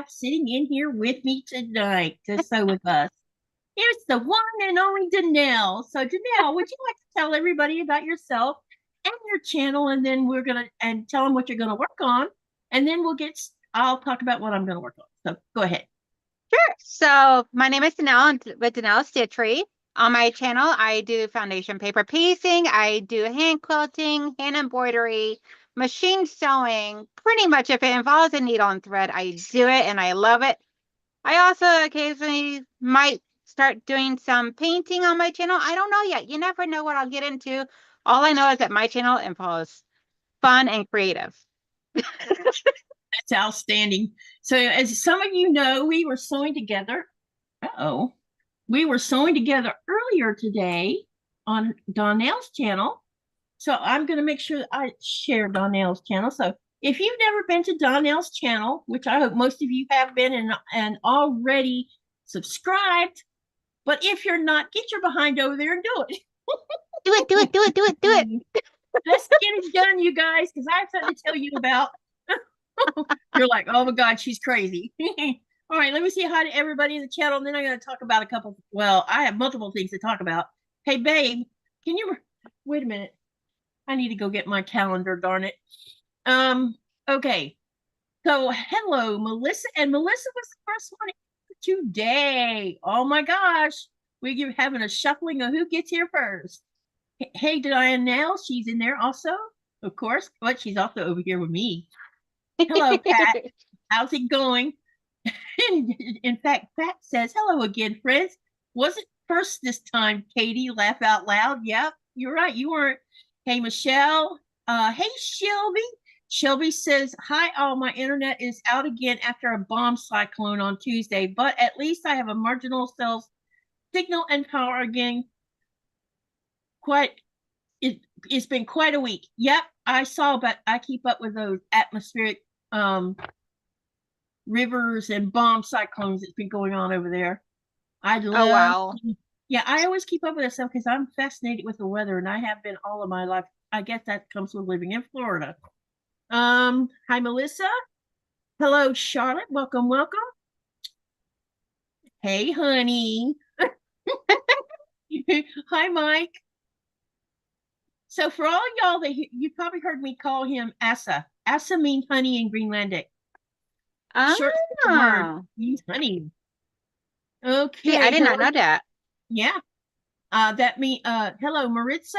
sitting in here with me tonight to sew with us. It's the one and only Danelle. So Danelle, would you like to tell everybody about yourself and your channel, and then we're gonna and tell them what you're gonna work on, and then I'll talk about what I'm gonna work on. So go ahead. Sure. So my name is Danelle with Danelle Stitchery. On my channel, I do foundation paper piecing, I do hand quilting, hand embroidery, machine sewing. Pretty much if it involves a needle and thread, I do it and I love it. I also occasionally might start doing some painting on my channel. I don't know yet. You never know what I'll get into. All I know is that my channel involves fun and creative. That's outstanding. So as some of you know, we were sewing together. We were sewing together earlier today on Donnell's channel. So I'm going to make sure that I share Donnell's channel. So if you've never been to Donnell's channel, which I hope most of you have been and already subscribed, but if you're not, get your behind over there and do it. Do it, do it, do it, do it, do it. Let's get it done, you guys, because I have something to tell you about. You're like, oh my God, she's crazy. All right, let me say hi to everybody in the channel, and then I'm going to talk about a couple. Well, I have multiple things to talk about. Hey, babe, can you wait a minute? I need to go get my calendar, darn it. Okay. So, hello, Melissa, and Melissa was the first one today. Oh my gosh, we're having a shuffling of who gets here first. Hey, Diane, now she's in there also, of course, but she's also over here with me. Hello, Pat. How's it going? In fact, Pat says, hello again, friends. Was it first this time, Katy? Laugh out loud. Yep, you're right. You weren't. Hey, Michelle. Hey, Shelby. Shelby says, hi, all. My internet is out again after a bomb cyclone on Tuesday, but at least I have a marginal cells signal and power again. It's been quite a week. Yep, I saw, but I keep up with those atmospheric rivers and bomb cyclones that's been going on over there. I love. Oh, wow. Yeah, I always keep up with that stuff because I'm fascinated with the weather, and I have been all of my life. I guess that comes with living in Florida. Hi, Melissa. Hello, Charlotte. Welcome, welcome. Hey, honey. Hi, Mike. So for all y'all that you probably heard me call him Asa. Asa means honey in Greenlandic. Short word means honey. Okay. See, I did not know that. Yeah. That means hello, Maritza.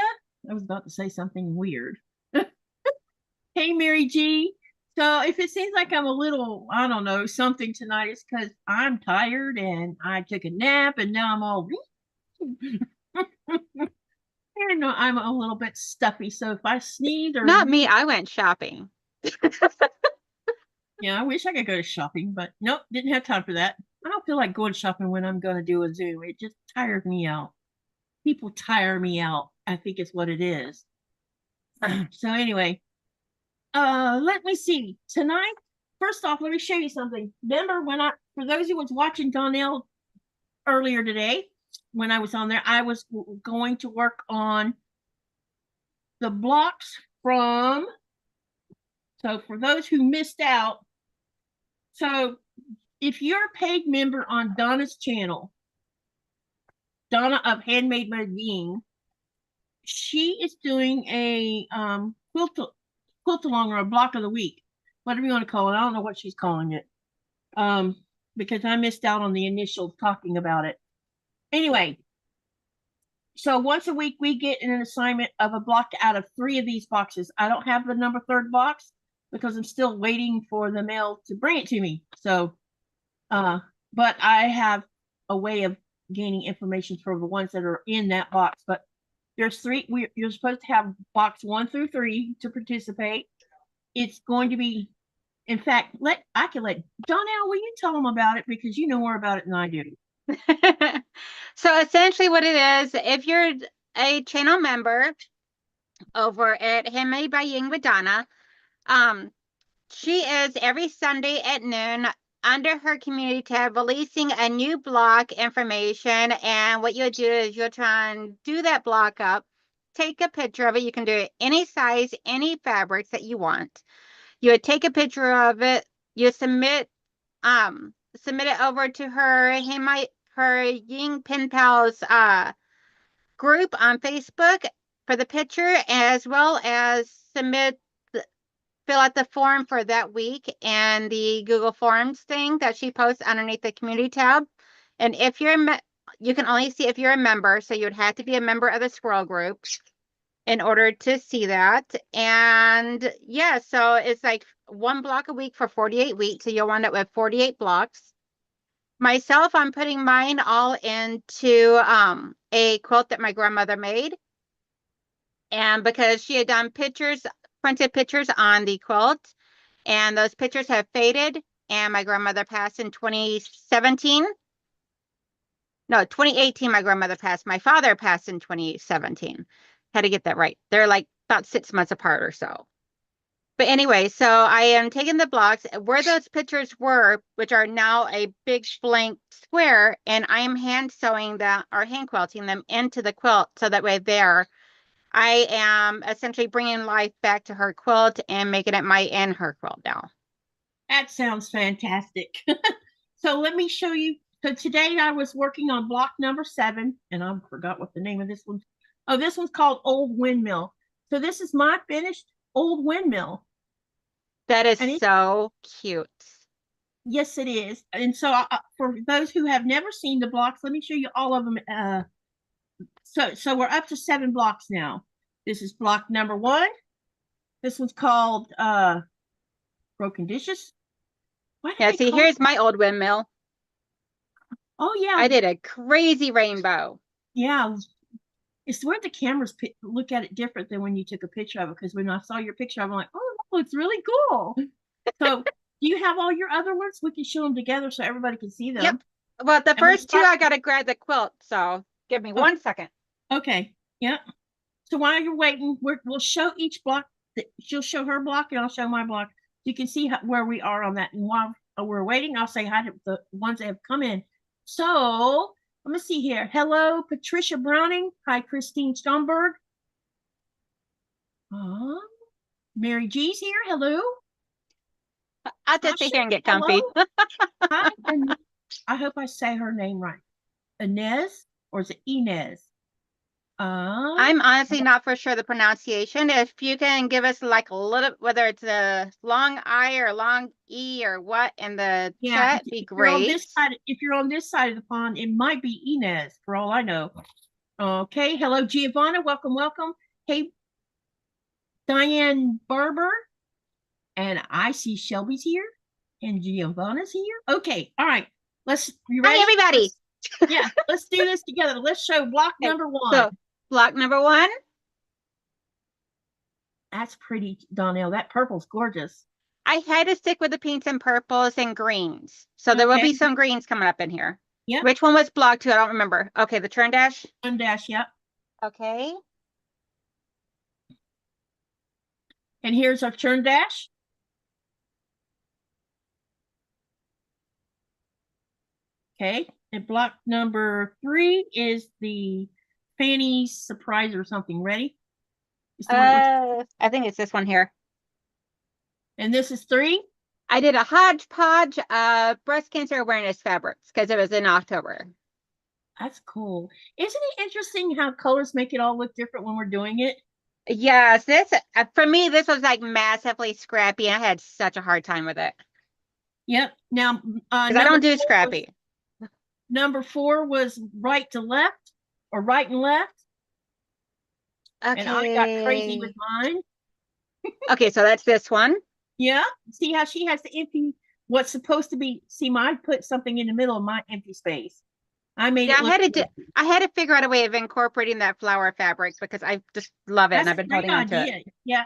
I was about to say something weird. Hey, Mary G. So if it seems like I'm a little, I don't know, something tonight, it's because I'm tired and I took a nap and now I'm all and I'm a little bit stuffy. So if I sneeze or not me, I went shopping. Yeah, I wish I could go shopping, but nope, didn't have time for that. I don't feel like going shopping when I'm going to do a Zoom. It just tired me out. People tire me out, I think is what it is. So anyway, let me see. Tonight, first off, let me show you something. Remember for those who was watching Donnell earlier today, when I was on there, I was going to work on the blocks from, so for those who missed out, so if you're a paid member on Donna's channel, Donna of Handmade Magazine, she is doing a quilt along or a block of the week, whatever you want to call it. I don't know what she's calling it, because I missed out on the initial talking about it. Anyway, so once a week we get an assignment of a block out of 3 of these boxes. I don't have the number 3rd box because I'm still waiting for the mail to bring it to me. So, but I have a way of gaining information for the ones that are in that box. But there's 3. You're supposed to have box 1 through 3 to participate. It's going to be, in fact, I can let Donnell, will you tell them about it because you know more about it than I do. So essentially what it is, if you're a channel member over at Handmade by Ying with Donna, she is every Sunday at noon under her community tab releasing a new block information. And what you'll do is you'll try and do that block up, take a picture of it. You can do it any size, any fabrics that you want. You would take a picture of it, you submit submit it over to her Ying Pen Pals group on Facebook for the picture, as well as fill out the form for that week and the Google Forms thing that she posts underneath the community tab. And if you're you can only see if you're a member, so you would have to be a member of the squirrel group in order to see that. And yeah, so it's like 1 block a week for 48 weeks. So you'll wind up with 48 blocks. Myself, I'm putting mine all into a quilt that my grandmother made. And because she had done printed pictures on the quilt, and those pictures have faded, and my grandmother passed in 2017. No, 2018, my grandmother passed. My father passed in 2017. Had to get that right. They're like about 6 months apart or so. But anyway, so I am taking the blocks where those pictures were, which are now a big blank square, and I am hand sewing them or hand quilting them into the quilt. So that way there, I am essentially bringing life back to her quilt and making it my and her quilt now. That sounds fantastic. So let me show you. So today I was working on block number 7, and I forgot what the name of this one. Oh, this one's called Old Windmill. So this is my finished old windmill. That is so cute. Yes, it is. And so for those who have never seen the blocks, let me show you all of them. So we're up to 7 blocks now. This is block number 1. This one's called Broken Dishes. Yeah, see, here's my old windmill. Oh, yeah. I did a crazy rainbow. Yeah. It's where the cameras look at it different than when you took a picture of it. Because when I saw your picture, I'm like, oh, that looks really cool. So do you have all your other ones? We can show them together so everybody can see them. Yep. Well, the first 2, I got to grab the quilt. So give me 1 second. Okay. Yep. So while you're waiting, we'll show each block. She'll show her block and I'll show my block. You can see where we are on that. And while we're waiting, I'll say hi to the ones that have come in. So let me see here. Hello, Patricia Browning. Hi, Christine Stomberg. Mary G's here. Hello. I'll just sit here and get comfy. Hi, I hope I say her name right. Inez, or is it Inez? I'm honestly not for sure the pronunciation. If you can give us like a little, whether it's a long I or a long E or what in the chat, be great. If you're on this side of the pond, it might be Inez, for all I know. Okay. Hello, Giovanna. Welcome, welcome. Hey, Diane Barber. And I see Shelby's here. And Giovanna's here. Okay. All right. You ready? Hi, everybody. Yeah. Let's do this together. Let's show block number 1. So, block number 1. That's pretty, Donnell. That purple's gorgeous. I had to stick with the pinks and purples and greens. So there will be some greens coming up in here. Yeah. Which one was block 2? I don't remember. Okay, the turn dash. Turn dash, yep. Okay. And here's our turn dash. Okay. And block number 3 is the Fanny surprise or something. Ready? I think it's this one here. And this is 3? I did a hodgepodge of breast cancer awareness fabrics because it was in October. That's cool. Isn't it interesting how colors make it all look different when we're doing it? Yes, for me, this was like massively scrappy. I had such a hard time with it. Yep. Now, I don't do scrappy. Number 4 was right to left or right and left. Okay. And I got crazy with mine. Okay, so that's this one. Yeah. See how she has the empty, what's supposed to be, see, I put something in the middle of my empty space. I made it. I had to figure out a way of incorporating that flower fabric because I just love it. And I've been holding on to it. Yeah.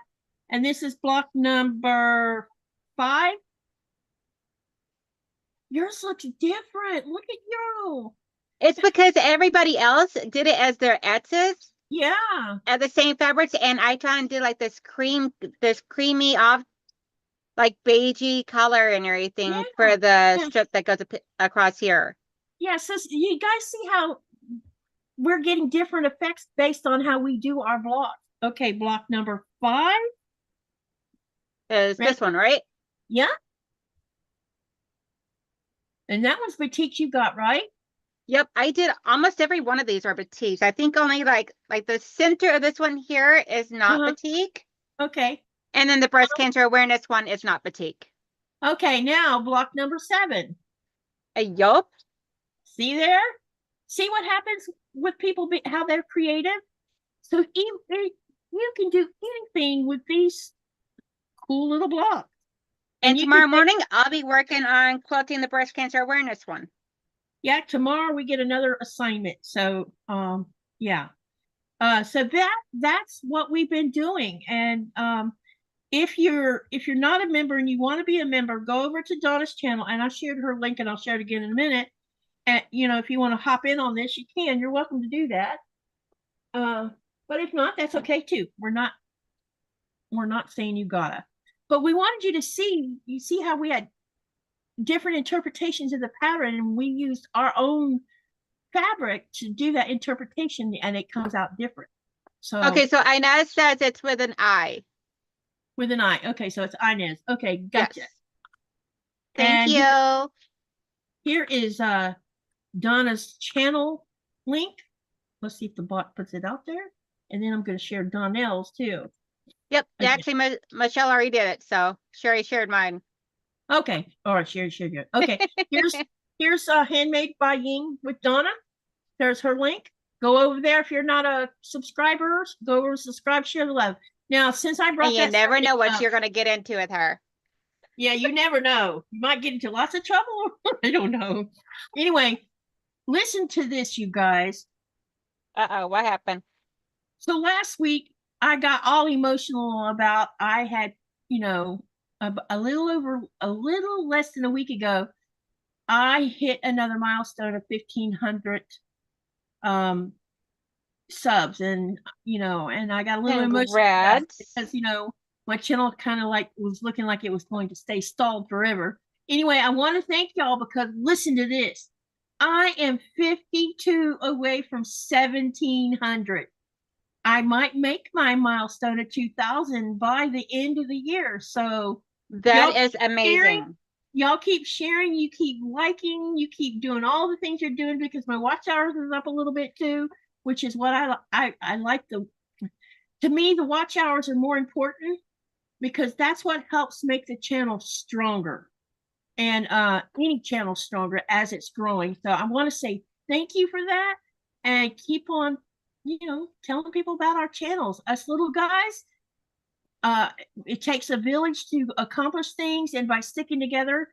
And this is block number 5. Yours looks different. Look at you. It's because everybody else did it as their X's. Yeah. At the same fabrics. And I try and do like this creamy off, like beigey color and everything for the strip that goes across here. Yeah. So you guys see how we're getting different effects based on how we do our blocks. Okay. Block number 5. Is this one, right? Yeah. And that one's batik you got, right? Yep, I did almost every one of these are batiks. I think only like the center of this one here is not batik. Okay. And then the breast cancer awareness one is not batik. Okay, now block number 7. Yup. See there? See what happens with people, how they're creative? So you can do anything with these cool little blocks. And tomorrow morning, I'll be working on quilting the breast cancer awareness one. Yeah, tomorrow we get another assignment. So, yeah. So that's what we've been doing. And if you're not a member and you want to be a member, go over to Donna's channel, and I shared her link, and I'll share it again in a minute. And if you want to hop in on this, you can. You're welcome to do that. But if not, that's okay too. We're not saying you gotta. But we wanted you to see how we had different interpretations of the pattern, and we used our own fabric to do that interpretation, and it comes out different. So okay, so Inez says it's with an I. With an I. Okay, so it's Inez. Okay, gotcha. Yes. Thank you. Here is Donna's channel link. Let's see if the bot puts it out there. And then I'm going to share Donnell's too. Yep. Okay. Actually, Michelle already did it. So Sherry shared mine. Okay. All right. Sherry shared yours. Okay. Here's Handmade by Ying with Donna. There's her link. Go over there. If you're not a subscriber, go over, subscribe, share the love. Now, since I brought you never know what you're going to get into with her. Yeah, you never know. You might get into lots of trouble. I don't know. Anyway, listen to this, you guys. Uh-oh, what happened? So last week, I got all emotional about, I had, a little less than a week ago, I hit another milestone of 1,500 subs, and I got a little emotional because my channel kind of was looking like it was going to stay stalled forever. Anyway, I want to thank y'all, because listen to this. I am 52 away from 1,700. I might make my milestone of 2,000 by the end of the year. So that is amazing. Y'all keep sharing, you keep liking, you keep doing all the things you're doing, because my watch hours is up a little bit too, which is what I like. To me, the watch hours are more important, because that's what helps make the channel stronger, and any channel stronger as it's growing. So I want to say thank you for that, and keep on telling people about our channels. Us little guys, it takes a village to accomplish things, and by sticking together,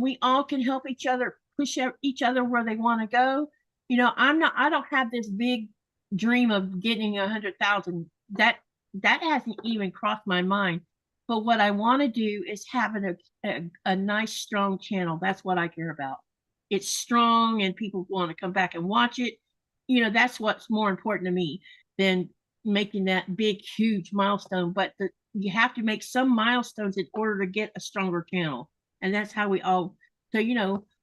we all can help each other, push each other where they want to go. I don't have this big dream of getting 100,000. That hasn't even crossed my mind. But what I want to do is have a nice, strong channel. That's what I care about. It's strong, and people want to come back and watch it. That's what's more important to me than making that big, huge milestone. But you have to make some milestones in order to get a stronger channel. And that's how we all, so,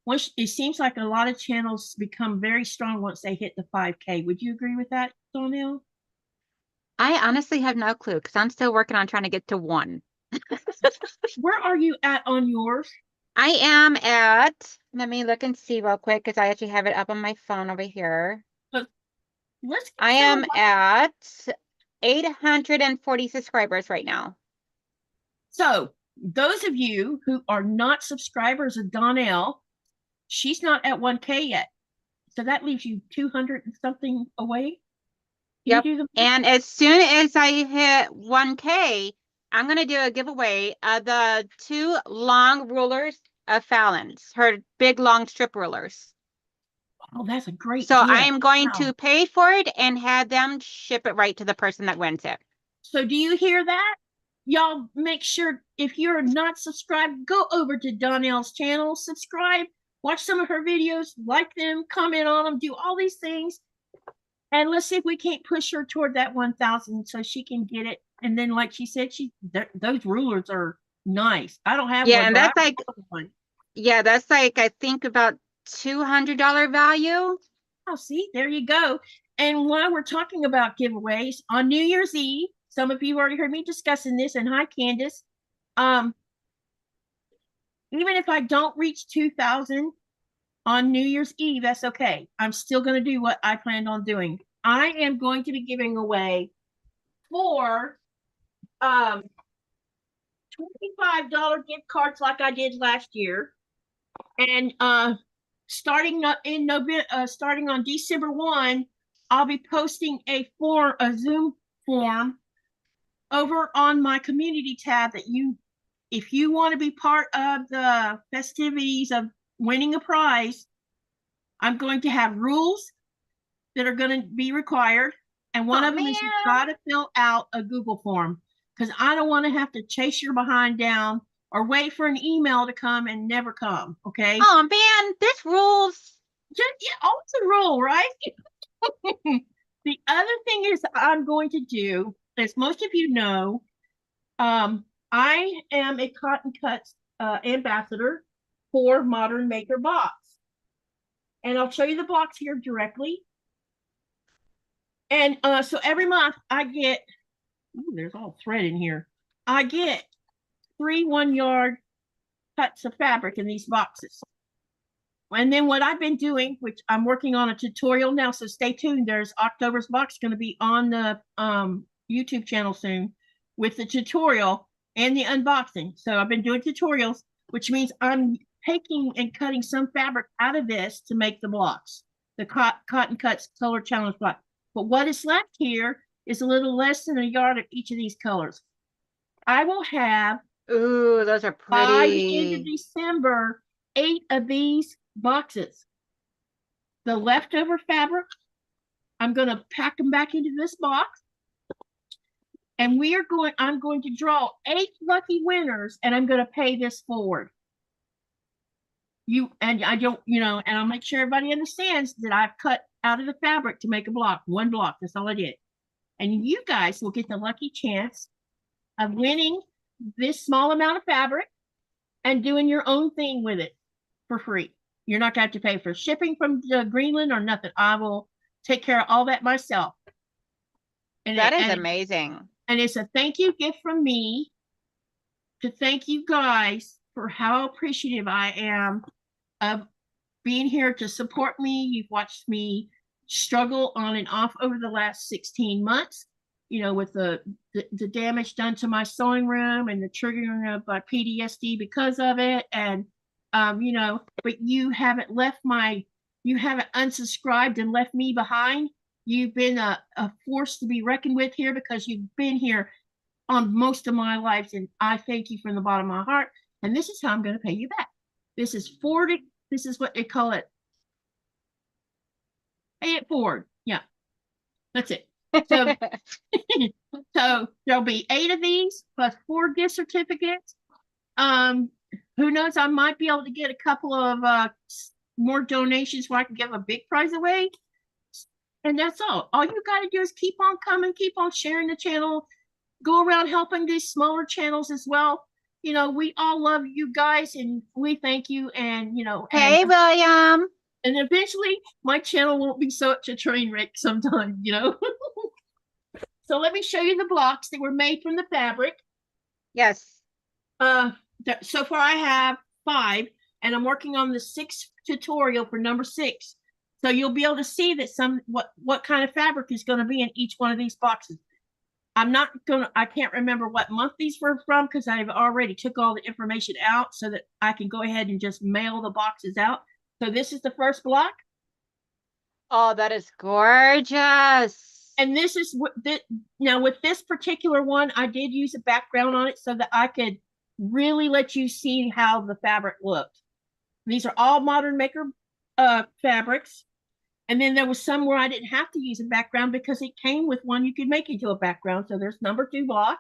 once it seems like a lot of channels become very strong once they hit the 5K. Would you agree with that, Donnell? I honestly have no clue, because I'm still working on trying to get to 1. Where are you at on yours? I am at, let me look and see real quick, because I actually have it up on my phone over here. I am at 840 subscribers right now. So those of you who are not subscribers of Donnell, she's not at 1K yet. So that leaves you 200 and something away. Yep. And as soon as I hit 1K, I'm going to do a giveaway of the 2 long rulers of Fallon's, her big long strip rulers. Oh, that's a great So I am going to pay for it and have them ship it right to the person that wins it. So do you hear that? Y'all make sure, if you're not subscribed, go over to Donnell's channel, subscribe, watch some of her videos, like them, comment on them, do all these things. And let's see if we can't push her toward that 1,000 so she can get it. And then, like she said, those rulers are nice. I don't have one. And that's like, that's like, I think about $200 value. Oh, see, there you go. And while we're talking about giveaways, on New Year's Eve, some of you already heard me discussing this, and hi, Candace. even if I don't reach 2,000 on New Year's Eve, that's okay. I'm still going to do what I planned on doing. I am going to be giving away 4 $25 gift cards like I did last year. And starting in November, starting on December 1, I'll be posting a Zoom form over on my community tab that if you want to be part of the festivities of winning a prize, I'm going to have rules that are going to be required. And one of them is you've got to fill out a Google form, because I don't want to have to chase your behind down or wait for an email to come and never come. Okay. Oh man, there's rules. Always a rule, right? The other thing is I'm going to do, as most of you know, I am a Cotton Cuts ambassador for Modern Maker Box. And I'll show you the box here directly. And so every month I get, there's all thread in here. I get 3 1-yard cuts of fabric in these boxes. And then what I've been doing, which I'm working on a tutorial now, so stay tuned. There's October's box going to be on the YouTube channel soon with the tutorial and the unboxing. So I've been doing tutorials, which means I'm taking and cutting some fabric out of this to make the blocks, the Cotton Cuts Color Challenge block. But what is left here is a little less than 1 yard of each of these colors. I will have, ooh, those are pretty. By the end of December, 8 of these boxes. The leftover fabric, I'm going to pack them back into this box. And I'm going to draw 8 lucky winners, and I'm going to pay this forward. And I'll make sure everybody understands that I've cut out of the fabric to make a block, 1 block. That's all I did. And you guys will get the lucky chance of winning this small amount of fabric and doing your own thing with it for free. You're not going to have to pay for shipping from Greenland or nothing. I will take care of all that myself. And that is amazing. And it's a thank you gift from me to thank you guys for how appreciative I am of being here to support me. You've watched me struggle on and off over the last 16 months, with the damage done to my sewing room and the triggering of PTSD because of it. And, but you haven't unsubscribed and left me behind. You've been a force to be reckoned with here, because you've been here on most of my lives. And I thank you from the bottom of my heart. And this is how I'm going to pay you back. This is what they call it. Pay it forward. Yeah, that's it. So, so there'll be 8 of these plus 4 gift certificates. Who knows? I might be able to get a couple of more donations where I can give a big prize away. And that's all. All you got to do is keep on coming, keep on sharing the channel, go around helping these smaller channels as well. We all love you guys, and we thank you. And, hey, William. And eventually my channel won't be such a train wreck sometime, So let me show you the blocks that were made from the fabric. Yes. So far I have 5, and I'm working on the 6th tutorial for number 6. So you'll be able to see that what kind of fabric is going to be in each one of these boxes. I can't remember what month these were from, because I've already took all the information out so that I can go ahead and just mail the boxes out. So this is the first block. Oh, that is gorgeous. And this is now with this particular one, I did use a background on it so that I could really let you see how the fabric looked. These are all Modern Maker fabrics. And then there was some where I didn't have to use a background because it came with one you could make into a background. So there's number 2 block.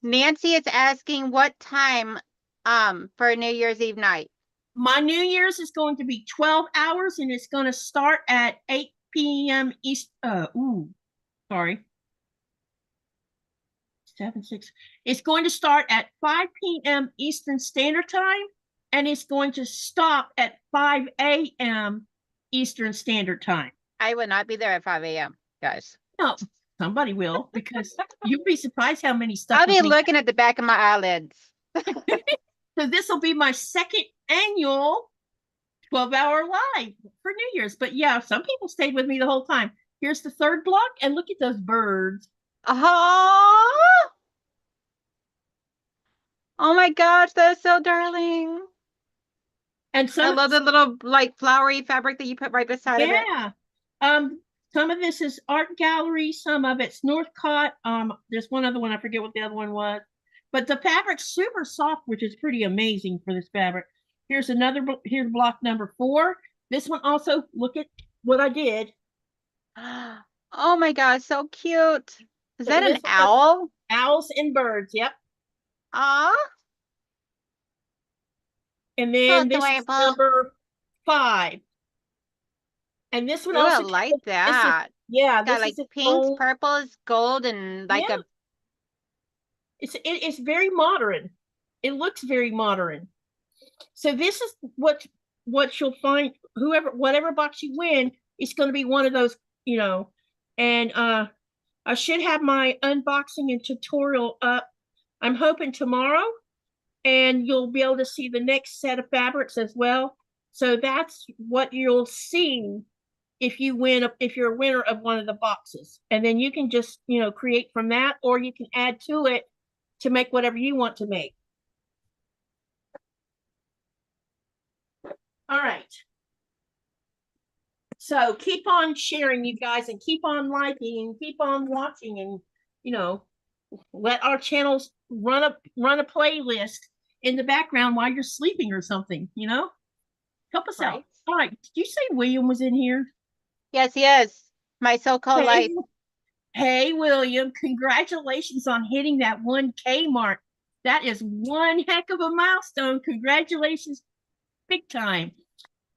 Nancy is asking what time for New Year's Eve night. My New Year's is going to be 12 hours, and it's going to start at 8 p.m. East. Sorry. 7, 6. It's going to start at 5 p.m. Eastern Standard Time, and it's going to stop at 5 a.m. Eastern Standard Time. I will not be there at 5 a.m., guys. No, somebody will, because you'd be surprised how many stuff. I'll be looking at the back of my eyelids. So this will be my second annual 12-hour live for New Year's. But yeah, some people stayed with me the whole time. Here's the third block, and look at those birds. Oh, oh my gosh, that's so darling. And I some, love the little like flowery fabric that you put right beside of it. yeah. Some of this is art gallery, some of it's Northcott. There's one other one, I forget what the other one was. But the fabric's super soft, which is pretty amazing for this fabric. Here's here's block number 4. This one also, look at what I did. Oh my gosh, so cute. Is So that an this one has owl? owls and birds, yep. Aw, And so then this is adorable. number 5. And this one Ooh, I also, like this is, that. yeah, Got this like is in pinks, gold. purples, gold, and like Yeah, a it's very modern. It looks very modern. So this is what you'll find. Whatever box you win, it's going to be one of those, you know. And I should have my unboxing and tutorial up. I'm hoping tomorrow, and you'll be able to see the next set of fabrics as well. So that's what you'll see if you're a winner of one of the boxes. And then you can just, create from that, or you can add to it to make whatever you want to make. All right. So keep on sharing, you guys, and keep on liking and keep on watching, and let our channels run a playlist in the background while you're sleeping or something. Help us out. right. All right. Did you say William was in here? Yes, yes. My so-called Hey, life. hey, William. Congratulations on hitting that 1K mark. That is one heck of a milestone. Congratulations, big time.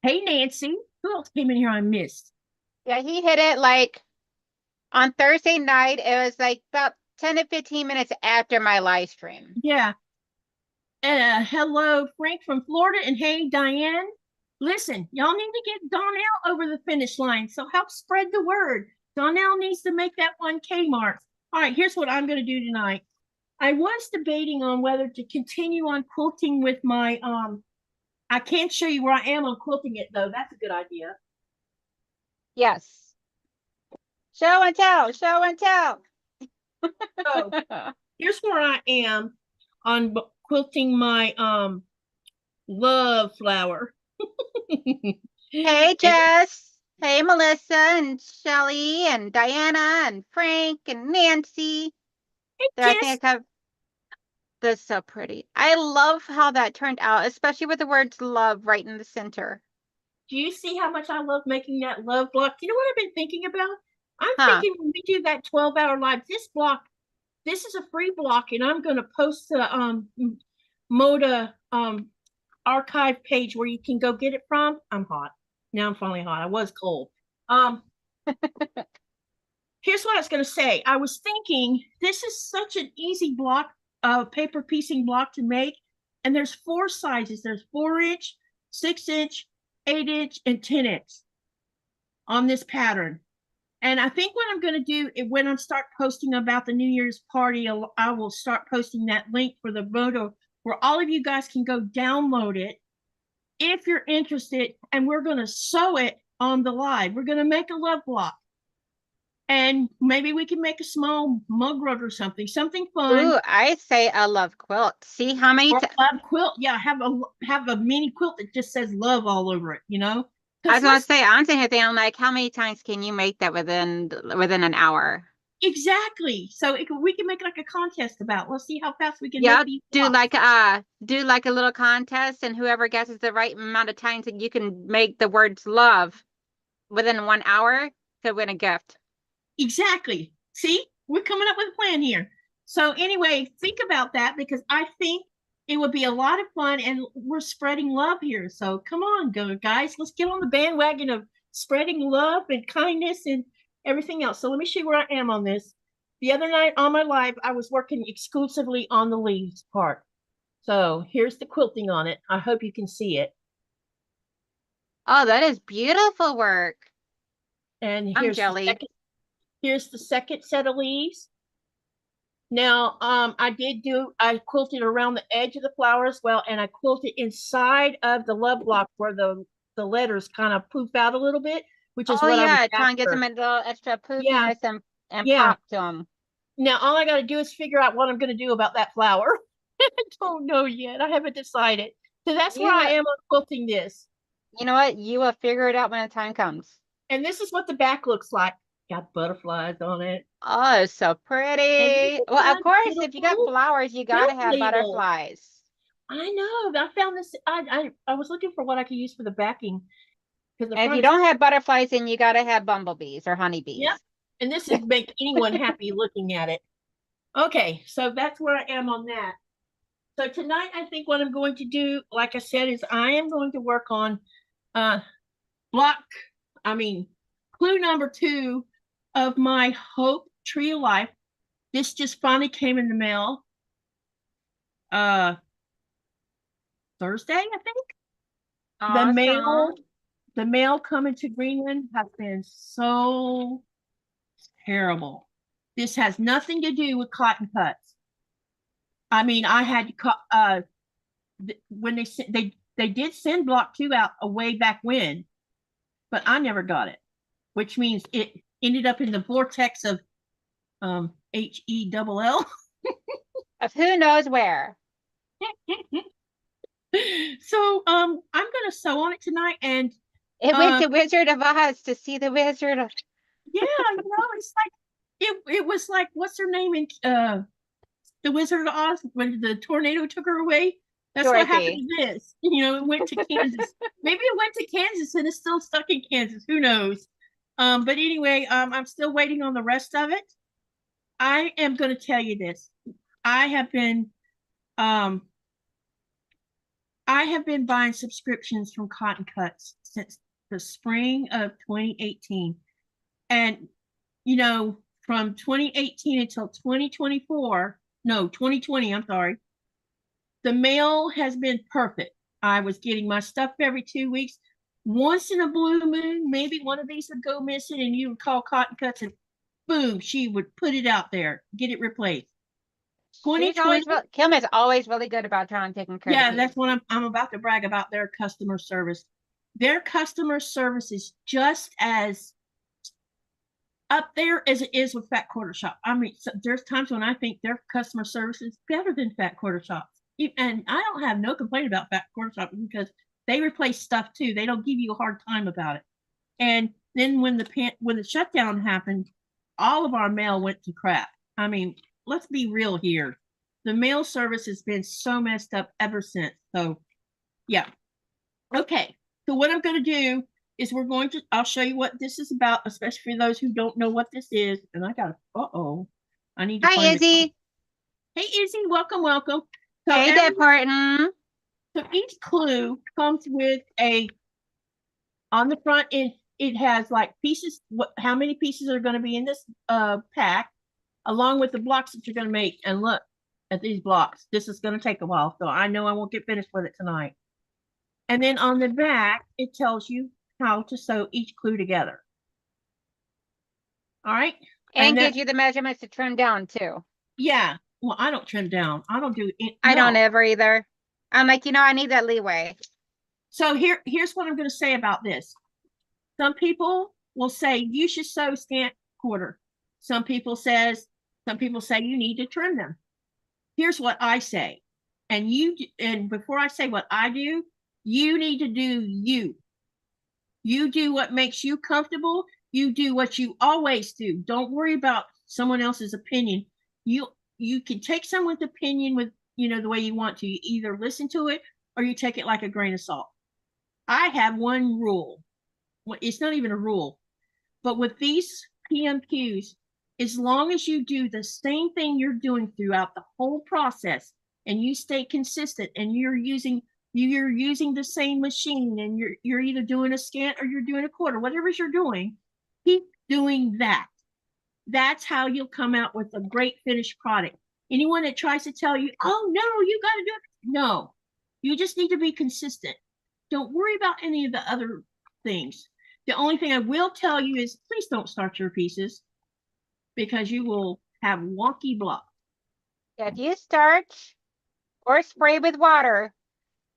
Hey, Nancy. Who else came in here I missed? Yeah, he hit it like on Thursday night. It was like about 10 to 15 minutes after my live stream. Yeah. Hello, Frank from Florida. And hey, Diane. Listen, y'all need to get Donnell over the finish line. So help spread the word. Donnell needs to make that 1K mark. All right, here's what I'm going to do tonight. I was debating on whether to continue on quilting with my I can't show you where I am on quilting it though. That's a good idea. Yes. Show and tell, show and tell. So here's where I am on quilting my love flower. Hey, And Jess. Hey, Melissa and Shelly and Diana and Frank and Nancy. There, I Jess, think I have this so pretty. I love how that turned out, especially with the words love right in the center. do you see how much I love making that love block? You know what I've been thinking about? I'm Huh. thinking when we do that 12-hour live, this is a free block, and I'm going to post the Moda archive page where you can go get it from. I'm hot. Now I'm finally hot. I was cold. Um, Here's what I was going to say. I was thinking this is such an easy block, paper piecing block to make. And there's 4 sizes. There's 4-inch, 6-inch, 8-inch, and 10-inch on this pattern. And I think what I'm going to do when I start posting about the New Year's party, I will start posting that link for the photo where all of you guys can go download it if you're interested. And we're going to sew it on the live. We're going to make a love block. And maybe we can make a small mug rug or something fun. Ooh, I say a love quilt. See how many Or a love quilt. Yeah, have a mini quilt that just says love all over it, I Because was gonna say, I'm sitting here thinking, like, how many times can you make that within an hour? exactly. So we can make like a contest about. Let's see how fast we can make Yep. these Do blocks. like a little contest, and whoever guesses the right amount of times that you can make the words love within 1 hour could win a gift. Exactly. See, we're coming up with a plan here. So anyway, think about that because I think it would be a lot of fun, and we're spreading love here. So come on, guys. Let's get on the bandwagon of spreading love and kindness and everything else. So let me show you where I am on this. The other night on my live, I was working exclusively on the leaves part. So here's the quilting on it. I hope you can see it. Oh, that is beautiful work. And I'm jelly. here's the second set of leaves. Now, I quilted around the edge of the flower as well, and I quilted inside of the love block where the letters kind of poof out a little bit, which is Oh what I was yeah, try and get after. some a little extra Yeah, poofiness and yeah. pop to them. Now all I got to do is figure out what I'm going to do about that flower. I don't know yet. I haven't decided. So that's where I You am on quilting this. you know what? You will figure it out when the time comes. And this is what the back looks like. Got butterflies on it. Oh, so And this pretty. is Well, of one course, if you got beautiful flowers, you gotta quilt have label. butterflies. I know. I found this. I was looking for what I could use for the backing because the And if you front is, don't have butterflies, then you gotta have bumblebees or yep. honeybees. And this is make anyone happy looking at it. Okay, so that's where I am on that. So tonight, I think what I'm going to do, like I said, is I am going to work on uh block, I mean, clue number 2 of my Hope Tree of Life. This just finally came in the mail uh Thursday, I think. The mail, Awesome. the mail coming to Greenland has been so terrible. This has nothing to do with cotton cuts. I mean, I had to cut when they did send block 2 out a way back when, but I never got it, which means it ended up in the vortex of HELL. Of who knows where. So I'm gonna sew on it tonight, and It went to Wizard of Oz to see the Wizard of yeah, it's like it was like, what's her name in the Wizard of Oz when the tornado took her away. That's what happened Dorothy. to this. It went to Kansas. Maybe it went to Kansas and it's still stuck in Kansas. Who knows? But anyway, I'm still waiting on the rest of it. I am going to tell you this. I have been um I have been buying subscriptions from Cotton Cuts since the spring of 2018. And from 2018 until 2024, no, 2020, I'm sorry, the mail has been perfect. I was getting my stuff every 2 weeks. Once in a blue moon, maybe one of these would go missing and you would call Cotton Cuts and boom, she would put it out there, get it replaced. She's 2020, always Kim is always really good about trying to take care of yeah, you. that's what I'm about to brag about their customer service. Their customer service is just as up there as it is with Fat Quarter Shop. I mean, there's times when I think their customer service is better than Fat Quarter Shop. And I don't have no complaint about Fat Quarter Shop because they replace stuff too. They don't give you a hard time about it. And then when the shutdown happened, all of our mail went to crap. I mean, let's be real here. The mail service has been so messed up ever since. So, yeah. Okay. So what I'm going to do is I'll show you what this is about, especially for those who don't know what this is. And I need to Hi, find Izzy. Hey, Izzy, welcome, welcome. So, Hey, Deb Horton. so each clue comes with on the front, it has like pieces, how many pieces are going to be in this pack, along with the blocks that you're going to make. And look at these blocks. This is going to take a while, so I know I won't get finished with it tonight. And then on the back, it tells you how to sew each clue together. All right. And gives you the measurements to trim down too. Yeah. Well, I don't trim down. I don't do it. I don't ever either. I'm like, I need that leeway. So here's what I'm going to say about this. Some people will say you should sew scant quarter. Some people say you need to trim them. Here's what I say. And before I say what I do, you need to do you. You do what makes you comfortable. You do what you always do. Don't worry about someone else's opinion. You can take someone's opinion with, the way you want to. You either listen to it or you take it like a grain of salt. I have one rule. Well, it's not even a rule, but with these PMQs, as long as you do the same thing you're doing throughout the whole process and you stay consistent and you're using the same machine and you're either doing a scant or you're doing a quarter, whatever you're doing, keep doing that. That's how you'll come out with a great finished product. Anyone that tries to tell you, oh no, you got to do it. No, you just need to be consistent. Don't worry about any of the other things. The only thing I will tell you is please don't start your pieces because you will have wonky blocks. If you starch or spray with water,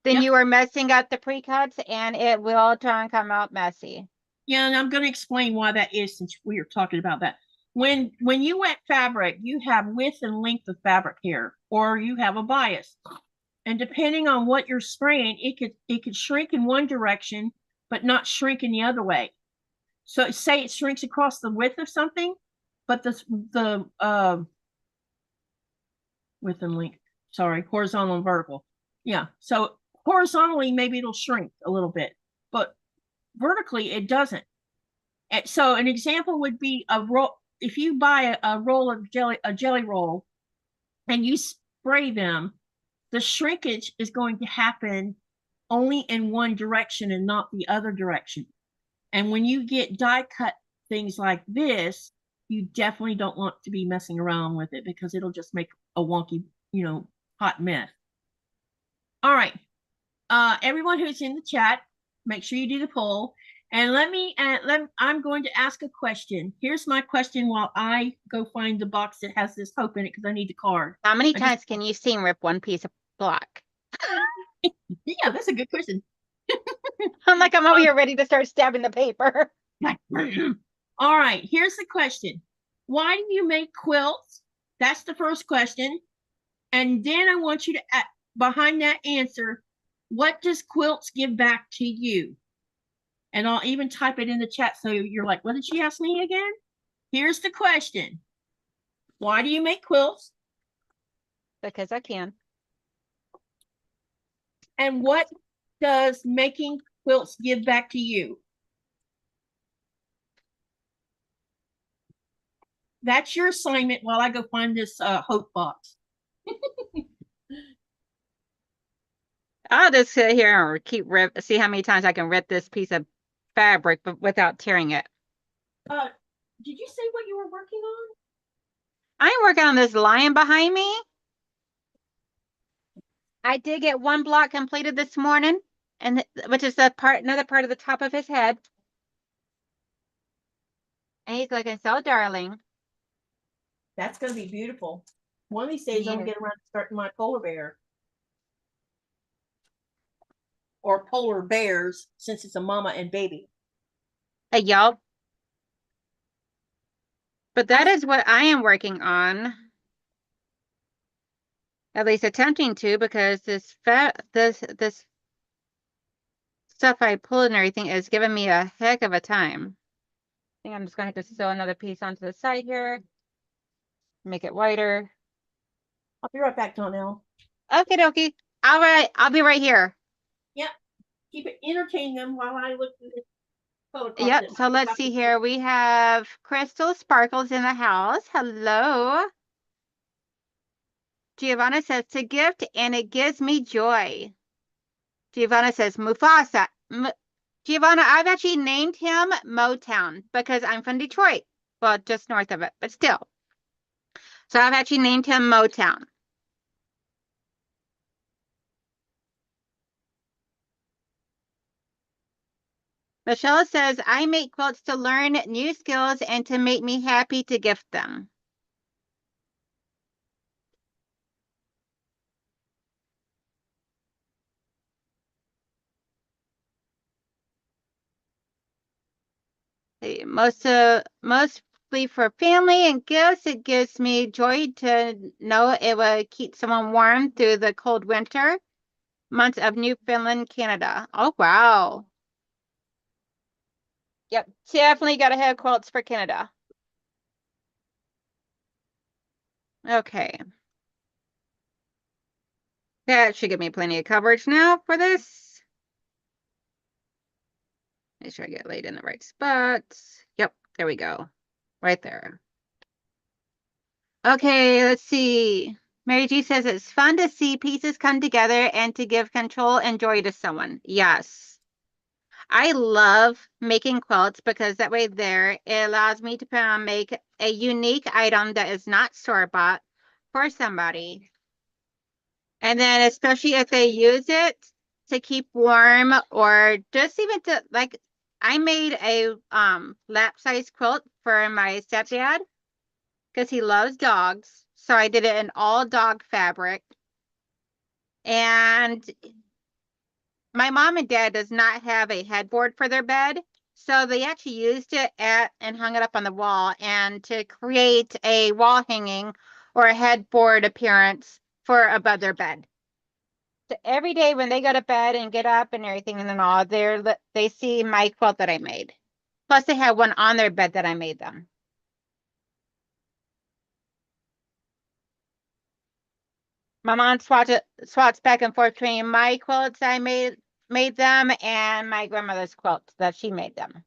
then Yep. you are messing up the pre-cuts and it will try and come out messy. Yeah, and I'm going to explain why that is since we are talking about that. When you wet fabric, you have width and length of fabric here, or you have a bias. And depending on what you're spraying, it could shrink in one direction, but not shrink in the other way. So say it shrinks across the width of something, but the width and length, sorry, horizontal and vertical. Yeah. So horizontally, maybe it'll shrink a little bit, but vertically it doesn't. And so an example would be a roll. If you buy a roll of jelly roll, and you spray them, the shrinkage is going to happen only in one direction and not the other direction. And when you get die cut things like this, you definitely don't want to be messing around with it because it'll just make a wonky, hot mess. All right. Everyone who's in the chat, make sure you do the poll. And I'm going to ask a question. Here's my question while I go find the box that has this hope in it because I need the card. How many times can you seam rip one piece of block? Yeah, that's a good question. I'm over here ready to start stabbing the paper. All right, here's the question. Why do you make quilts? That's the first question. And then I want you to, behind that answer, what does quilts give back to you? And I'll even type it in the chat so you're like, what did she ask me again? Here's the question. Why do you make quilts? Because I can. And what does making quilts give back to you? That's your assignment while I go find this hope box. I'll just sit here and see how many times I can rip this piece of fabric but without tearing it. Did you say what you were working on? I'm working on this lion behind me. I did get one block completed this morning, and which is another part of the top of his head. And he's looking so darling. That's going to be beautiful. One of these days, I'm going to get around to starting my polar bear. Or polar bears, since it's a mama and baby. Hey, y'all. But that is what I am working on. At least attempting to, because this stuff I pulled and everything is giving me a heck of a time. I think I'm just going to have to sew another piece onto the side here. Make it wider. I'll be right back, Donnell. Okay, dokie. All right, I'll be right here. Yep. Keep it entertain them while I look through this color. Yep, so let's see here. We have Crystal Sparkles in the house. Hello. Giovanna says, to gift, and it gives me joy. Giovanna says, Mufasa. Giovanna, I've actually named him Motown because I'm from Detroit. Well, just north of it, but still. So I've actually named him Motown. Michelle says, I make quilts to learn new skills and to make me happy to gift them. Mostly for family and gifts, it gives me joy to know it will keep someone warm through the cold winter months of Newfoundland, Canada. Oh, wow. Yep, definitely got to have quilts for Canada. Okay. That should give me plenty of coverage now for this. Make sure I get laid in the right spots. Yep, there we go. Right there. Okay, let's see. Mary G says it's fun to see pieces come together and to give control and joy to someone. Yes. I love making quilts because that way it allows me to make a unique item that is not store-bought for somebody. And then especially if they use it to keep warm or just even to, like, I made a lap size quilt for my stepdad because he loves dogs. So I did it in all dog fabric. And my mom and dad does not have a headboard for their bed. So they actually used it and hung it up on the wall and to create a wall hanging or a headboard appearance for above their bed. So every day when they go to bed and get up and everything and then all, they see my quilt that I made. Plus they have one on their bed that I made them. My mom swats back and forth between my quilts I made them and my grandmother's quilts that she made them.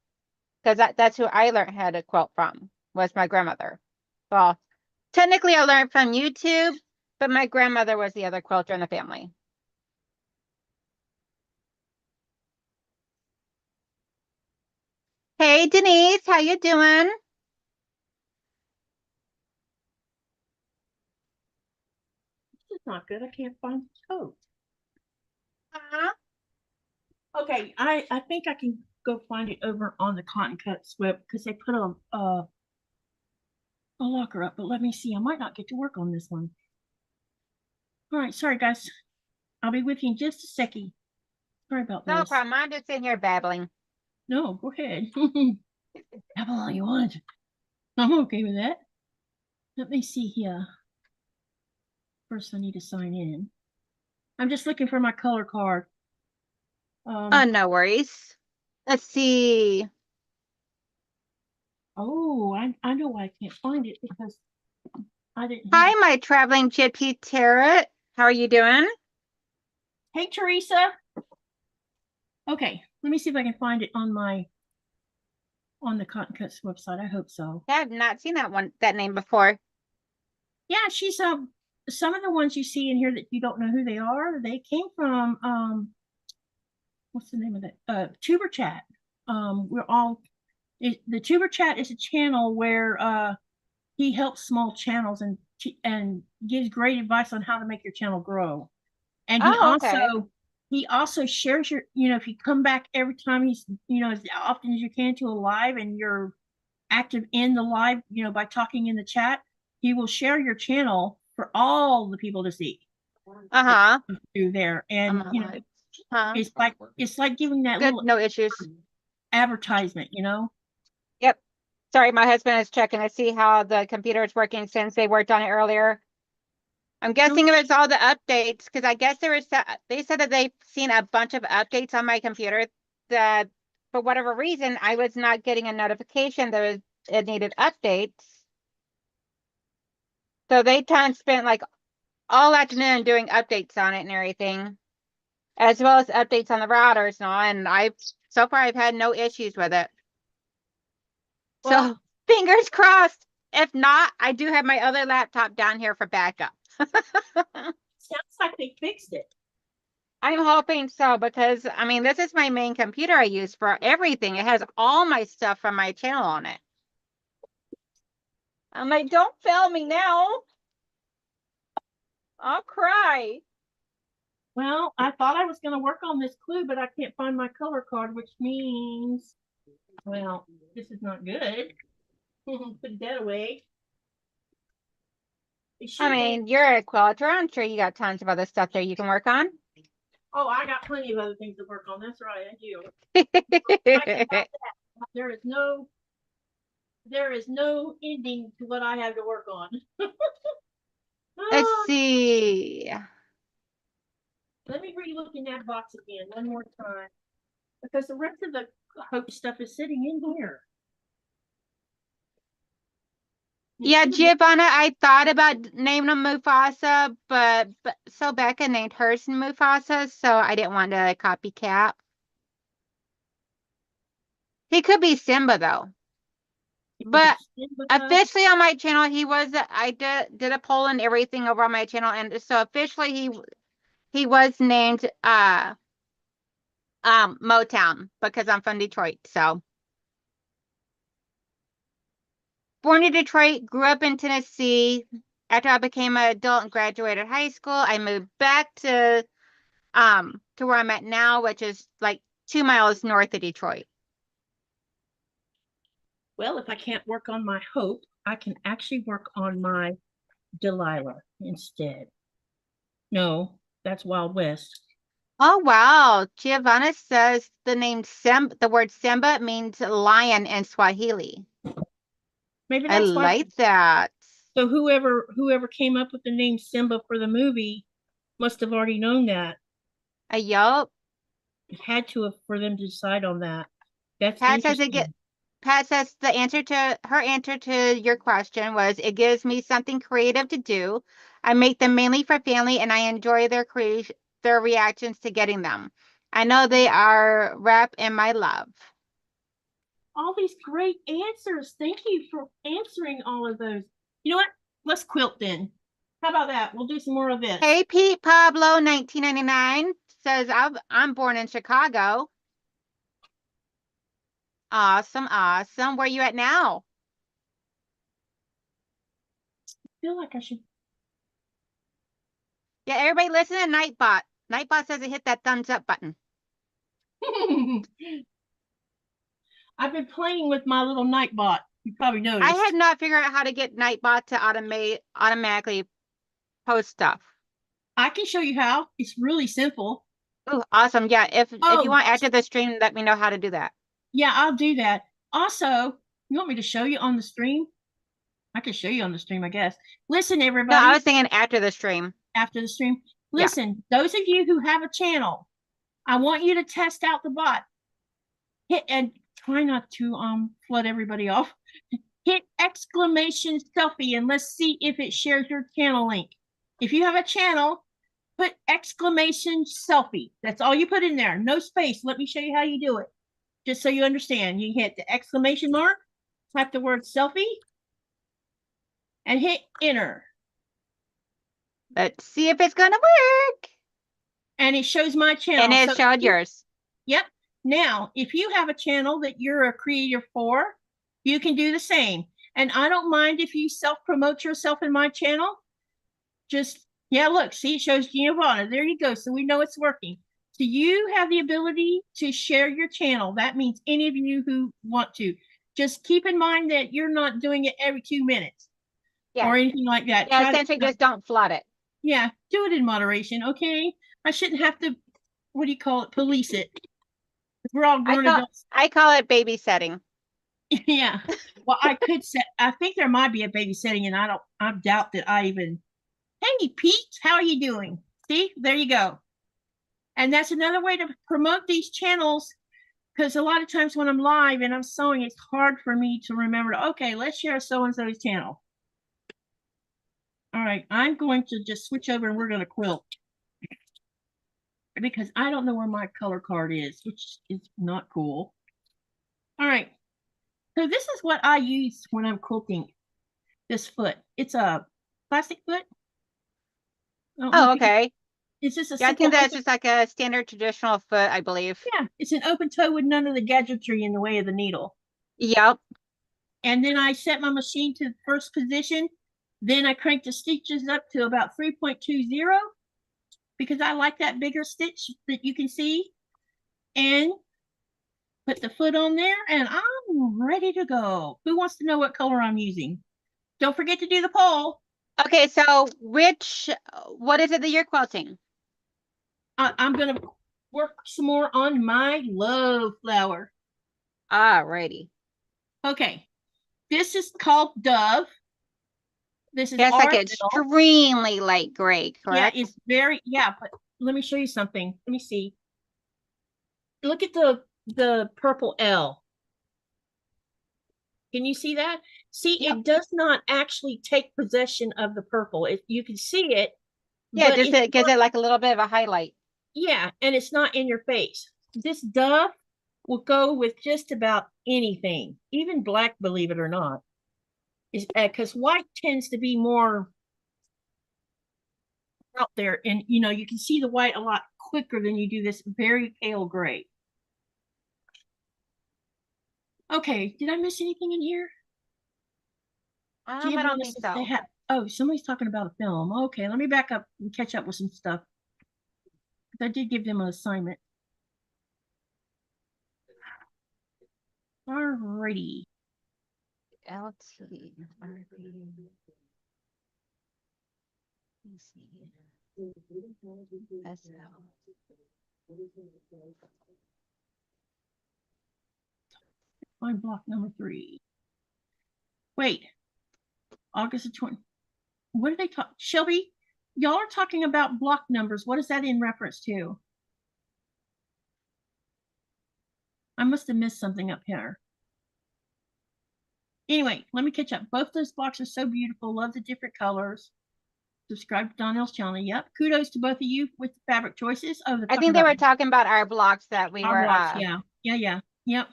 Because that's who I learned how to quilt from, was my grandmother. Well, technically I learned from YouTube, but my grandmother was the other quilter in the family. Hey Denise, how you doing? This is not good. I can't find the coat. Uh-huh. Okay, I think I can go find it over on the Cotton Cut Sweep because they put a locker up. But let me see. I might not get to work on this one. All right, sorry guys. I'll be with you in just a second. Sorry about No this. problem. I'm just sitting here babbling. No, go ahead. Babble all you want. I'm okay with that. Let me see here. First, I need to sign in. I'm just looking for my color card. No worries. Let's see. Oh, I know why I can't find it because I didn't Hi, have... my traveling gypsy Tarot. How are you doing? Hey, Teresa. Okay, let me see if I can find it on the Cotton Cuts website. I hope so. Yeah, I've not seen that name before. Yeah, she's some of the ones you see in here that you don't know who they are, they came from what's the name of that? Tuber Chat. The Tuber Chat is a channel where he helps small channels and gives great advice on how to make your channel grow. And Oh, okay. he also shares your, if you come back every time he's, as often as you can to a live and you're active in the live, by talking in the chat, he will share your channel for all the people to see. Uh-huh. Through there. And Huh? it's like giving that Good, little no issues. advertisement, Yep. Sorry, my husband is checking to see how the computer is working since they worked on it earlier. I'm guessing it was all the updates because I guess they said that they've seen a bunch of updates on my computer that for whatever reason I was not getting a notification that it needed updates. So they spent like all afternoon doing updates on it and everything, as well as updates on the routers and all. And so far I've had no issues with it. Well, So fingers crossed. If not, I do have my other laptop down here for backup. sounds like they fixed it. I'm hoping so because, I mean, this is my main computer I use for everything. It has all my stuff from my channel on it. I'm like, don't fail me now. I'll cry. Well, I thought I was going to work on this clue, but I can't find my color card, which means, well, this is not good. Put that away. I mean, you're a quilter. I'm sure you got tons of other stuff there you can work on. Oh, I got plenty of other things to work on. That's right, I do. There is no ending to what I have to work on. Let's see. Let me re-look in that box again one more time because the rest of the hope stuff is sitting in here. Yeah, Giovanna, I thought about naming him Mufasa, but so Becca named hers Mufasa, so I didn't want to copycat. He could be Simba though. But officially on my channel, I did a poll and everything over on my channel, and so officially he was named Motown because I'm from Detroit. So born in Detroit, grew up in Tennessee. After I became an adult and graduated high school, I moved back to where I'm at now, which is like 2 miles north of Detroit. Well, if I can't work on my hope, I can actually work on my Delilah instead. No, that's Wild West. Oh wow. Giovanna says the word Simba means lion in Swahili. Maybe I that's why. like that. So whoever came up with the name Simba for the movie must have already known that. Yup. It had to have for them to decide on that. That's Pat says it get interesting. Pat says the answer to her answer to your question was it gives me something creative to do. I make them mainly for family and I enjoy their reactions to getting them. I know they are wrap in my love. All these great answers. Thank you for answering all of those. You know what? Let's quilt then. How about that? We'll do some more of this. Hey Pete Pablo 1999 says I'm born in Chicago. Awesome, awesome. Where you at now? I feel like I should. Yeah, everybody listen to Nightbot. Nightbot says it hit that thumbs up button. I've been playing with my little Nightbot. You probably I noticed. had not figured out how to get Nightbot to automatically post stuff. I can show you how. It's really simple. Oh, awesome. Yeah, if you Oh, want after the stream, let me know how to do that. yeah, I'll do that. Also, you want me to show you on the stream? I can show you on the stream, I guess. Listen, No, everybody, I was thinking after the stream. after the stream. Yeah. Listen, those of you who have a channel, I want you to test out the bot. Hit and try not to flood everybody off. Hit exclamation Sophie and let's see if it shares your channel link. If you have a channel, put exclamation Sophie. That's all you put in there. No space. Let me show you how you do it. Just so you understand. You hit the exclamation mark, type the word selfie, and hit enter. Let's see if it's gonna work. And it shows my channel. And it showed yours. Yep. Now, if you have a channel that you're a creator for, you can do the same. And I don't mind if you self-promote yourself in my channel. Just, yeah, look, see, it shows Giovanna. There you go. So we know it's working. So you have the ability to share your channel. That means any of you who want to. Just keep in mind that you're not doing it every 2 minutes or anything like that. Yeah, essentially just don't flood it. Yeah, do it in moderation, okay? I shouldn't have to, what do you call it, police it. We're all grown adults. I call it babysitting. Yeah. Well, I think there might be a babysitting, and I doubt that I even, hey, Pete, how are you doing? See, there you go. And that's another way to promote these channels, because a lot of times when I'm live and I'm sewing, it's hard for me to remember, okay, let's share so-and-so's channel. All right, I'm going to just switch over and we're going to quilt. Because I don't know where my color card is, which is not cool. All right. So this is what I use when I'm quilting this foot. It's a plastic foot. Oh, okay. It's just a yeah, I think that's just like a standard traditional foot, I believe. Yeah, it's an open toe with none of the gadgetry in the way of the needle. Yep. And then I set my machine to the first position. Then I crank the stitches up to about 3.20 because I like that bigger stitch that you can see. And put the foot on there and I'm ready to go. Who wants to know what color I'm using? Don't forget to do the poll. Okay, so what is it that you're quilting? I'm going to work some more on my love flower. Alrighty. Okay. This is called Dove. This is like extremely light gray, correct? Yeah, it's very, but let me show you something. Let me see. Look at the purple L. Can you see that? See, It does not actually take possession of the purple. You can see it. Yeah, just it gives it like a little bit of a highlight. Yeah, and it's not in your face. This Dove will go with just about anything, even black, believe it or not. Because white tends to be more out there, and you can see the white a lot quicker than you do this very pale gray. Okay, did I miss anything in here? I don't think so. Oh, somebody's talking about a film. Okay, let me back up and catch up with some stuff. I did give them an assignment. Alrighty. me see. SL. Find block number 3. Wait, August the 20th. What are they talking? Shelby, y'all are talking about block numbers. What is that in reference to? I must have missed something up here. Anyway, let me catch up. Both those blocks are so beautiful. Love the different colors. Subscribe to Donnell's channel. Yep. Kudos to both of you with the fabric choices. Oh, I think they were talking about our blocks that we were. Blocks, yeah. Yep.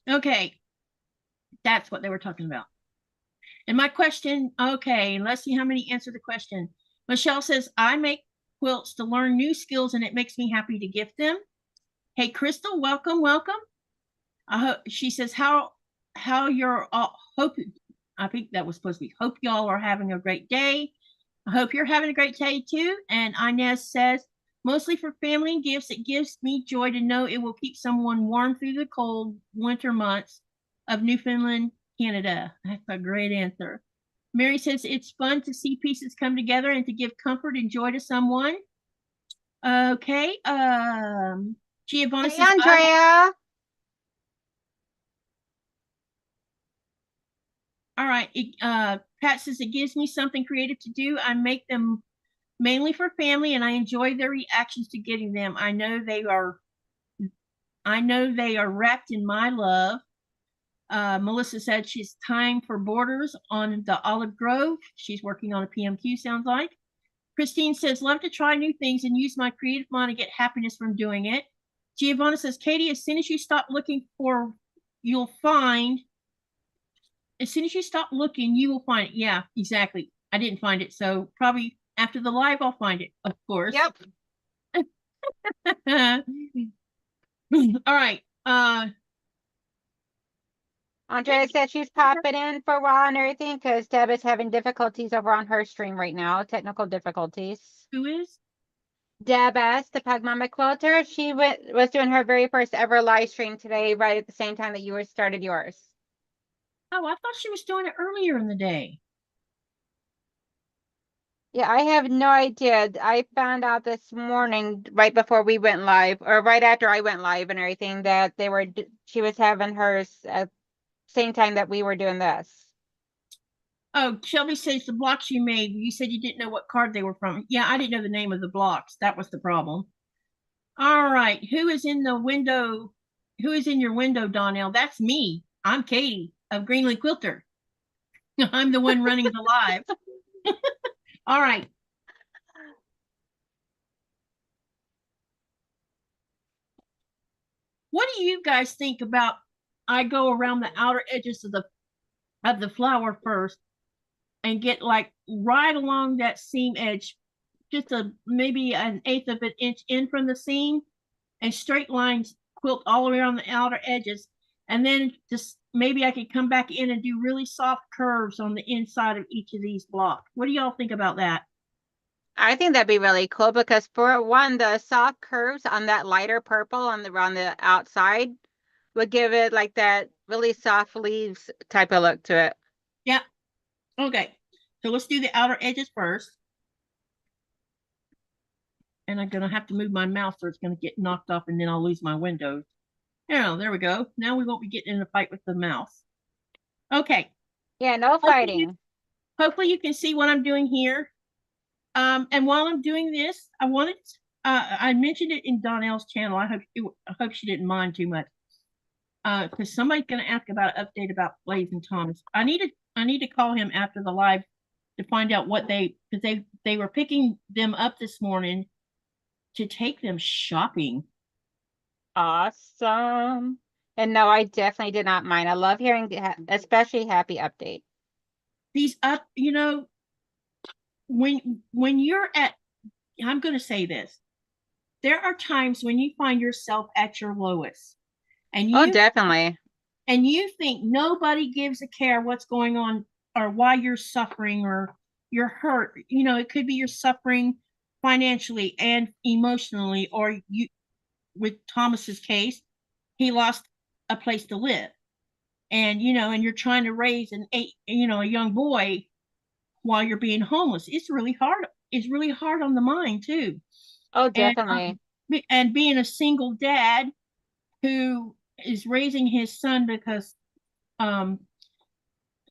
Okay. That's what they were talking about. And my question, okay, let's see how many answer the question. Michelle says, I make quilts to learn new skills and it makes me happy to gift them. Hey, Crystal, welcome. She says, how you're all, I think that was supposed to be, hope y'all are having a great day. I hope you're having a great day too. And Inez says, mostly for family and gifts, it gives me joy to know it will keep someone warm through the cold winter months of Newfoundland, Canada. That's a great answer. Mary says, it's fun to see pieces come together and to give comfort and joy to someone. Okay. Giovanna says, Andrea. All right. Pat says, it gives me something creative to do. I make them mainly for family and I enjoy their reactions to getting them. I know they are wrapped in my love. Melissa said she's time for borders on the Olive Grove. She's working on a PMQ, sounds like. Christine says, love to try new things and use my creative mind to get happiness from doing it. Giovanna says, Katie, as soon as you stop looking for, you'll find. As soon as you stop looking, you will find it. Yeah, exactly. I didn't find it. So probably after the live, I'll find it, of course. Yep. All right. Andrea said she's popping in for a while and everything because Deb is having difficulties over on her stream right now. Technical difficulties. Who is? Deb S, the Pug Mama Quilter. She was doing her very first ever live stream today, right at the same time that you started yours. Oh, I thought she was doing it earlier in the day. Yeah, I have no idea. I found out this morning right before we went live, or right after I went live and everything, that she was having hers at the same time that we were doing this. Oh, Shelby says the blocks you made, you said you didn't know what card they were from. Yeah, I didn't know the name of the blocks. That was the problem. All right. Who is in the window? Who is in your window, Donnell? That's me. I'm Katy of Greenland Quilter. I'm the one running the live. All right. What do you guys think about I go around the outer edges of the flower first and get like right along that seam edge, just maybe an eighth of an inch in from the seam, and straight lines quilt all the way around the outer edges. And then just maybe I could come back in and do really soft curves on the inside of each of these blocks. What do y'all think about that? I think that'd be really cool because for one, the soft curves on that lighter purple on the outside would give it like that really soft leaves type of look to it. Yeah. Okay. So let's do the outer edges first. And I'm going to have to move my mouse or it's going to get knocked off and then I'll lose my windows. Oh, there we go. Now we won't be getting in a fight with the mouse. Okay. Yeah, no fighting. Hopefully you can see what I'm doing here. And while I'm doing this, I mentioned it in Donnell's channel. I hope she didn't mind too much. Because somebody's going to ask about an update about Blaze and Thomas. I need to call him after the live to find out what because they were picking them up this morning to take them shopping. Awesome. And no, I definitely did not mind. I love hearing especially happy update. These when you're at, I'm going to say this, there are times when you find yourself at your lowest and definitely. And you think nobody gives a care what's going on or why you're suffering or you're hurt. It could be you're suffering financially and emotionally, or with Thomas's case, he lost a place to live. And, and you're trying to raise a young boy while you're being homeless. It's really hard is really hard on the mind too. Oh, And definitely. and being a single dad who is raising his son because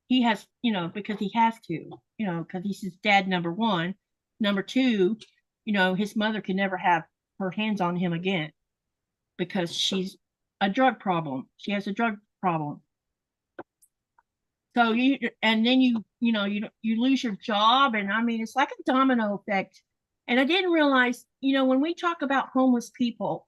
he has, because he has to, because he's his dad, number one. Number two, his mother can never have her hands on him again because she's a drug problem. She has a drug problem. So and then you lose your job, and I mean, it's like a domino effect. And I didn't realize, when we talk about homeless people,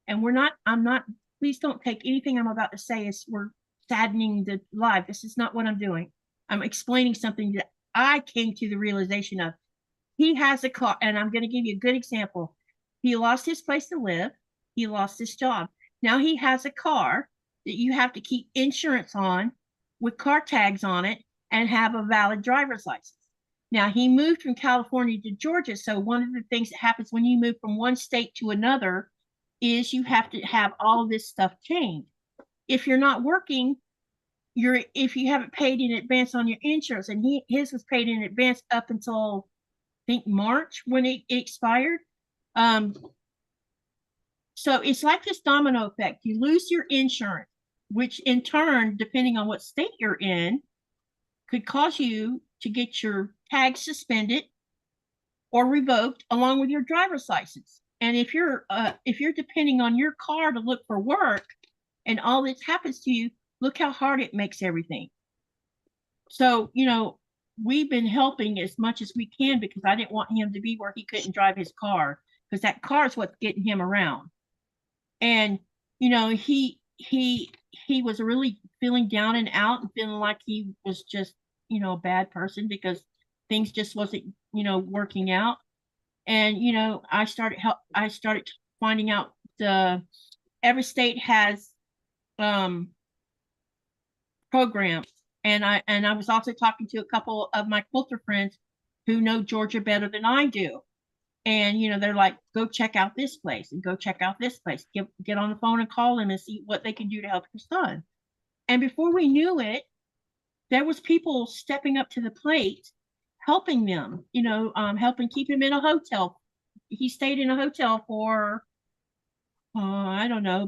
and I'm not, please don't take anything I'm about to say as we're saddening the life. This is not what I'm doing. I'm explaining something that I came to the realization of. He has a car, and I'm going to give you a good example. He lost his place to live. He lost his job. Now he has a car that you have to keep insurance on with car tags on it and have a valid driver's license. Now he moved from California to Georgia. So one of the things that happens when you move from one state to another is you have to have all of this stuff changed. If you're not working, if you haven't paid in advance on your insurance, and his was paid in advance up until I think March when it expired. So it's like this domino effect. You lose your insurance, which in turn, depending on what state you're in, could cause you to get your tag suspended or revoked along with your driver's license. And if you're depending on your car to look for work and all this happens to you, look how hard it makes everything. So, we've been helping as much as we can because I didn't want him to be where he couldn't drive his car, because that car is what's getting him around. And, he was really feeling down and out and feeling like he was just, a bad person because things just wasn't, working out. And, I started finding out every state has programs. And I was also talking to a couple of my quilter friends who know Georgia better than I do. And, they're like, go check out this place and go check out this place. Get on the phone and call them and see what they can do to help your son. And before we knew it, there was people stepping up to the plate, helping them, helping keep him in a hotel. He stayed in a hotel for, I don't know,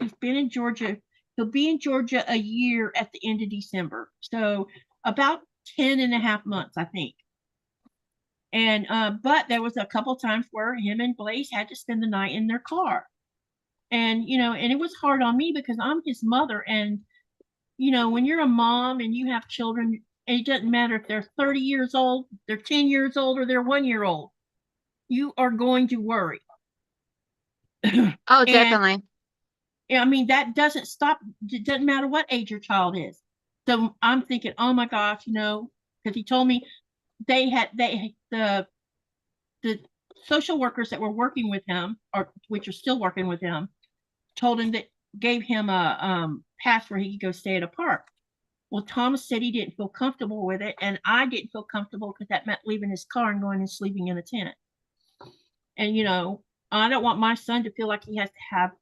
he's been in Georgia. He'll be in Georgia a year at the end of December. So about 10 and a half months, I think. And, but there was a couple times where him and Blaze had to spend the night in their car. And, and it was hard on me because I'm his mother. And, when you're a mom and you have children, it doesn't matter if they're 30 years old, they're 10 years old, or they're 1 year old, you are going to worry. Oh, definitely. I mean, that doesn't stop. It doesn't matter what age your child is. So I'm thinking, oh my gosh, because he told me the social workers that were working with him, or which are still working with him, told him that gave him a pass where he could go stay at a park. Well, Thomas said he didn't feel comfortable with it, and I didn't feel comfortable because that meant leaving his car and going and sleeping in a tent. And I don't want my son to feel like he has to have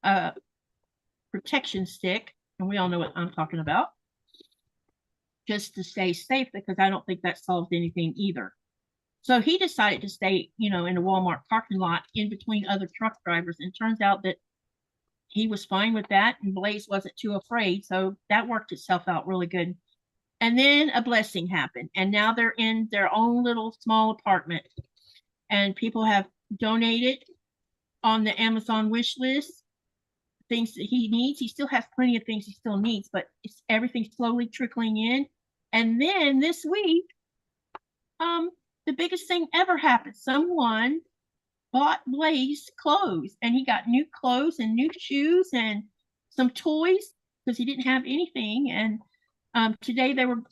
a protection stick, and we all know what I'm talking about, just to stay safe, because I don't think that solves anything either. So he decided to stay, in a Walmart parking lot in between other truck drivers. And it turns out that he was fine with that, and Blaze wasn't too afraid. So that worked itself out really good. And then a blessing happened, and now they're in their own little small apartment, and people have donated on the Amazon wish list things that he needs. He still has plenty of things he still needs, but everything's slowly trickling in. And then this week, the biggest thing ever happened. Someone bought Blaze clothes, and he got new clothes and new shoes and some toys because he didn't have anything. And today they were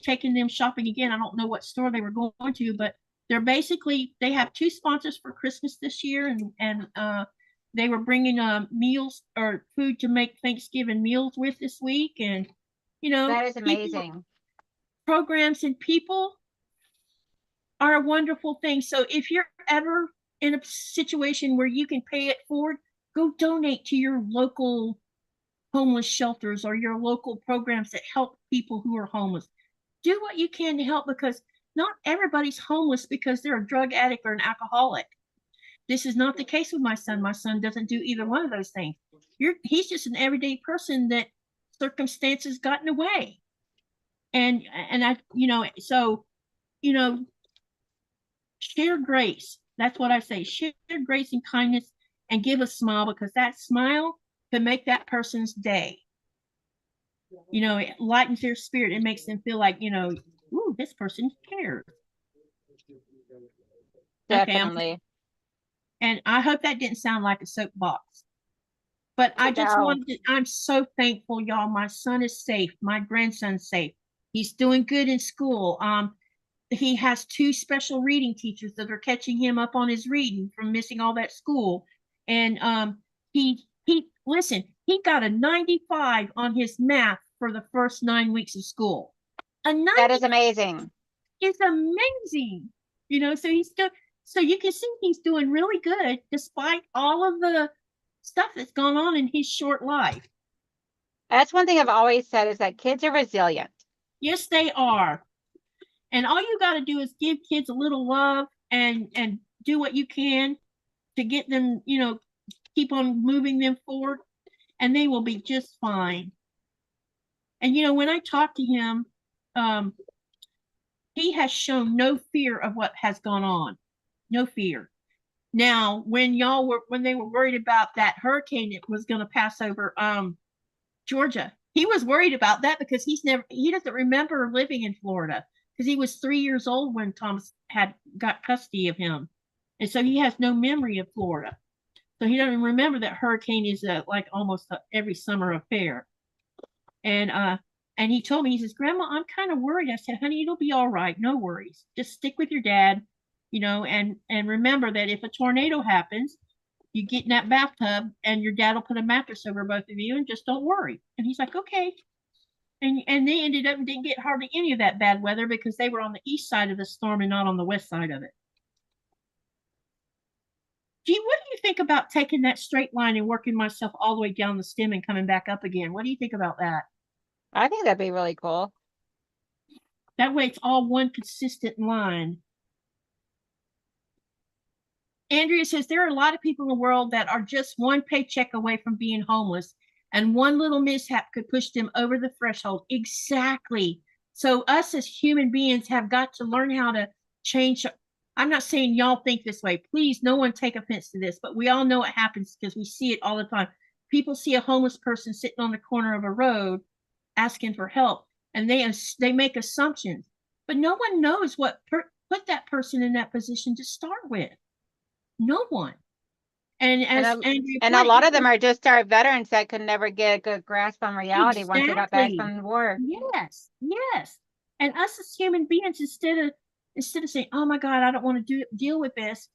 taking them shopping again. I don't know what store they were going to, but they have 2 sponsors for Christmas this year, and they were bringing meals or food to make Thanksgiving meals with this week. And that is amazing. Programs and people are a wonderful thing. So if you're ever in a situation where you can pay it forward, go donate to your local homeless shelters or your local programs that help people who are homeless. Do what you can to help, because not everybody's homeless because they're a drug addict or an alcoholic. This is not the case with my son. My son doesn't do either one of those things. He's just an everyday person that circumstances got in the way. And I, so, share grace. That's what I say. Share grace and kindness and give a smile, because that smile can make that person's day. It lightens their spirit. It makes them feel like, ooh, this person cares. Definitely. Okay, and I hope that didn't sound like a soapbox. But I just wanted to, I'm so thankful, y'all. My son is safe. My grandson's safe. He's doing good in school. He has 2 special reading teachers that are catching him up on his reading from missing all that school. And he listen, he got a 95 on his math for the first 9 weeks of school. That is amazing. It's amazing. So he's still, so you can see he's doing really good despite all of the stuff that's gone on in his short life. That's one thing I've always said, is that kids are resilient. Yes, they are. And all you got to do is give kids a little love and do what you can to get them, keep on moving them forward, and they will be just fine. And when I talk to him, he has shown no fear of what has gone on. No fear. Now, when they were worried about that hurricane that was going to pass over Georgia, he was worried about that because he doesn't remember living in Florida, because he was 3 years old when Thomas got custody of him. And so he has no memory of Florida. So he doesn't remember that hurricane is like almost every summer affair. And he told me, he says, Grandma, I'm kind of worried. I said, honey, it'll be all right. No worries. Just stick with your dad, and remember that if a tornado happens, you get in that bathtub and your dad will put a mattress over both of you, and just don't worry. And he's like, okay. And they ended up and didn't get hardly any of that bad weather because they were on the east side of the storm and not on the west side of it. Gee, what do you think about taking that straight line and working myself all the way down the stem and coming back up again? What do you think about that? I think that'd be really cool. That way it's all one consistent line. Andrea says there are a lot of people in the world that are just one paycheck away from being homeless, and one little mishap could push them over the threshold. Exactly. So us as human beings have got to learn how to change. I'm not saying y'all think this way. Please, no one take offense to this, but we all know it happens because we see it all the time. People see a homeless person sitting on the corner of a road asking for help, and they make assumptions, but no one knows what put that person in that position to start with. No one. And a lot of them are just our veterans that could never get a good grasp on reality once they got back from the war. Yes. And us as human beings, instead of saying, oh my God, I don't want to deal with this.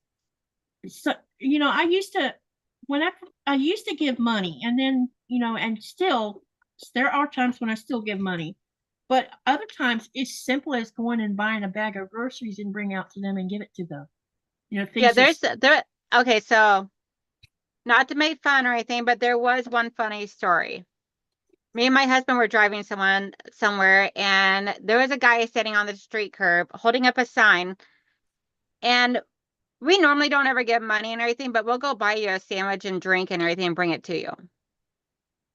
So, I used to give money, and then, and still there are times when I still give money, but other times it's simple as going and buying a bag of groceries and bring out to them and give it to them. Okay, so not to make fun or anything, but there was one funny story. Me and my husband were driving somewhere, and there was a guy sitting on the street curb holding up a sign, and we normally don't ever give money and everything, but we'll go buy you a sandwich and drink and everything and bring it to you.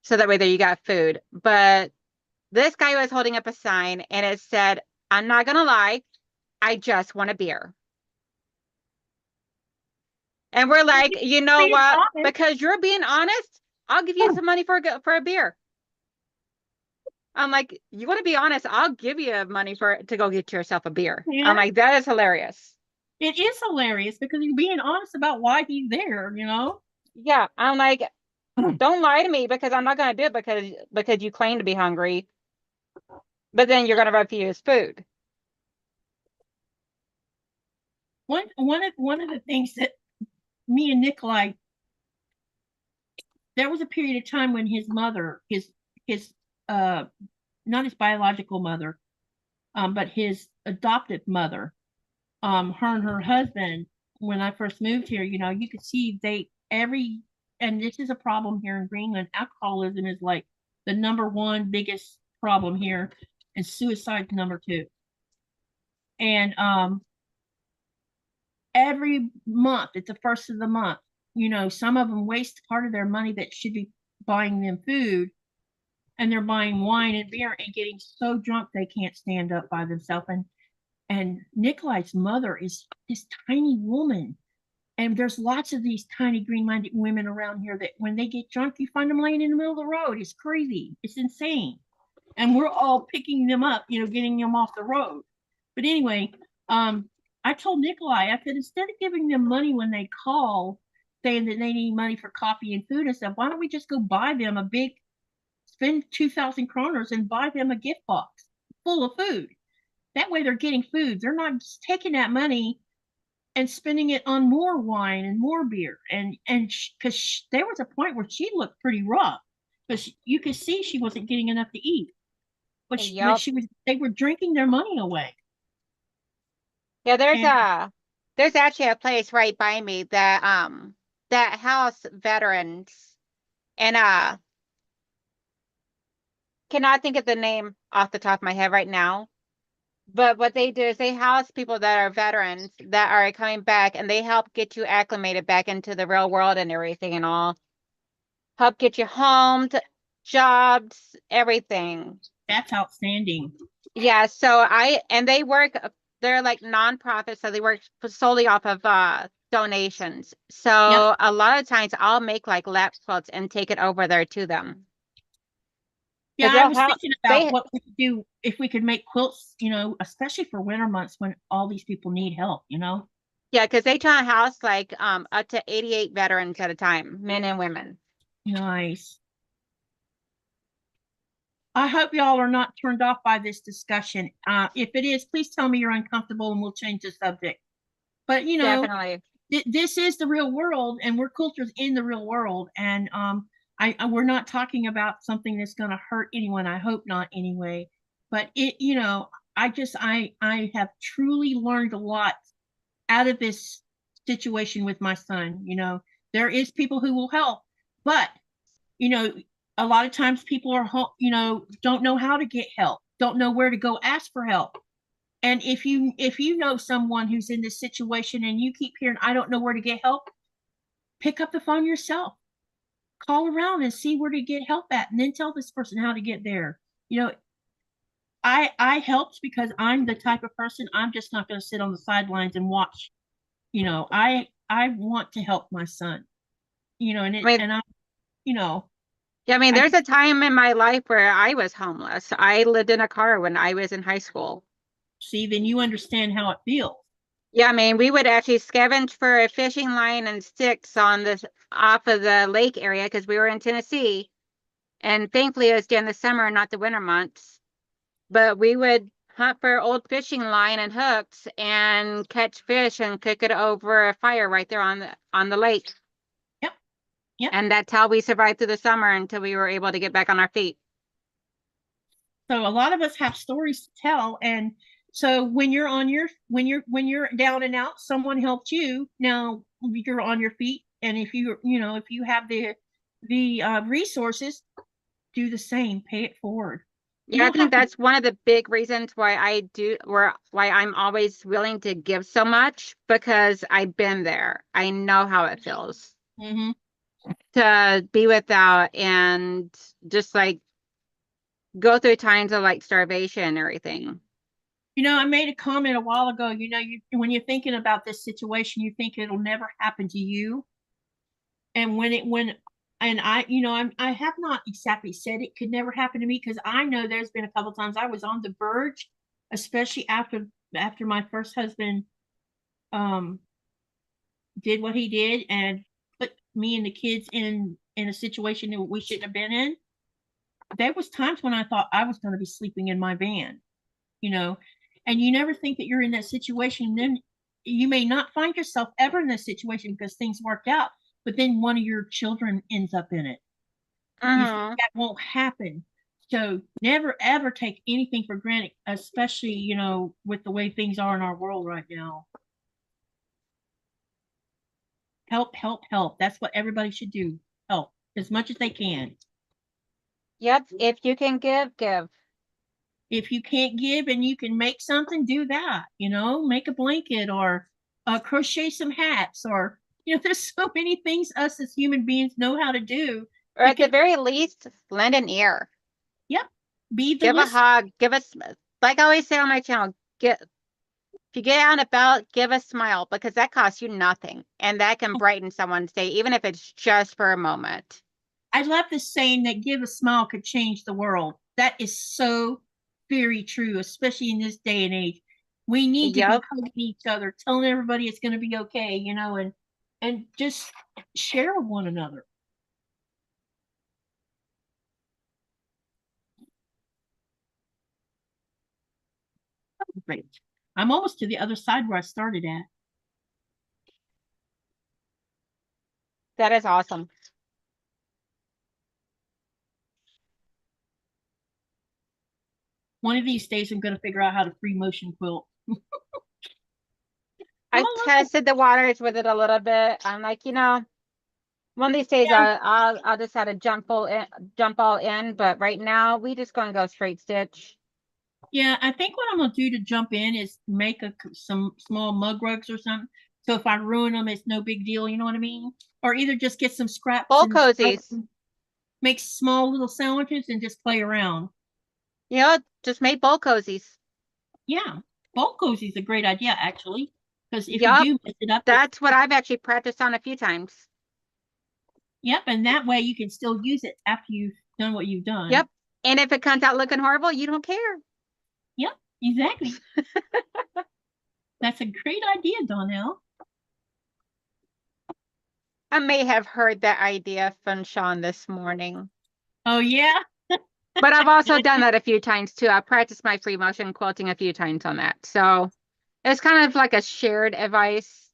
So that way there you got food. But this guy was holding up a sign, and it said, I'm not going to lie, I just want a beer. And we're like, you know what? Because you're being honest, I'll give you some money for a beer. I'm like, you want to be honest? I'll give you money to go get yourself a beer. Yeah. I'm like, that is hilarious. It is hilarious because you're being honest about why he's there, Yeah, I'm like, don't lie to me, because I'm not going to do it because you claim to be hungry, but then you're going to refuse food. One of the things that me and Nikolai, there was a period of time when his mother, his not his biological mother, but his adoptive mother, her and her husband, when I first moved here, you could see and this is a problem here in Greenland. Alcoholism is like the #1 biggest problem here, and suicide's #2. And every month, at the first of the month, some of them waste part of their money that should be buying them food, and they're buying wine and beer and getting so drunk they can't stand up by themselves. And Nikolai's mother is this tiny woman. And there's lots of these tiny green-minded women around here that when they get drunk, you find them laying in the middle of the road. It's crazy. It's insane. And we're all picking them up, getting them off the road. But anyway, I told Nikolai, I said, instead of giving them money when they call saying that they need money for coffee and food and stuff, why don't we just go buy them spend 2,000 kroners and buy them a gift box full of food. That way they're getting food. They're not just taking that money and spending it on more wine and more beer. And because there was a point where she looked pretty rough, because you could see she wasn't getting enough to eat. But they were drinking their money away. Yeah, there's actually a place right by me that house veterans, and cannot think of the name off the top of my head right now. But what they do is they house people that are veterans that are coming back, and they help get you acclimated back into the real world and everything and all. Help get you homes, jobs, everything. That's outstanding. Yeah, they're like nonprofits, so they work solely off of donations. So Yep. a lot of times I'll make like lap quilts and take it over there to them. Yeah, I was thinking about what we could do if we could make quilts, especially for winter months when all these people need help, Yeah, because they try to house like up to 88 veterans at a time, men and women. Nice. I hope y'all are not turned off by this discussion. If it is, please tell me you're uncomfortable and we'll change the subject. But Definitely. This is the real world, and we're quilters in the real world. And we're not talking about something that's going to hurt anyone. I hope not, anyway. But I have truly learned a lot out of this situation with my son. There is people who will help, but a lot of times people are don't know how to get help, don't know where to go ask for help. And if you know someone who's in this situation and you keep hearing, I don't know where to get help, pick up the phone yourself, call around and see where to get help at, and then tell this person how to get there. I helped because I'm the type of person, I'm just not going to sit on the sidelines and watch. I want to help my son, and I yeah, I mean, there's a time in my life where I was homeless. I lived in a car when I was in high school. See, then you understand how it feels. Yeah, I mean, we would actually scavenge for a fishing line and sticks off of the lake area because we were in Tennessee. And thankfully it was during the summer, not the winter months. But we would hunt for old fishing line and hooks and catch fish and cook it over a fire right there on the lake. Yep. Yep. And that's how we survived through the summer until we were able to get back on our feet. So a lot of us have stories to tell, and so when you're down and out, someone helped you. Now you're on your feet, and if you have the resources, do the same. Pay it forward. Yeah, I think that's one of the big reasons why I'm always willing to give so much, because I've been there. I know how it feels to be without and just like go through times of like starvation and everything. I made a comment a while ago, when you're thinking about this situation, you think it'll never happen to you. And I have not exactly said it could never happen to me, because I know there's been a couple times I was on the verge, especially after my first husband did what he did and put me and the kids in a situation that we shouldn't have been in. There was times when I thought I was going to be sleeping in my van, and you never think that you're in that situation. Then you may not find yourself ever in this situation because things worked out, but then one of your children ends up in it. You think that won't happen. So never ever take anything for granted, especially with the way things are in our world right now. Help, help, help. That's what everybody should do. Help as much as they can. Yep. If you can give. If you can't give and you can make something, do that, make a blanket or crochet some hats or, there's so many things us as human beings know how to do. Or at the very least, lend an ear. Yep. Be the Give a listener. hug. Give us, like I always say on my channel, if you get out and about, give a smile because that costs you nothing. And that can brighten someone's day, even if it's just for a moment. I love this saying that give a smile could change the world. That is so very true, especially in this day and age. We need to be hugging each other, telling everybody it's going to be okay, and just share with one another. Great. I'm almost to the other side where I started at. That is awesome. One of these days, I'm going to figure out how to free motion quilt. I tested the waters with it a little bit. I'm like, one of these days I'll decide to jump all in. But right now we just gonna go straight stitch. Yeah, I think what I'm gonna do to jump in is make some small mug rugs or something. So if I ruin them, it's no big deal. You know what I mean? Or either just get some scraps Bowl and cozies. make small little sandwiches and just play around. Just make bowl cozies. Yeah, bowl cozies is a great idea actually, because if Yep. you do mess it up, that's what I've actually practiced on a few times. Yep, and that way you can still use it after you've done what you've done. Yep, and if it comes out looking horrible, you don't care. Yep, exactly. That's a great idea, Donnell. I may have heard that idea from Sean this morning. Oh, yeah? But I've also done that a few times too. I practiced my free motion quilting a few times on that. So it's kind of like a shared advice.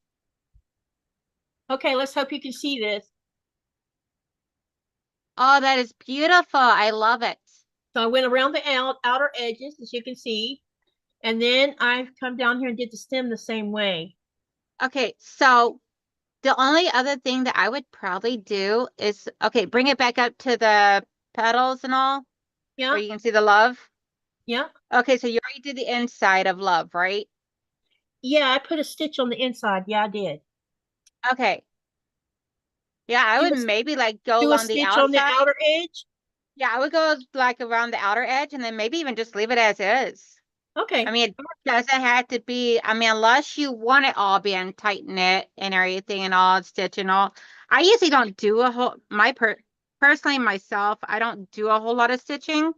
Okay, let's hope you can see this. Oh, that is beautiful. I love it. So I went around the outer edges, as you can see. And then I've come down here and did the stem the same way. Okay, so the only other thing that I would probably do is, okay, bring it back up to the petals and all. Yeah. Where you can see the love. Yeah. Okay, so you already did the inside of love, right? Yeah, I put a stitch on the inside. Yeah, I did. Okay. Yeah, I would maybe like go along the outside. On the outer edge. Yeah, I would go like around the outer edge and then maybe even just leave it as is. Okay. I mean, it doesn't have to be, I mean, unless you want it all being tight knit and everything and all stitch and all. I usually don't do a whole, personally myself, I don't do a whole lot of stitching.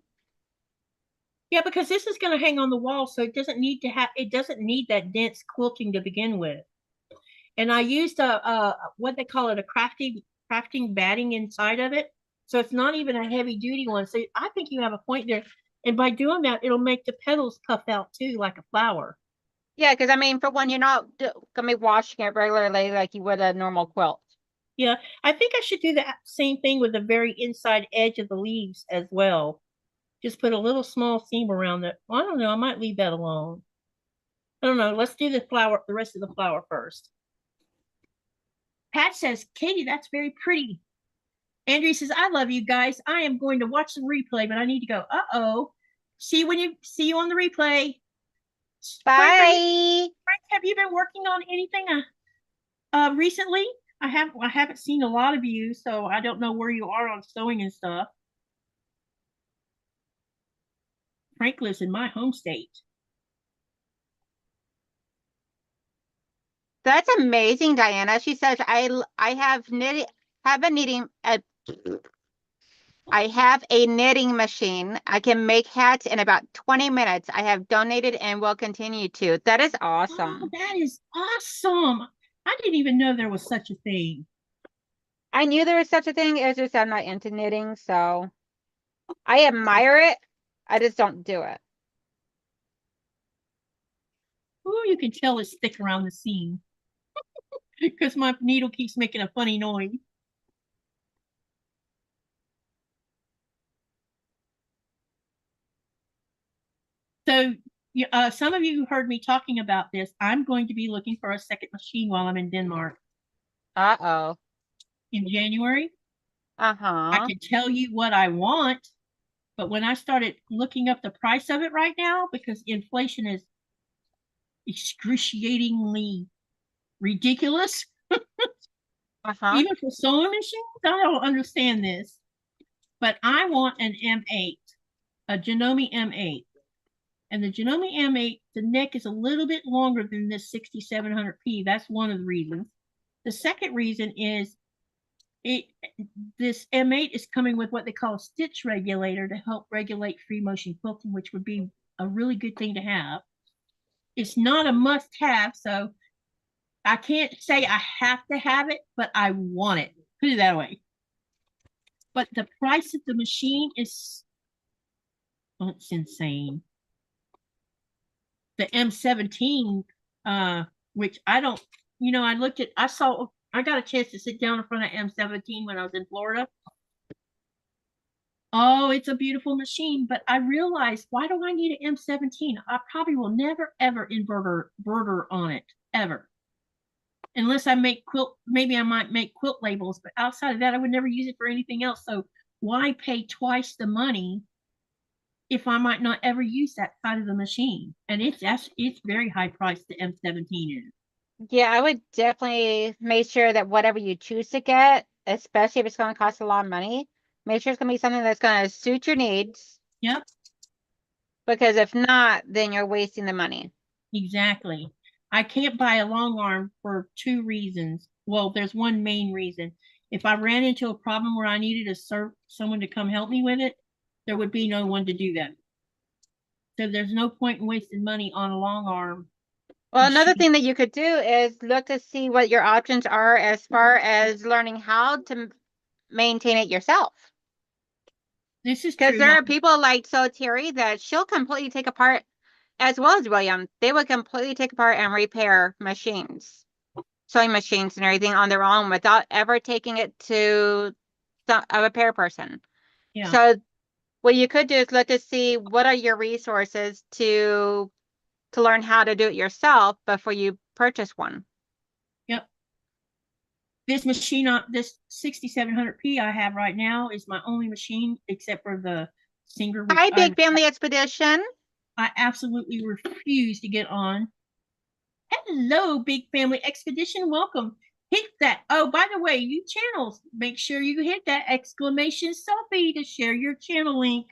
Yeah, because this is going to hang on the wall, so it doesn't need that dense quilting to begin with. And I used what they call it, a crafting batting inside of it. So it's not even a heavy duty one. So I think you have a point there. And by doing that, it'll make the petals puff out too, like a flower. Yeah, because I mean, for one, you're not going to be washing it regularly like you would a normal quilt. Yeah, I think I should do the same thing with the very inside edge of the leaves as well. Just put a little small seam around it. Well, I don't know. I might leave that alone. I don't know. Let's do the rest of the flower first. Pat says, Katie, that's very pretty. Andrea says, I love you guys. I am going to watch the replay, but I need to go. Uh-oh. See you on the replay. Bye. Frank, have you been working on anything recently? I haven't seen a lot of you, so I don't know where you are on sewing and stuff. Frank lives in my home state. That's amazing, Diana. She says, I have knitting, have a knitting, I have a knitting machine. I can make hats in about 20 minutes. I have donated and will continue to. That is awesome. Oh, that is awesome. I didn't even know there was such a thing. I knew there was such a thing. It's just I'm not into knitting, so I admire it. I just don't do it. Oh, you can tell it's thick around the seam because my needle keeps making a funny noise. So some of you heard me talking about this. I'm going to be looking for a second machine while I'm in Denmark. Uh-oh. In January. Uh-huh. I can tell you what I want But when I started looking up the price of it right now, because inflation is excruciatingly ridiculous, Uh-huh. even for sewing machines, I don't understand this. But I want an M8, a Janome M8. And the Janome M8, the neck is a little bit longer than this 6700P. That's one of the reasons. The second reason is this M8 is coming with what they call a stitch regulator to help regulate free motion quilting, which would be a really good thing to have. It's not a must have, so I can't say I have to have it, but I want it. Put it that way. But the price of the machine is, oh, it's insane. The M17, which I don't, I got a chance to sit down in front of M17 when I was in Florida. Oh, it's a beautiful machine, but I realized, why do I need an M17? I probably will never ever inverter on it, ever. Unless I make maybe I might make quilt labels, but outside of that, I would never use it for anything else. So why pay twice the money if I might not ever use that side of the machine? And it's very high price, the M17 is. Yeah, I would definitely make sure that whatever you choose to get, especially if it's going to cost a lot of money, make sure it's going to be something that's going to suit your needs. Yep. Because if not, then you're wasting the money. Exactly. I can't buy a long arm for two reasons. Well, there's one main reason. If I ran into a problem where I needed someone to come help me with it, there would be no one to do that. So there's no point in wasting money on a long arm. Well, another thing that you could do is look to see what your options are as far as learning how to maintain it yourself. This is Because true. there are people like Terry that she'll completely take apart, as well as William. They would completely take apart and repair machines, sewing machines and everything on their own without ever taking it to a repair person. Yeah. So what you could do is look to see what are your resources to learn how to do it yourself before you purchase one. Yep. This machine, this 6700P I have right now is my only machine except for the Singer, which Hi, Big Family Expedition. I absolutely refuse to get on. Hello, Big Family Expedition. Welcome. Hit that. Oh, by the way, you channels, make sure you hit that exclamation Sophie to share your channel link.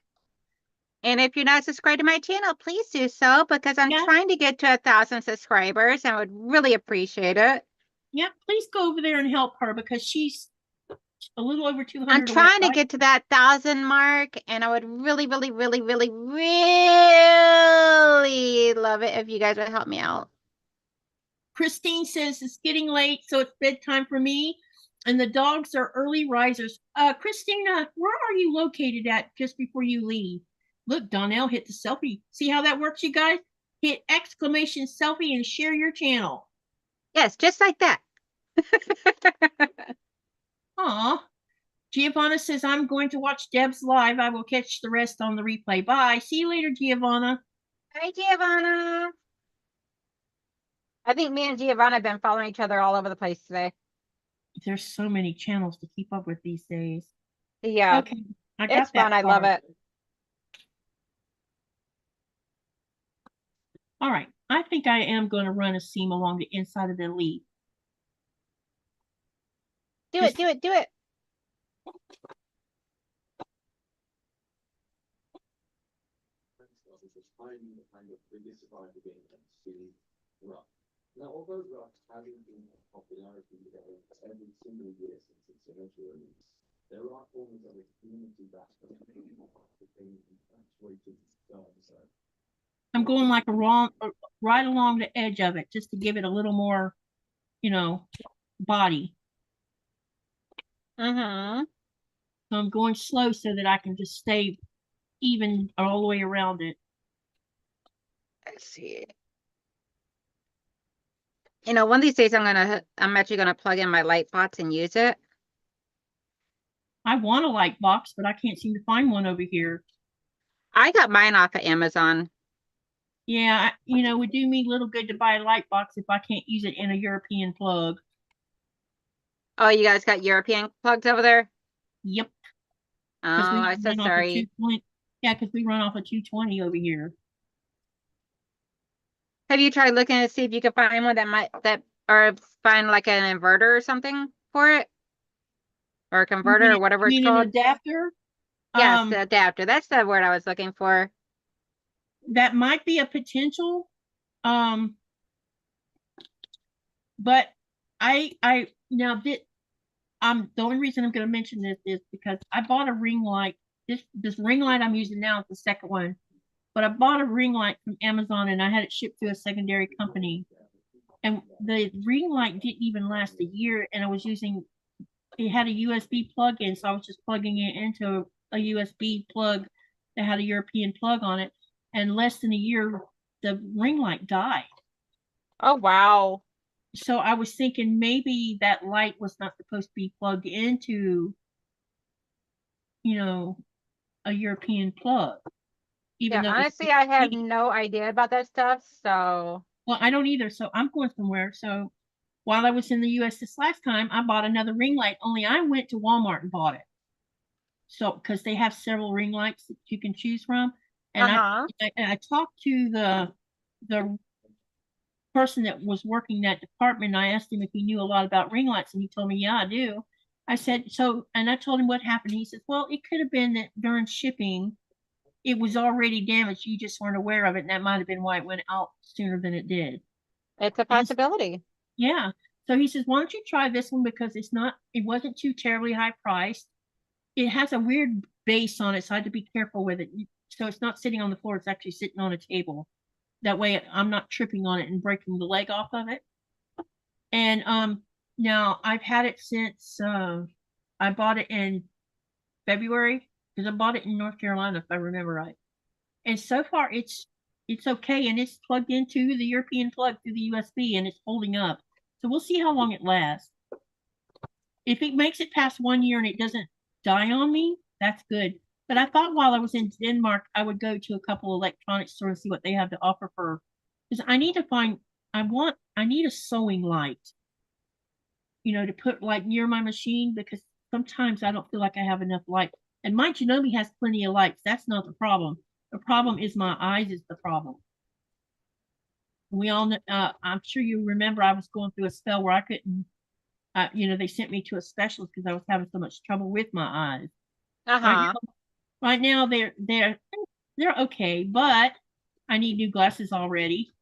And if you're not subscribed to my channel, please do so, because I'm trying to get to 1,000 subscribers. And I would really appreciate it. Yeah, please go over there and help her because she's a little over 200. I'm trying to get to that 1,000 mark, and I would really, really, really, really, really love it if you guys would help me out. Christine says it's getting late, so it's bedtime for me, and the dogs are early risers. Christina, where are you located at just before you leave? Look, Donnell hit the selfie. See how that works, you guys? Hit exclamation selfie and share your channel. Yes, just like that. Aw. Giovanna says, I'm going to watch Deb's live. I will catch the rest on the replay. Bye. See you later, Giovanna. Hi, Giovanna. I think me and Giovanna have been following each other all over the place today. There's so many channels to keep up with these days. Yeah. Okay. It's fun. I love it. All right. I think I am going to run a seam along the inside of the leaf. Do it. Do it. Do it. Now, although ruffs haven't been a popularity every single year since its initial release, there are forms of its community-backed I'm going like right along the edge of it just to give it a little more, body. Mm-hmm. So I'm going slow so that I can just stay even all the way around it. Let's see. One of these days I'm actually gonna plug in my light box and use it. I want a light box, but I can't seem to find one over here. I got mine off of Amazon. Yeah, it would do me little good to buy a light box if I can't use it in a European plug. Oh, you guys got European plugs over there? Yep. Oh, I'm so sorry. Yeah, because we run off a 220 over here. Have you tried looking to see if you can find one or find like an inverter or something for it? Or a converter or whatever it's an called? adapter? Yes, the adapter. That's the word I was looking for. That might be a potential. But now the only reason I'm going to mention this is because I bought a ring light. This ring light I'm using now is the second one, but I bought a ring light from Amazon and I had it shipped to a secondary company. And the ring light didn't even last a year, and it had a USB plug in, so I was just plugging it into a USB plug that had a European plug on it. And less than a year, the ring light died. Oh, wow. So I was thinking maybe that light was not supposed to be plugged into, a European plug. Even though honestly, I have no idea about that stuff. So, well, I don't either. So I'm going somewhere. So while I was in the US this last time, I bought another ring light, only I went to Walmart and bought it. So, because they have several ring lights that you can choose from. And I talked to the person that was working that department. And I asked him if he knew a lot about ring lights, and he told me, yeah, I do. I said, and I told him what happened. He says, well, it could have been that during shipping, it was already damaged. You just weren't aware of it. And that might have been why it went out sooner than it did. It's a possibility. Yeah. So he says, why don't you try this one, because it wasn't too terribly high priced. It has a weird base on it, so I had to be careful with it. So it's not sitting on the floor. It's actually sitting on a table. That way I'm not tripping on it and breaking the leg off of it. And now I've had it since I bought it in February, because I bought it in North Carolina, if I remember right. And so far it's okay, and it's plugged into the European plug through the USB, and it's holding up. So we'll see how long it lasts. If it makes it past 1 year and it doesn't die on me, that's good. But I thought while I was in Denmark, I would go to a couple of electronics stores and see what they have to offer because I need a sewing light, to put like near my machine, because sometimes I don't feel like I have enough light. And my Janome has plenty of lights. That's not the problem. The problem is my eyes is the problem. We all know, I'm sure you remember I was going through a spell where I couldn't, they sent me to a specialist because I was having so much trouble with my eyes. Right now they're okay, but I need new glasses already.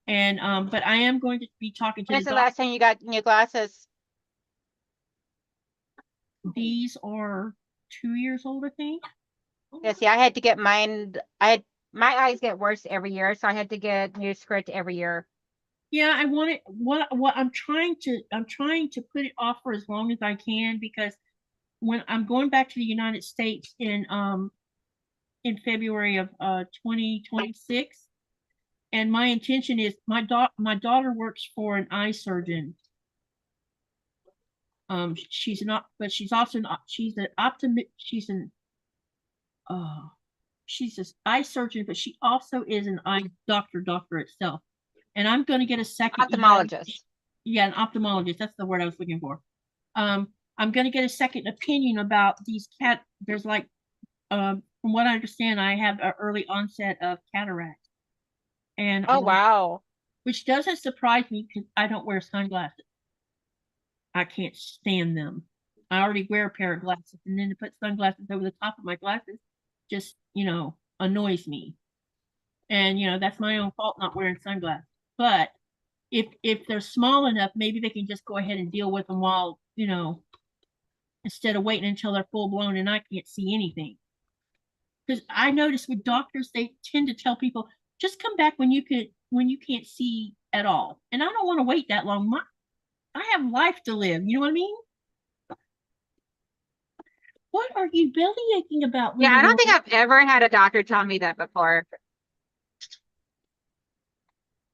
And but I am going to be talking to. When's the last time you got new glasses? These are 2 years old, I think. Yeah, see, I had to get mine. My eyes get worse every year, so I had to get new script every year. Yeah, I want it. What I'm trying to put it off for as long as I can, because when I'm going back to the United States in February of 2026, and my intention is my daughter works for an eye surgeon. She's an eye surgeon, but she also is an eye doctor itself. And I'm going to get a second ophthalmologist. Yeah, an ophthalmologist. That's the word I was looking for. I'm going to get a second opinion about these there's like, from what I understand, I have an early onset of cataract. And oh, wow. Which doesn't surprise me, because I don't wear sunglasses. I can't stand them. I already wear a pair of glasses, and then to put sunglasses over the top of my glasses just, annoys me. And, that's my own fault not wearing sunglasses. But if they're small enough, maybe they can just go ahead and deal with them while, instead of waiting until they're full blown and I can't see anything. Because I notice with doctors, they tend to tell people, just come back when you can't see at all. And I don't want to wait that long. I have life to live. You know what I mean? What are you bellyaching about? Yeah, I don't think I've ever had a doctor tell me that before.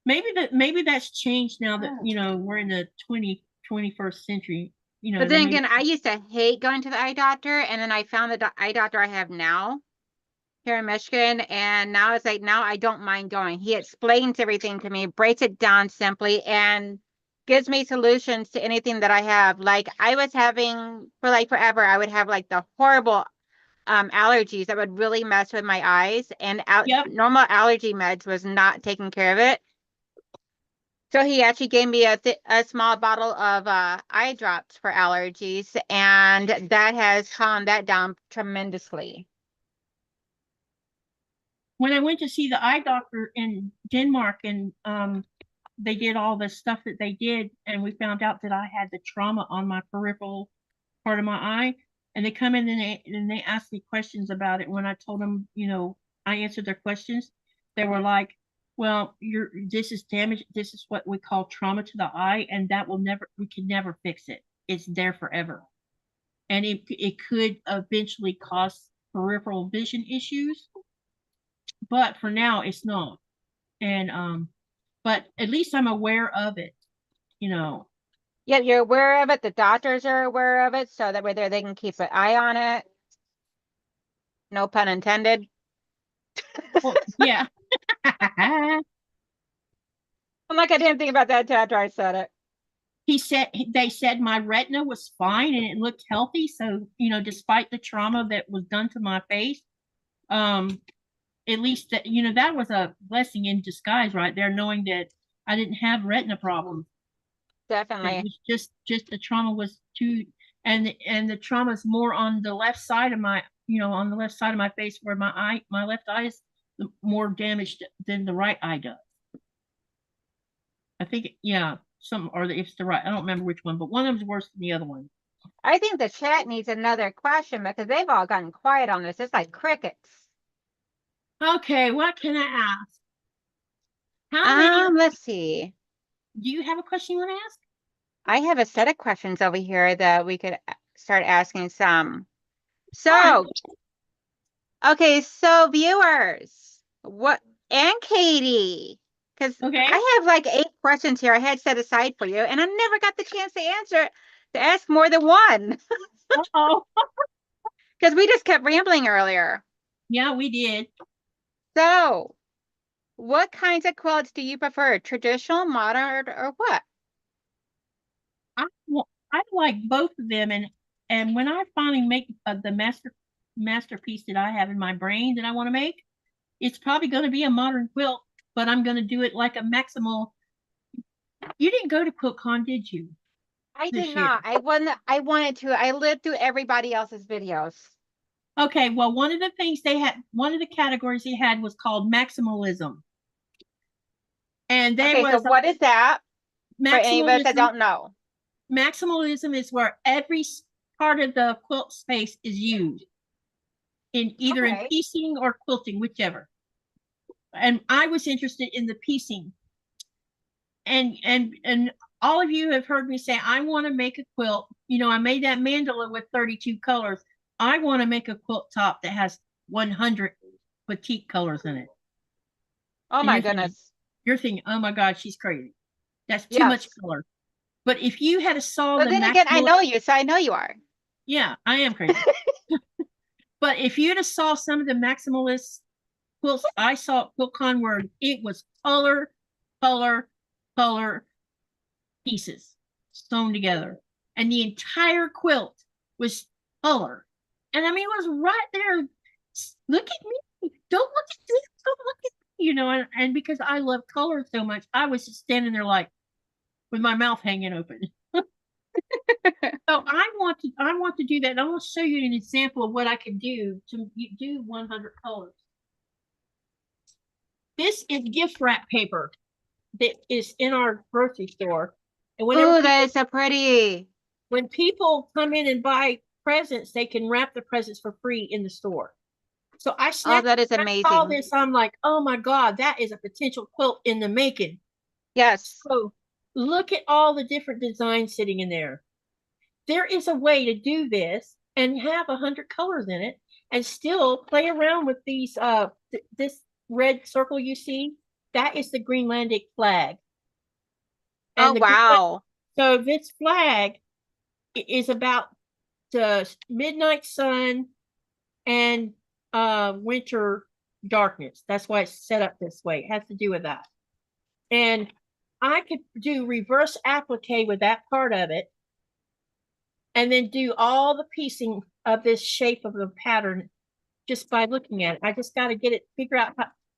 Maybe that's changed now that we're in the 21st century. But then again, I used to hate going to the eye doctor, and then I found the eye doctor I have now here in Michigan, and now it's like, now I don't mind going. He explains everything to me, breaks it down simply, and gives me solutions to anything that I have. Like I was having for like forever, I would have like the horrible allergies that would really mess with my eyes, and Yep. normal allergy meds was not taking care of it. So he actually gave me a small bottle of eye drops for allergies, and that has calmed that down tremendously. When I went to see the eye doctor in Denmark, and they did all the stuff that they did, and we found out that I had the trauma on my peripheral part of my eye, and they come in and they asked me questions about it. When I told them, you know, I answered their questions, they were like, well, this is damage, this is what we call trauma to the eye, and that we can never fix it. It's there forever, and it could eventually cause peripheral vision issues, but for now it's not. And but at least I'm aware of it, you know. Yep, you're aware of it. The doctors are aware of it, so that way they can keep an eye on it. No pun intended. Well, yeah. I'm like, I didn't think about that until after I said it. They said my retina was fine and it looked healthy. So, you know, despite the trauma that was done to my face, at least that, you know, that was a blessing in disguise right there, knowing that I didn't have retina problems. Definitely. It was just the trauma was too, and the trauma is more on the left side of my, you know, on the left side of my face, where my left eye is more damaged than the right eye does. I think, yeah, it's the right. I don't remember which one, but one of them's worse than the other one. I think the chat needs another question because they've all gotten quiet on this. It's like crickets. Okay, what can I ask? How many? Let's see. Do you have a question you want to ask? I have a set of questions over here that we could start asking some. So, right. Okay, so viewers, and Katy, because okay. I have like 8 questions here I had set aside for you, and I never got the chance to ask more than one. Uh-oh. Because we just kept rambling earlier. Yeah, we did. So, what kinds of quilts do you prefer? Traditional, modern, or what? I like both of them, and when I finally make the masterpiece that I have in my brain that I want to make, it's probably going to be a modern quilt, but I'm going to do it like a maximal. You didn't go to QuiltCon, did you? I did not. I wanted to. I lived through everybody else's videos. Okay, well, one of the things they had, one of the categories they had was called Maximalism. And so what is that? For any of us that don't know. Maximalism is where every part of the quilt space is used in either in piecing or quilting, whichever. And I was interested in the piecing. And all of you have heard me say, I want to make a quilt. You know, I made that mandala with 32 colors. I want to make a quilt top that has 100 petite colors in it. Oh my goodness. You're thinking, oh my God, she's crazy. That's too much color. But if you had saw then again, I know you, so I know you are. Yeah, I am crazy. But if you'd have saw some of the maximalist quilts I saw at QuiltCon, where it was color pieces sewn together, and the entire quilt was color. And I mean, it was right there. Look at me. Don't look at this. Don't look at me. You know, and because I love color so much, I was just standing there like with my mouth hanging open. So I want to do that. And I want to show you an example of what I can do to do 100 colors. This is gift wrap paper that is in our grocery store. And oh, that is so pretty. When people come in and buy presents, they can wrap the presents for free in the store. So that is amazing. All this, I'm like, oh my God, that is a potential quilt in the making. Yes. So look at all the different designs sitting in there. There is a way to do this and have 100 colors in it and still play around with these. This red circle you see, that is the Greenlandic flag. And wow. So this flag is about the midnight sun and winter darkness. That's why it's set up this way. It has to do with that. And I could do reverse applique with that part of it, and then do all the piecing of this shape of the pattern just by looking at it. I just got to figure out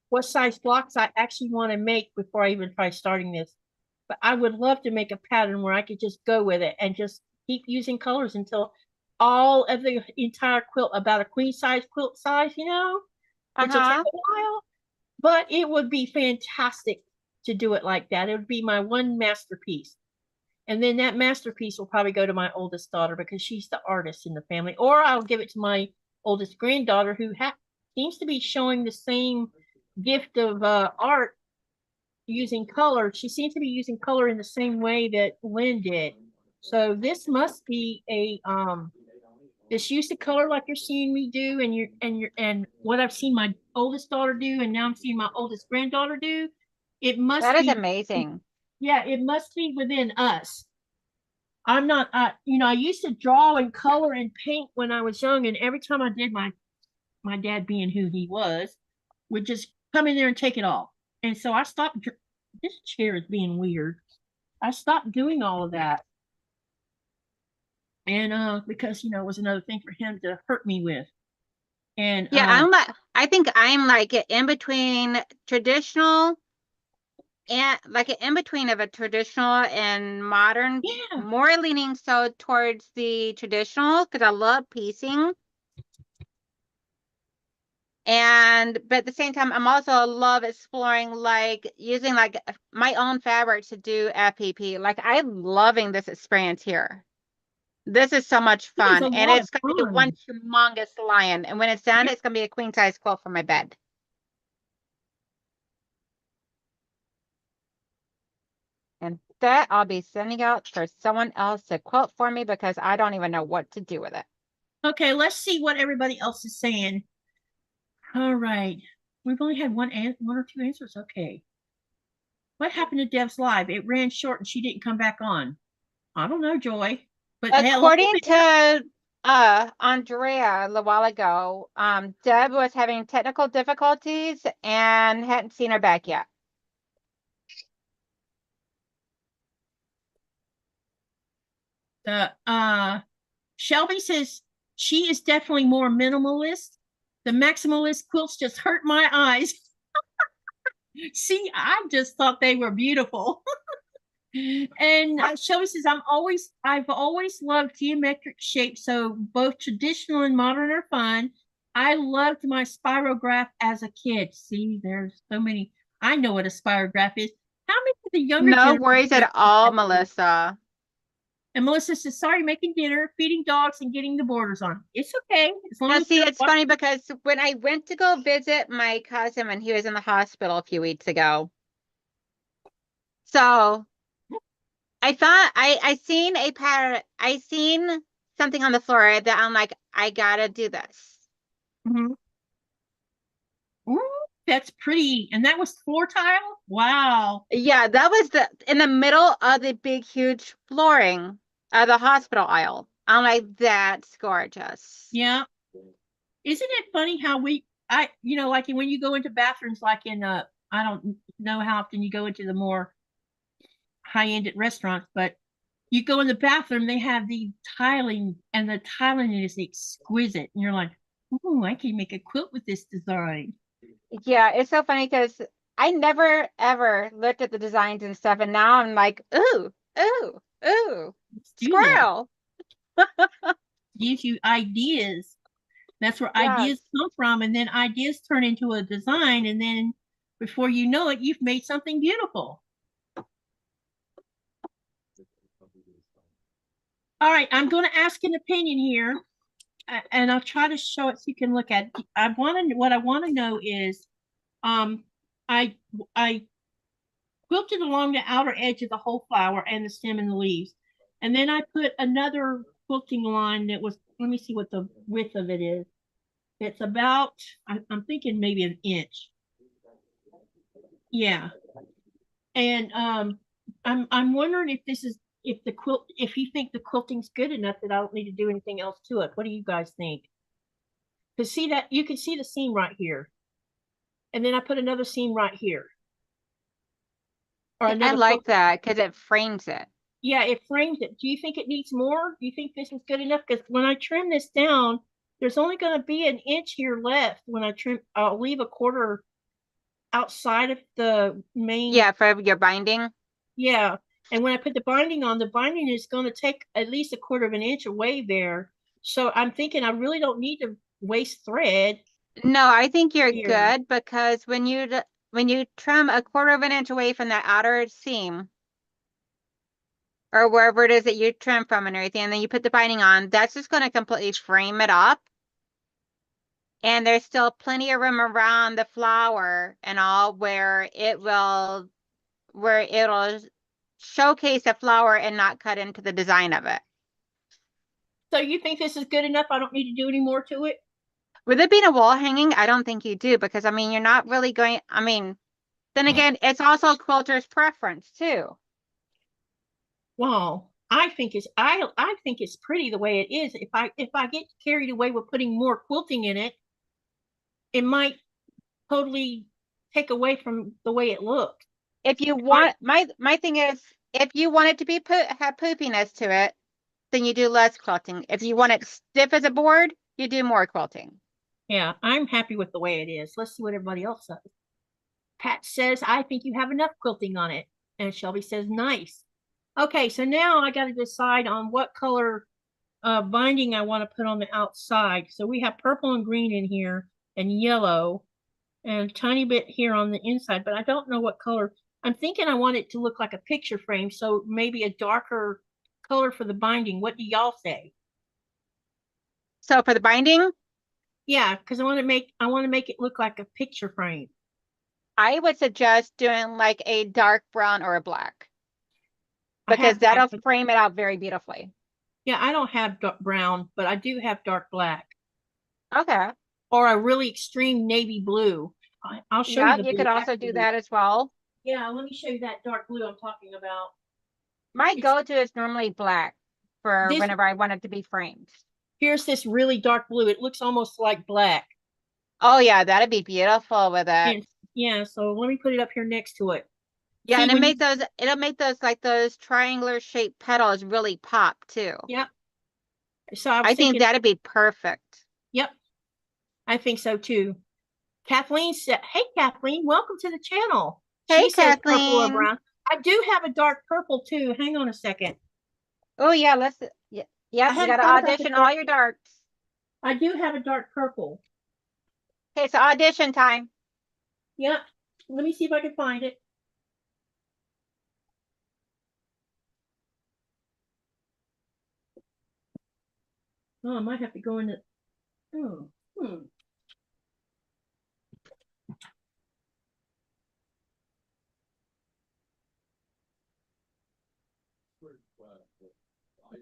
what size blocks I actually want to make before I even try starting this. But I would love to make a pattern where I could just go with it and just keep using colors until all of the entire quilt, about a queen size quilt size, which will take a while, but it would be fantastic to do it like that. It would be my one masterpiece. And then that masterpiece will probably go to my oldest daughter because she's the artist in the family, or I'll give it to my oldest granddaughter who seems to be showing the same gift of art using color. She seems to be using color in the same way that Lynn did. So this must be a this use of color like you're seeing me do, and what I've seen my oldest daughter do, and now I'm seeing my oldest granddaughter do. It must That is be amazing. Yeah, it must be within us. I'm not, I used to draw and color and paint when I was young, and every time I did, my dad, being who he was, would just come in there and take it all. And so I stopped. This chair is being weird. I stopped doing all of that. And because it was another thing for him to hurt me with. And yeah, I think I'm like in between traditional and like an in between of a traditional and modern, yeah, more leaning so towards the traditional because I love piecing. But at the same time, I'm also love exploring, like using like my own fabric to do FPP. Like I'm loving this experience here. This is so much it is fun. a And lot of it's going to be fun. one humongous lion. And when it's done, it's going to be a queen size quilt for my bed. And that I'll be sending out for someone else to quilt for me because I don't even know what to do with it. Okay, let's see what everybody else is saying. All right. We've only had one or two answers. Okay. What happened to Dev's live? It ran short and she didn't come back on. I don't know, Joy. But According to Andrea a while ago, Deb was having technical difficulties and hadn't seen her back yet. Shelby says she is definitely more minimalist. The maximalist quilts just hurt my eyes. See, I just thought they were beautiful. And Shelby says, I've always loved geometric shapes, so both traditional and modern are fun. I loved my spirograph as a kid. See, there's so many. I know what a spirograph is. How many of the younger No worries at all, Melissa. And Melissa says, sorry, making dinner, feeding dogs, and getting the borders on. It's okay. As long Now, as see, it's funny because when I went to go visit my cousin when he was in the hospital a few weeks ago, so I thought I seen a pattern. I seen something on the floor that I'm like, I gotta do this. Mm-hmm. Ooh, that's pretty. And that was floor tile? Wow. Yeah, that was in the middle of the big, huge flooring of the hospital aisle. I'm like, that's gorgeous. Yeah. Isn't it funny how like when you go into bathrooms, like in I don't know how often you go into the more high-end restaurants, but you go in the bathroom, they have the tiling, and the tiling is exquisite. And you're like, oh, I can make a quilt with this design. Yeah, it's so funny because I never ever looked at the designs and stuff, and now I'm like, ooh, ooh, ooh, squirrel. Gives you ideas. That's where Yes. ideas come from, and then ideas turn into a design, and then before you know it, you've made something beautiful. All right, I'm going to ask an opinion here, and I'll try to show it so you can look at it. What I want to know is, I quilted along the outer edge of the whole flower and the stem and the leaves, and then I put another quilting line that was, let me see what the width of it is. It's about, I'm thinking maybe an inch. Yeah. And I'm wondering if if you think the quilting's good enough that I don't need to do anything else to it. What do you guys think? Because see that you can see the seam right here. And then I put another seam right here. Or I like that because it frames it. Yeah, it frames it. Do you think it needs more? Do you think this is good enough? Because when I trim this down, There's only going to be an inch here left when I trim. I'll leave a quarter outside of the main. Yeah, for your binding. Yeah. And when I put the binding on, the binding is going to take at least a quarter of an inch away there. So I'm thinking I really don't need to waste thread. No, I think you're here. good because when you trim a quarter of an inch away from that outer seam or wherever it is that you trim from and everything, and then you put the binding on, that's just going to completely frame it up. And there's still plenty of room around the flower and all where it'll showcase the flower and not cut into the design of it. So you think this is good enough? I don't need to do any more to it? With it being a wall hanging, I don't think you do because, I mean, you're not really going, I mean, then again, it's also quilter's preference too. Wow. I think it's pretty the way it is. If I get carried away with putting more quilting in it, it might totally take away from the way it looks. If you want, my thing is, if you want it to be have poopiness to it, then you do less quilting. If you want it stiff as a board, you do more quilting. Yeah, I'm happy with the way it is. Let's see what everybody else says. Pat says, I think you have enough quilting on it. And Shelby says, nice. Okay, so now I got to decide on what color binding I want to put on the outside. So we have purple and green in here and yellow and a tiny bit here on the inside, but I don't know what color. I'm thinking I want it to look like a picture frame, so maybe a darker color for the binding. What do y'all say? So for the binding, yeah, because I want to make it look like a picture frame. I would suggest doing like a dark brown or a black because that'll frame it out very beautifully. Yeah, I don't have dark brown, but I do have dark black. Okay. Or a really extreme navy blue. I'll show you. You could also do that as well. Yeah, let me show you that dark blue I'm talking about. My go-to is normally black for whenever I want it to be framed. Here's this really dark blue. It looks almost like black. Oh yeah, that'd be beautiful with it. And, yeah, so let me put it up here next to it. Yeah, see, and it'll make those like those triangular shaped petals really pop too. Yep. So I think that'd be perfect. Yep. I think so too. Kathleen said, hey Kathleen, welcome to the channel. Hey she Kathleen. Says purple or brown. I do have a dark purple too. Hang on a second. Oh yeah, you gotta audition all your darks. I do have a dark purple. Okay, so audition time. Yep. Let me see if I can find it. Oh, I might have to go into.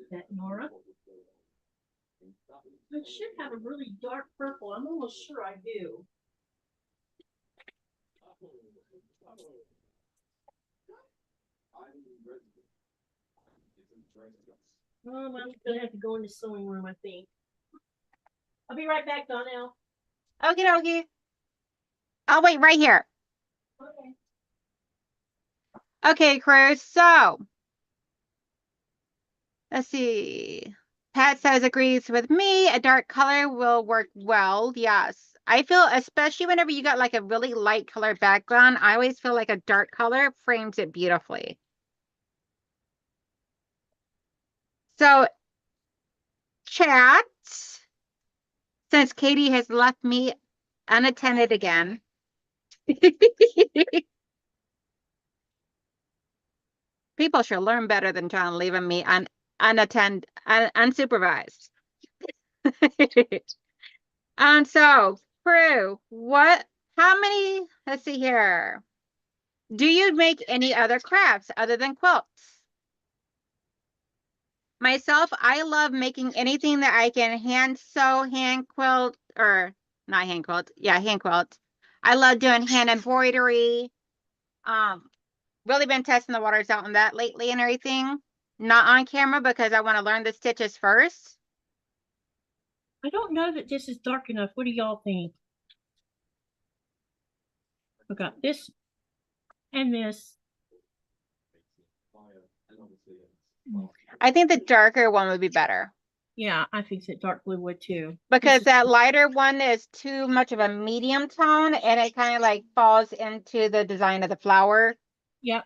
That Nora. I should have a really dark purple. I'm almost sure I do. I'm gonna have to go in the sewing room, I think. I'll be right back, Donnell. Okie dokie. I'll wait right here. Okay. Okay, crew. So let's see. Pat says agrees with me. A dark color will work well. Yes. I feel, especially whenever you got like a really light color background, I always feel like a dark color frames it beautifully. So, chat, since Katy has left me unattended again. People should learn better than trying to leave me unsupervised. So crew, how many, let's see here. Do you make any other crafts other than quilts? Myself, I love making anything that I can hand sew, hand quilt, or not hand quilt. Yeah, hand quilt. I love doing hand embroidery. Really been testing the waters out on that lately and everything. Not on camera because I want to learn the stitches first. I don't know that this is dark enough. What do y'all think? I got this and this. I think the darker one would be better. Yeah, I think that dark blue would too. Because that lighter one is too much of a medium tone and it kind of like falls into the design of the flower. Yep.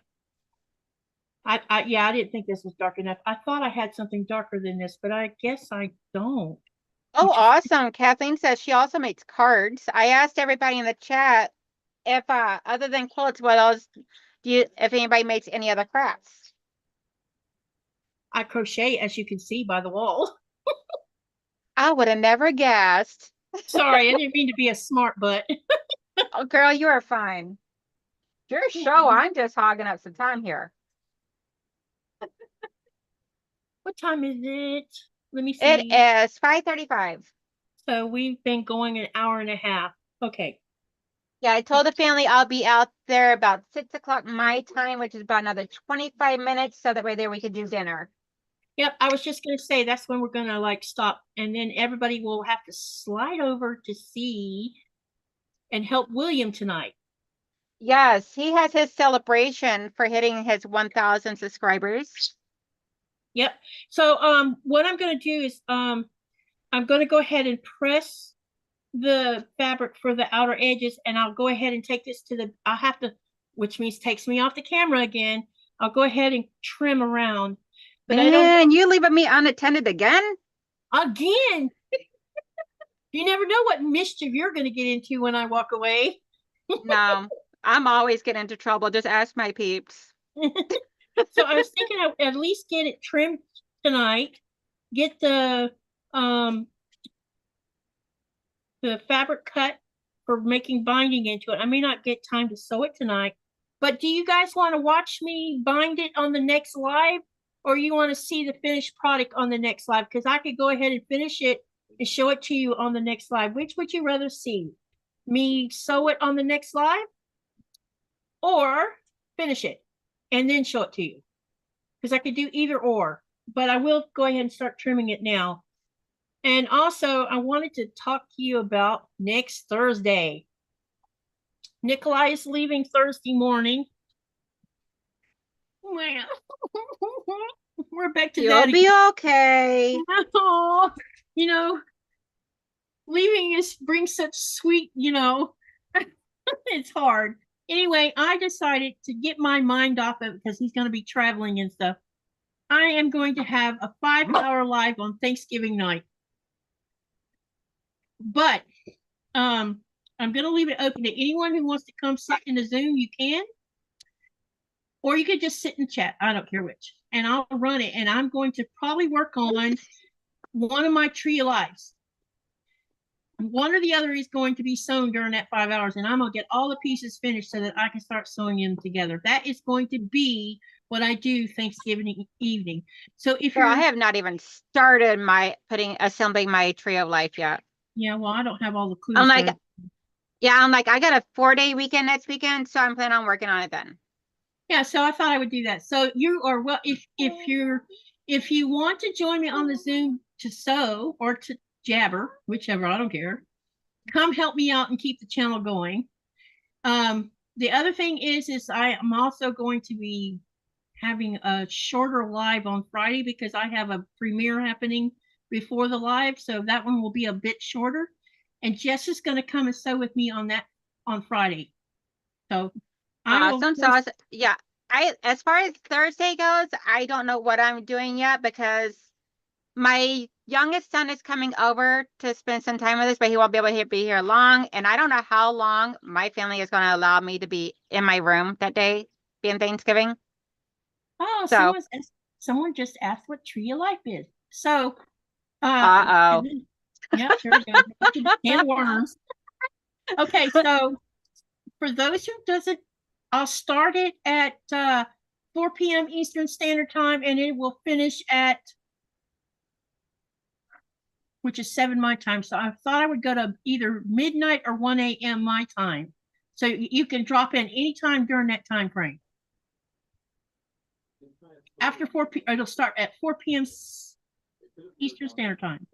Yeah, I didn't think this was dark enough. I thought I had something darker than this, but I guess I don't. Oh, Which is- awesome. Kathleen says she also makes cards. I asked everybody in the chat if other than quilts, what else if anybody makes any other crafts. I crochet, as you can see by the wall. I would have never guessed. Sorry, I didn't mean to be a smart butt. Oh, girl, you are fine. Your show, I'm just hogging up some time here. What time is it? Let me see. It is 5:35. So we've been going an hour and a half. Okay. Yeah, I told the family I'll be out there about 6 o'clock my time, which is about another 25 minutes, so that way there we could do dinner. Yep, I was just gonna say that's when we're gonna like stop, and then everybody will have to slide over to see and help William tonight. Yes, he has his celebration for hitting his 1,000 subscribers. Yep. So what I'm gonna do is I'm gonna go ahead and press the fabric for the outer edges, and I'll go ahead and take this to the I'll have to, which means takes me off the camera again. I'll go ahead and trim around. But I don't Man, you leaving me unattended again? again. You never know what mischief you're gonna get into when I walk away. No, I'm always getting into trouble. Just ask my peeps. So I was thinking I would at least get it trimmed tonight, get the fabric cut for making binding into it. I may not get time to sew it tonight, but do you guys want to watch me bind it on the next live, or you want to see the finished product on the next live? Because I could go ahead and finish it and show it to you on the next live. Which would you rather see? Me sew it on the next live, or finish it and then show it to you? Because I could do either or, but I will go ahead and start trimming it now. And also, I wanted to talk to you about next Thursday. Nikolai is leaving Thursday morning. Well, we're back to that. You'll be okay. Oh, you know, leaving brings such sweet, it's hard. Anyway, I decided to get my mind off of it because he's going to be traveling and stuff. I am going to have a 5-hour live on Thanksgiving night. But I'm going to leave it open to anyone who wants to come sit in the Zoom. You can, or you could just sit and chat. I don't care which. And I'll run it. And I'm going to probably work on one of my tree of lives. One or the other is going to be sewn during that 5 hours, and I'm going to get all the pieces finished so that I can start sewing them together. That is going to be what I do Thanksgiving evening. So if Girl, I have not even started assembling my tree of life yet. Yeah, well, I don't have all the clues. I'm like, I got a 4-day weekend next weekend, so I'm planning on working on it then. Yeah, so I thought I would do that. So you are well, if you want to join me on the Zoom to sew or to jabber, whichever, I don't care. Come help me out and keep the channel going. The other thing is I am also going to be having a shorter live on Friday because I have a premiere happening before the live, so that one will be a bit shorter. And Jess is going to come and sew with me on that on Friday. So awesome. So yeah, as far as Thursday goes, I don't know what I'm doing yet because my youngest son is coming over to spend some time with us, but he won't be able to be here long. And I don't know how long my family is going to allow me to be in my room that day, being Thanksgiving. Oh, so someone just asked what tree of life is. So yeah, there we go. Can of worms. Okay, so for those who doesn't, I'll start it at 4 p.m. Eastern Standard Time, and it will finish at, which is 7 my time. So I thought I would go to either midnight or 1 a.m. my time. So you can drop in anytime during that time frame. After 4 p.m., it'll start at 4 p.m. Eastern Standard Time,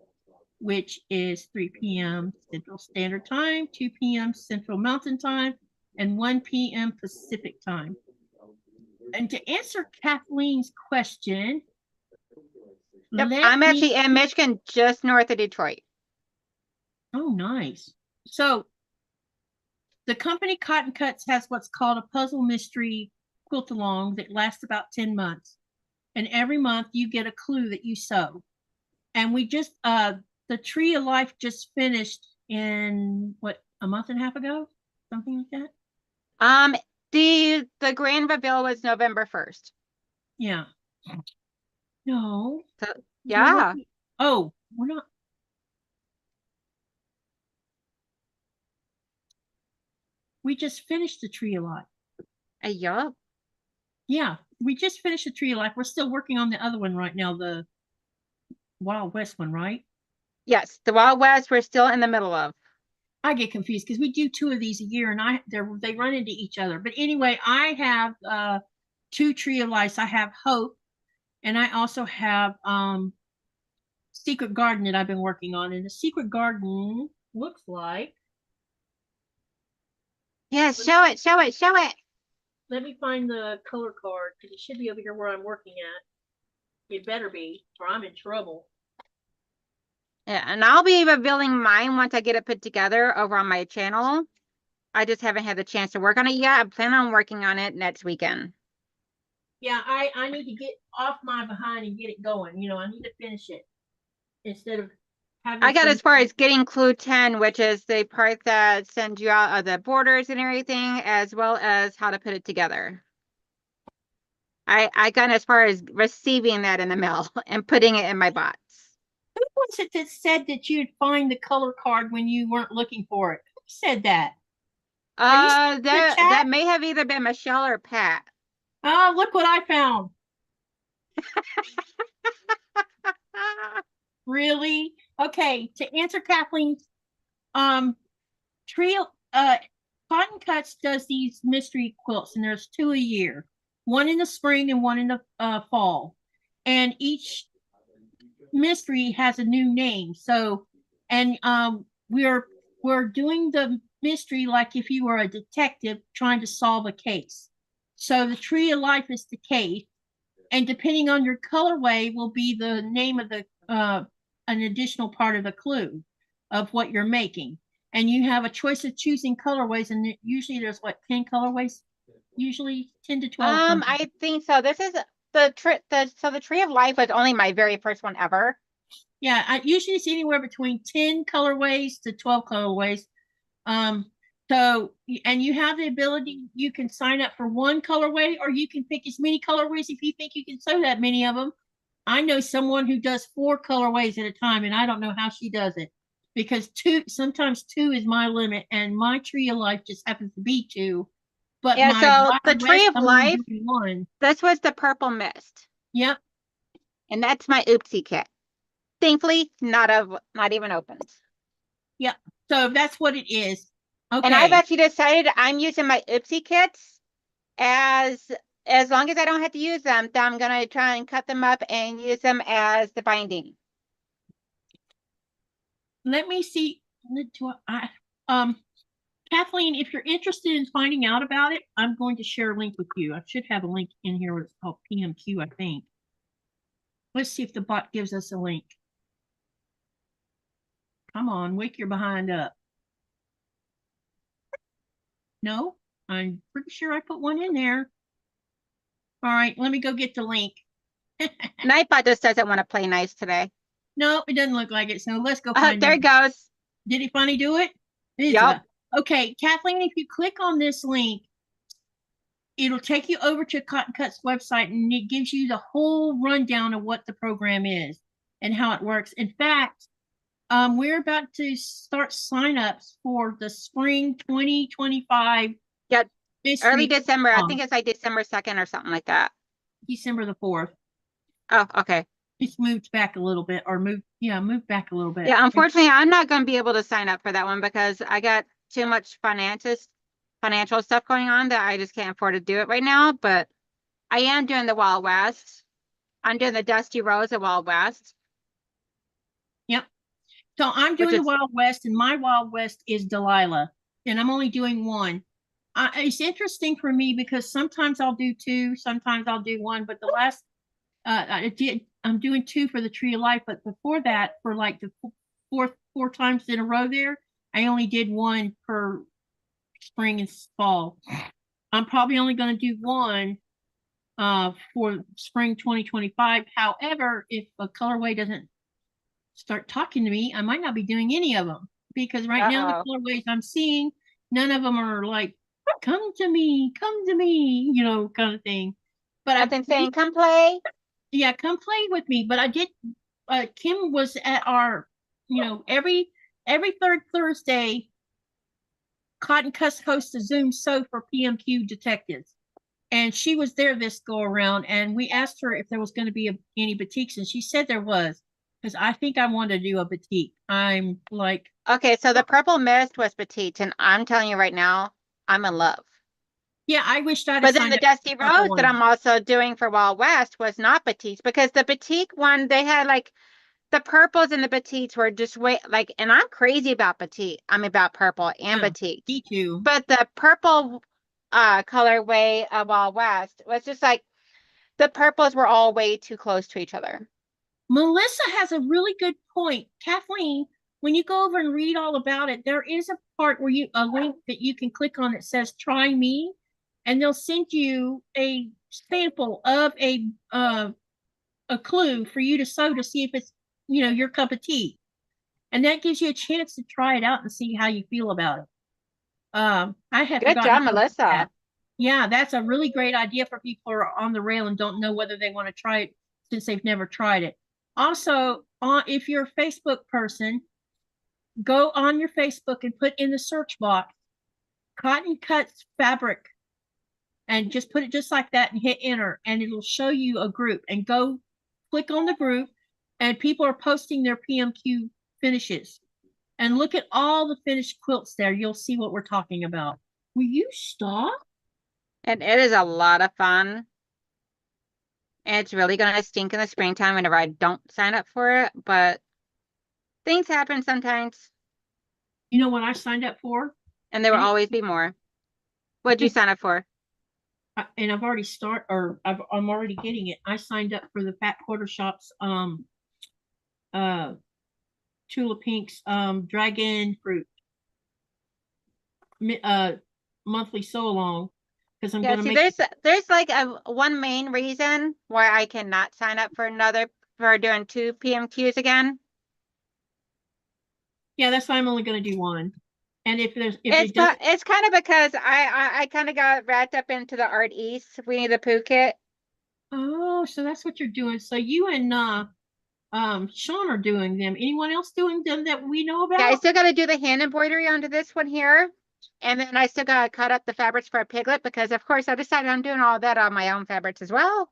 which is 3 p.m. Central Standard Time, 2 p.m. Central Mountain Time, and 1 p.m. Pacific Time. And to answer Kathleen's question, Yep. Let I'm me- actually in Michigan, just north of Detroit. Oh, nice. So the company Cotton Cuts has what's called a puzzle mystery quilt along that lasts about 10 months. And every month you get a clue that you sew. And we just, the Tree of Life just finished in what, a month and a half ago? Something like that? The grand reveal was November 1st. Yeah. No. So, we're yeah. working- Oh, we're not. We just finished the Tree of Life. Yup. Yeah, we just finished the Tree of Life. We're still working on the other one right now, the Wild West one, right? Yes, the Wild West we're still in the middle of. I get confused because we do 2 of these a year, and they run into each other. But anyway, I have 2 Tree of Life. I have Hope, and I also have Secret Garden that I've been working on. And the Secret Garden looks like. Yeah, show it, show it, show it. Let me find the color card because it should be over here where I'm working at. It better be, or I'm in trouble. Yeah, and I'll be revealing mine once I get it put together over on my channel. I just haven't had the chance to work on it yet. I plan on working on it next weekend. Yeah, I need to get off my behind and get it going. You know, I need to finish it instead of having. I got as far as getting Clue 10, which is the part that sends you out the borders and everything, as well as how to put it together. I got as far as receiving that in the mail and putting it in my box. Who was it that said that you'd find the color card when you weren't looking for it? Who said that? That may have either been Michelle or Pat. Oh, look what I found. Really? Okay, to answer Kathleen's trio, Cotton Cuts does these mystery quilts, and there's 2 a year, one in the spring and one in the fall, and each mystery has a new name. So, and we're doing the mystery like if you were a detective trying to solve a case. So the Tree of Life is the case, and depending on your colorway will be the name of the an additional part of the clue of what you're making. And you have a choice of choosing colorways, and usually there's what, 10 colorways, usually 10 to 12. I think so. This is the Tree of Life was only my very first one ever. Yeah, I usually see anywhere between 10 colorways to 12 colorways. So, and you have the ability, you can sign up for one colorway, or you can pick as many colorways if you think you can sew that many of them. I know someone who does 4 colorways at a time, and I don't know how she does it, because sometimes 2 is my limit, and my Tree of Life just happens to be 2. But yeah, so the Tree of Life, one. This was the Purple Mist. Yep. And that's my oopsie kit. Thankfully, not even opened. Yep. So that's what it is. Okay. And I've actually decided I'm using my oopsie kits as long as I don't have to use them, then I'm gonna try and cut them up and use them as the binding. Let me see. Kathleen, if you're interested in finding out about it, I'm going to share a link with you. I should have a link in here where it's called PMQ, I think. Let's see if the bot gives us a link. Come on, wake your behind up. No, I'm pretty sure I put one in there. All right, let me go get the link. Nightbot just doesn't want to play nice today. No, it doesn't look like it. So let's go find there it goes. Did he finally do it? Yep. Okay, Kathleen, if you click on this link, it'll take you over to Cotton Cuts website, and it gives you the whole rundown of what the program is and how it works. In fact, we're about to start signups for the spring 2025. Yeah, early December. I think it's like December 2nd or something like that. December the 4th. Oh, okay. It's moved back a little bit, or moved back a little bit. Yeah, unfortunately, I'm not going to be able to sign up for that one because I got too much financial stuff going on that I just can't afford to do it right now. But I am doing the Wild West. I'm doing the Dusty Rose of Wild West. Yep. So I'm doing the Wild West, and my Wild West is Delilah, and I'm only doing one. It's interesting for me because sometimes I'll do 2, sometimes I'll do 1, but the last I'm doing 2 for the Tree of Life, but before that, for like the four times in a row there, I only did 1 per spring and fall. I'm probably only going to do 1 for spring 2025. However, if a colorway doesn't start talking to me, I might not be doing any of them, because right now the colorways I'm seeing, none of them are like, come to me, you know, kind of thing. But I've been saying, come play. Yeah, come play with me. But I did. Kim was at our, you know, every 3rd Thursday, Cotton Cuss hosts a Zoom sew for PMQ detectives, and she was there this go around. And we asked her if there was going to be any batiks, and she said there was, because I think I want to do a batik. I'm like, okay, so the Purple Mist was batik, and I'm telling you right now, I'm in love. Yeah, I wished I'd. But then the Dusty Rose that I'm also doing for Wild West was not batik, because the batik one, they had like the purples and the batiks were just way like, and I'm crazy about batik. I'm about purple and batik. Me too. But the purple colorway of Wild West was just like the purples were all way too close to each other. Melissa has a really good point. Kathleen, when you go over and read all about it, there is a part where a link that you can click on that says try me, and they'll send you a sample of a clue for you to sew to see if it's, you know, your cup of tea. And that gives you a chance to try it out and see how you feel about it. I have good job, Melissa. That. Yeah, that's a really great idea for people who are on the rail and don't know whether they want to try it since they've never tried it. Also, if you're a Facebook person, go on your Facebook and put in the search box Cotton Cuts Fabric, and just put it just like that and hit enter, and it'll show you a group, and go click on the group, and people are posting their PMQ finishes, and look at all the finished quilts there. You'll see what we're talking about. Will you stop? And it is a lot of fun. And it's really going to stink in the springtime whenever I don't sign up for it, but things happen sometimes. You know what I signed up for? And there will always be more. What'd you sign up for? And I've already I'm already getting it. I signed up for the Fat Quarter Shop's Tula Pink's Dragon Fruit monthly sew along, because I'm gonna make. There's like one main reason why I cannot sign up for doing 2 PMQs again. Yeah, that's why I'm only gonna do 1. And it's kind of because I kind of got wrapped up into the Art East Winnie the Pooh kit. Oh, so that's what you're doing. So you and Sean are doing them. Anyone else doing them that we know about? Yeah, I still got to do the hand embroidery onto this one here, and then I still got to cut up the fabrics for a piglet, because of course I decided I'm doing all that on my own fabrics as well,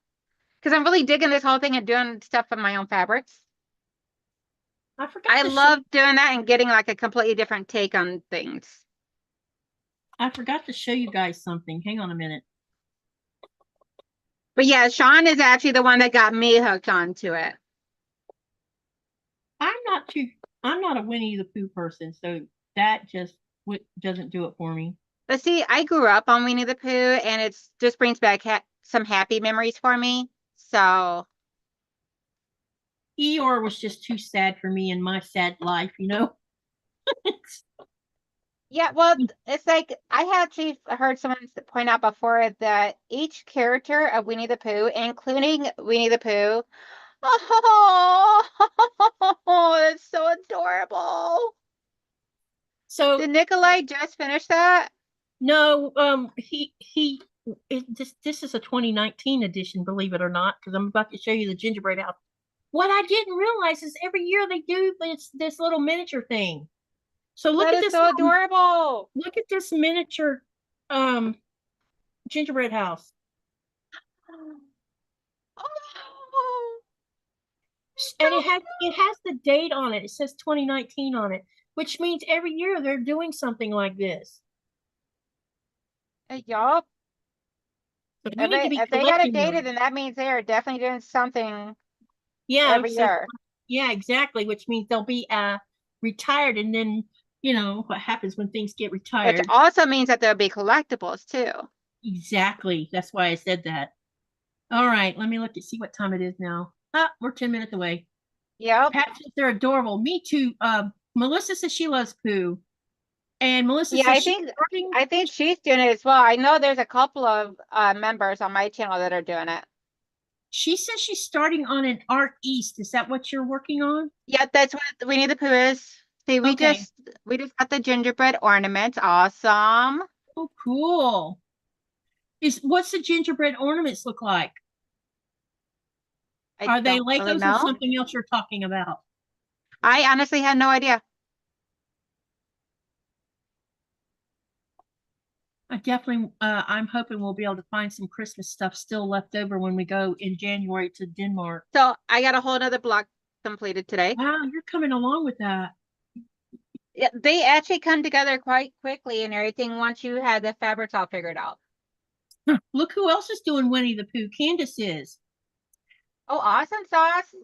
because I'm really digging this whole thing and doing stuff on my own fabrics. I love doing that and getting like a completely different take on things. I forgot to show you guys something. Hang on a minute. But yeah, Sean is actually the one that got me hooked onto it. I'm not a Winnie the Pooh person, so that just doesn't do it for me. But see, I grew up on Winnie the Pooh, and it just brings back some happy memories for me. So Eeyore was just too sad for me in my sad life, you know? Yeah, well, it's like I had actually heard someone point out before that each character of Winnie the Pooh, including Winnie the Pooh, oh, it's so adorable. So did Nikolai just finish that? No, this is a 2019 edition, believe it or not, because I'm about to show you the gingerbread house. What I didn't realize is every year they do this little miniature thing. So look at this. So adorable. Look at this miniature gingerbread house. Oh. And it has the date on it. It says 2019 on it, which means every year they're doing something like this. Yup. If they got it dated, then that means they are definitely doing something. Yeah, every year. Yeah, exactly. Which means they'll be retired, and then you know what happens when things get retired. Which also means that there'll be collectibles too. Exactly. That's why I said that. All right, let me look and see what time it is now. Ah, we're 10 minutes away. Yep. Pat says they're adorable. Me too. Melissa says she loves poo. And Melissa Yeah, says I she's think starting. I think she's doing it as well. I know there's a couple of members on my channel that are doing it. She says she's starting on an Art East. Is that what you're working on? Yeah, that's what Winnie the Pooh is. See, Okay. we just got the gingerbread ornaments. Awesome. Oh, cool. What's the gingerbread ornaments look like? I Are they don't really Legos or know. something else you're talking about? I honestly had no idea. I definitely, I'm hoping we'll be able to find some Christmas stuff still left over when we go in January to Denmark. So I got a whole nother block completed today. Wow, you're coming along with that. Yeah, they actually come together quite quickly and everything once you have the fabrics all figured out. Look who else is doing Winnie the Pooh. Candace is. Oh, awesome sauce.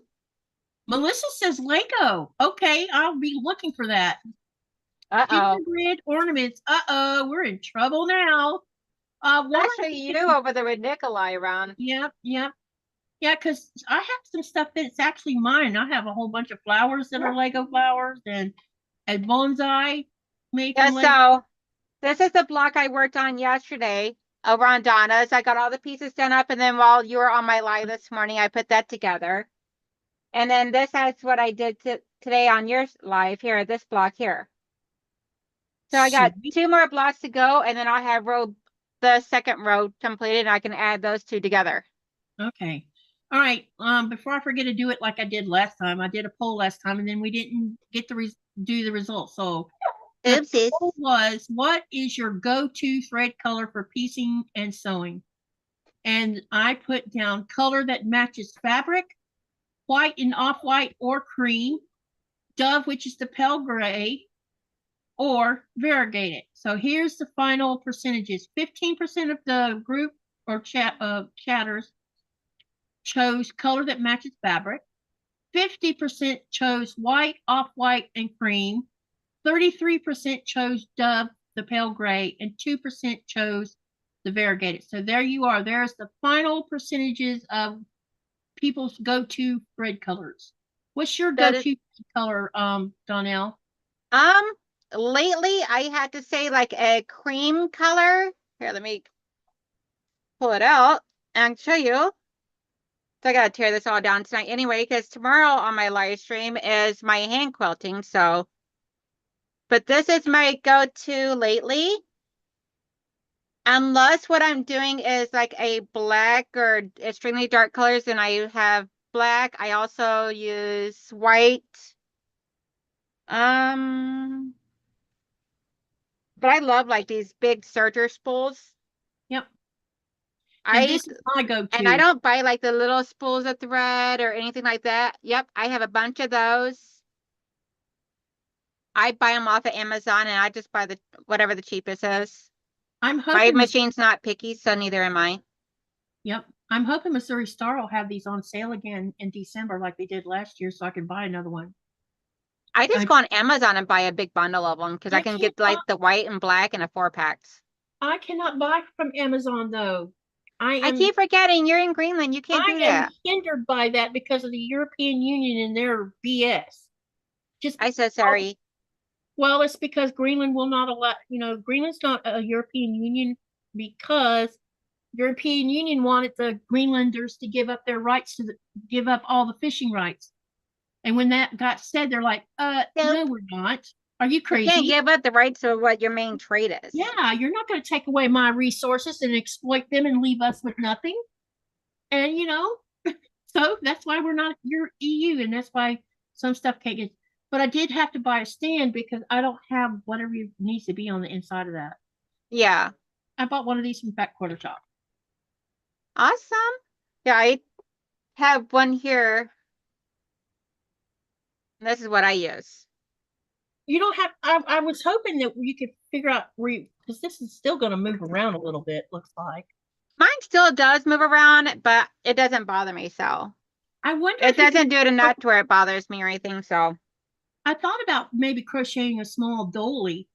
Melissa says Lego. Okay, I'll be looking for that. Uh-oh. Gingerbread ornaments. Uh-oh, we're in trouble now. Especially you over there with Nikolai around. Yep, yep. Yeah, because I have some stuff that's actually mine. I have a whole bunch of flowers that are Lego flowers and a bonsai made Yeah, from Lego. so this is the block I worked on yesterday over on Donna's. I got all the pieces done up, and then while you were on my live this morning, I put that together. And then this is what I did today on your live here, this block here. So I got Sweet. 2 more blocks to go, and then I'll have the second row completed, and I can add those 2 together. Okay. All right. Before I forget to do it like I did last time, I did a poll last time and then we didn't get to do the results. So the Oopsies. poll was, what is your go-to thread color for piecing and sewing? And I put down color that matches fabric, white and off-white or cream, dove, which is the pale gray, or variegated. So here's the final percentages. 15% of the group or chatters chose color that matches fabric. 50% chose white, off-white, and cream. 33% chose dove, the pale gray, and 2% chose the variegated. So there you are. There's the final percentages of people's go-to thread colors. What's your go-to color, Donnell? Lately I had to say like a cream color. Here, let me pull it out and show you. So I gotta tear this all down tonight anyway, because tomorrow on my live stream is my hand quilting. So, but this is my go-to lately. Unless what I'm doing is like a black or extremely dark colors, and I have black. I also use white. But I love like these big serger spools. Yep. And this is my go-to. And I don't buy like the little spools of thread or anything like that. Yep, I have a bunch of those. I buy them off of Amazon, and I just buy whatever the cheapest is. I'm My hoping machine's not picky, so neither am I. Yep. I'm hoping Missouri Star will have these on sale again in December like they did last year so I can buy another one. I just go on Amazon and buy a big bundle of them because I can get like the white and black in a 4-packs. I cannot buy from Amazon though. I keep forgetting you're in Greenland. You can't do that. I am hindered by that because of the European Union and their BS. I'm so sorry. Well, it's because Greenland will not allow, Greenland's not a European Union because European Union wanted the Greenlanders to give up their rights give up all the fishing rights. And when that got said, they're like, no, we're not. Are you crazy? You can't give up the rights of what your main trade is. Yeah, you're not going to take away my resources and exploit them and leave us with nothing. And, so that's why we're not your EU, and that's why some stuff can't get. But I did have to buy a stand because I don't have whatever needs to be on the inside of that. Yeah. I bought one of these from Fat Quarter Shop. Awesome. Yeah, I have one here. This is what I use. You don't have, I was hoping that you could figure out because this is still going to move around a little bit, looks like. Mine still does move around, but it doesn't bother me, so. I wonder it doesn't do it enough to where it bothers me or anything, so. I thought about maybe crocheting a small dolly,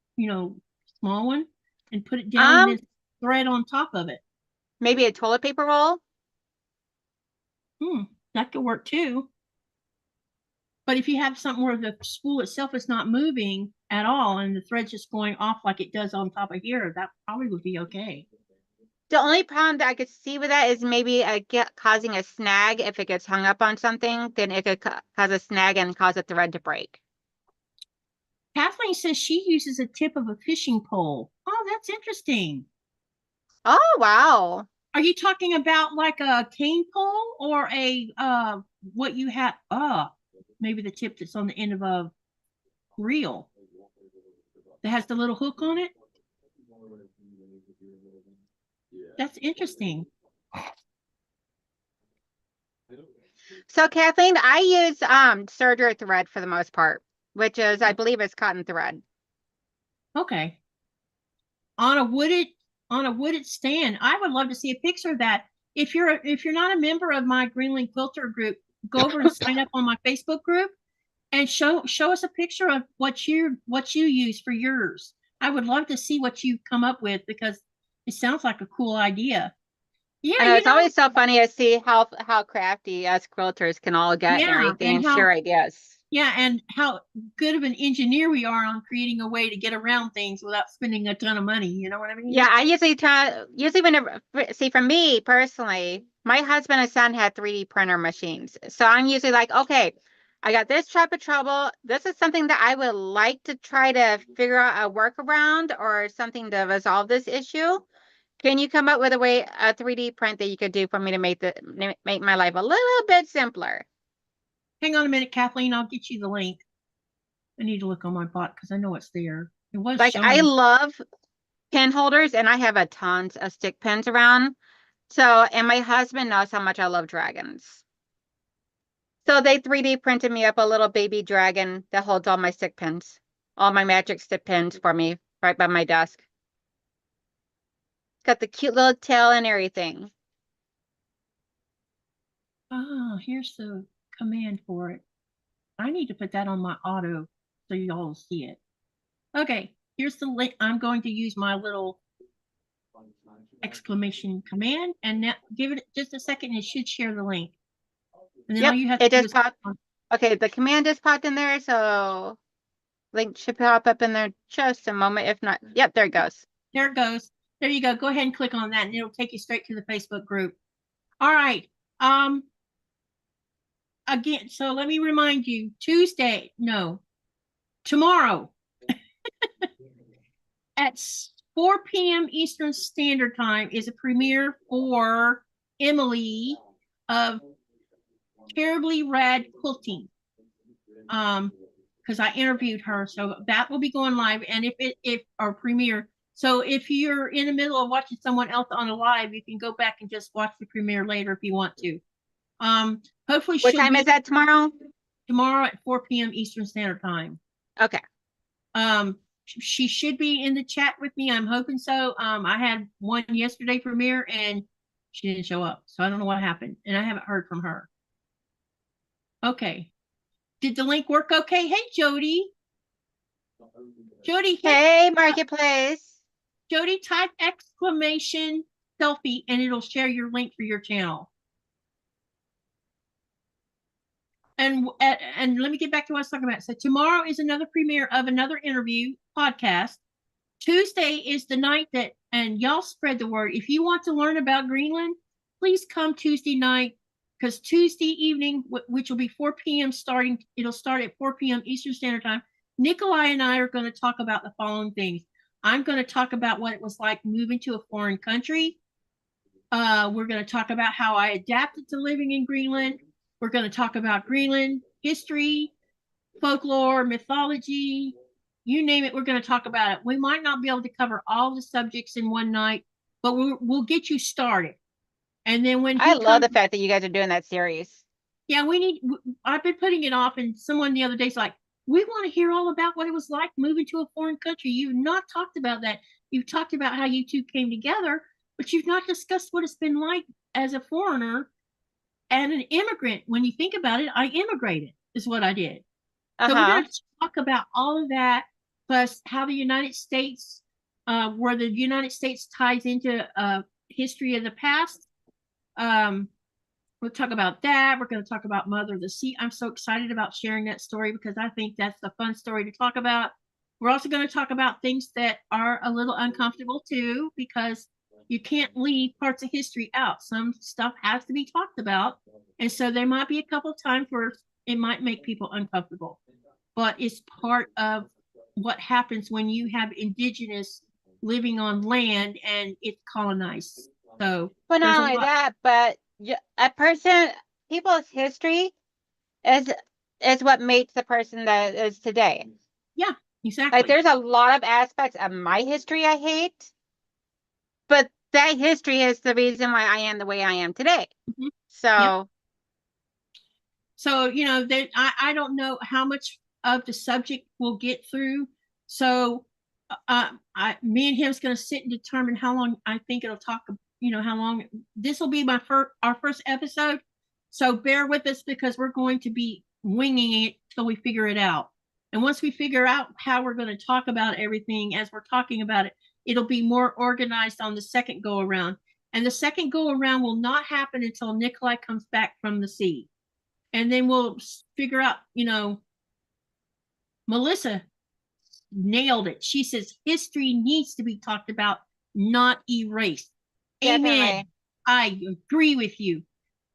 small one, and put it down and then thread on top of it. Maybe a toilet paper roll? That could work too. But if you have something where the spool itself is not moving at all and the thread's just going off like it does on top of here, that probably would be okay. The only problem that I could see with that is maybe causing a snag. If it gets hung up on something, then it could cause a snag and cause a thread to break. Kathleen says she uses a tip of a fishing pole. Oh, that's interesting. Oh, wow. Are you talking about like a cane pole or a what you have? Maybe the tip that's on the end of a reel that has the little hook on it. That's interesting. So Kathleen, I use serger thread for the most part, which is, I believe, is cotton thread. Okay. On a wooded stand. I would love to see a picture of that. If you're not a member of my Greenland Quilter group, go over and sign up on my Facebook group and show us a picture of what you use for yours. I would love to see what you come up with because it sounds like a cool idea. Yeah, I know, it's always so funny to see how crafty us quilters can all get and everything and share ideas. Yeah, and how good of an engineer we are on creating a way to get around things without spending a ton of money. You know what I mean? Yeah, I usually whenever, see, for me personally, my husband and son had 3D printer machines. So I'm usually like, okay, I got this type of trouble. This is something that I would like to try to figure out a workaround or something to resolve this issue. Can you come up with a 3D print that you could do for me to make my life a little bit simpler? Hang on a minute, Kathleen. I'll get you the link. I need to look on my bot because I know it's there. It was like showing. I love pen holders, and I have a tons of stick pins around. So, and my husband knows how much I love dragons. So they 3D printed me up a little baby dragon that holds all my stick pins, all my magic stick pins for me right by my desk. Got the cute little tail and everything. Oh, here's the command for it. I need to put that on my auto so you all see it. Okay, here's the link. I'm going to use my little exclamation command and now give it just a second and it should share the link. And then all you have to do is popped. Okay, the command just popped in there, so link should pop up in there just a moment. If not, yep, there it goes. There it goes. There you go. Go ahead and click on that and it'll take you straight to the Facebook group. All right. Again, so let me remind you, tomorrow at 4 p.m. Eastern Standard Time is a premiere for Emily of Terribly Rad Quilting. Because I interviewed her, so that will be going live. And if our premiere, so if you're in the middle of watching someone else on a live, you can go back and just watch the premiere later if you want to. Hopefully, what time is that tomorrow? Tomorrow at 4 p.m. Eastern Standard Time. Okay. She should be in the chat with me. I'm hoping so. I had one yesterday premiere and she didn't show up, so I don't know what happened, and I haven't heard from her. Okay. Did the link work okay? Hey, Jody. Jody. Hey, Marketplace. Jody, type exclamation selfie and it'll share your link for your channel. And let me get back to what I was talking about. So tomorrow is another premiere of another interview podcast. Tuesday is the night that, and y'all spread the word. If you want to learn about Greenland, please come Tuesday night, because Tuesday evening, which will be 4 p.m. starting, it'll start at 4 p.m. Eastern Standard Time. Nikolai and I are going to talk about the following things. I'm going to talk about what it was like moving to a foreign country. We're going to talk about how I adapted to living in Greenland. We're going to talk about Greenland history, folklore, mythology, you name it, we're going to talk about it. We might not be able to cover all the subjects in one night, but we'll get you started. And then when I love the fact that you guys are doing that series. Yeah, I've been putting it off, and someone the other day's like, we want to hear all about what it was like moving to a foreign country. You've not talked about that. You've talked about how you two came together, but you've not discussed what it's been like as a foreigner and an immigrant. When you think about it, I immigrated is what I did. So we're going to talk about all of that, plus how the United States, where the United States ties into history of the past. We'll talk about that. We're going to talk about Mother of the Sea. I'm so excited about sharing that story because I think that's a fun story to talk about. We're also going to talk about things that are a little uncomfortable too, because you can't leave parts of history out. Some stuff has to be talked about. And so there might be a couple of times where it might make people uncomfortable, but it's part of what happens when you have indigenous living on land and it's colonized. So Well, there's not a only lot. that, but people's history is is what makes the person that is today. Yeah, exactly. Like there's a lot of aspects of my history I hate, but that history is the reason why I am the way I am today. Mhm. So, Yep. So, I don't know how much of the subject we'll get through. So, me and him's going to sit and determine how long I think it'll talk. How long this will be our first episode. So bear with us because we're going to be winging it till we figure it out. And once we figure out how we're going to talk about everything as we're talking about it, it'll be more organized on the second go around. And the second go around will not happen until Nikolai comes back from the sea. And then we'll figure out, Melissa nailed it. She says history needs to be talked about, not erased. definitely. Amen. I agree with you.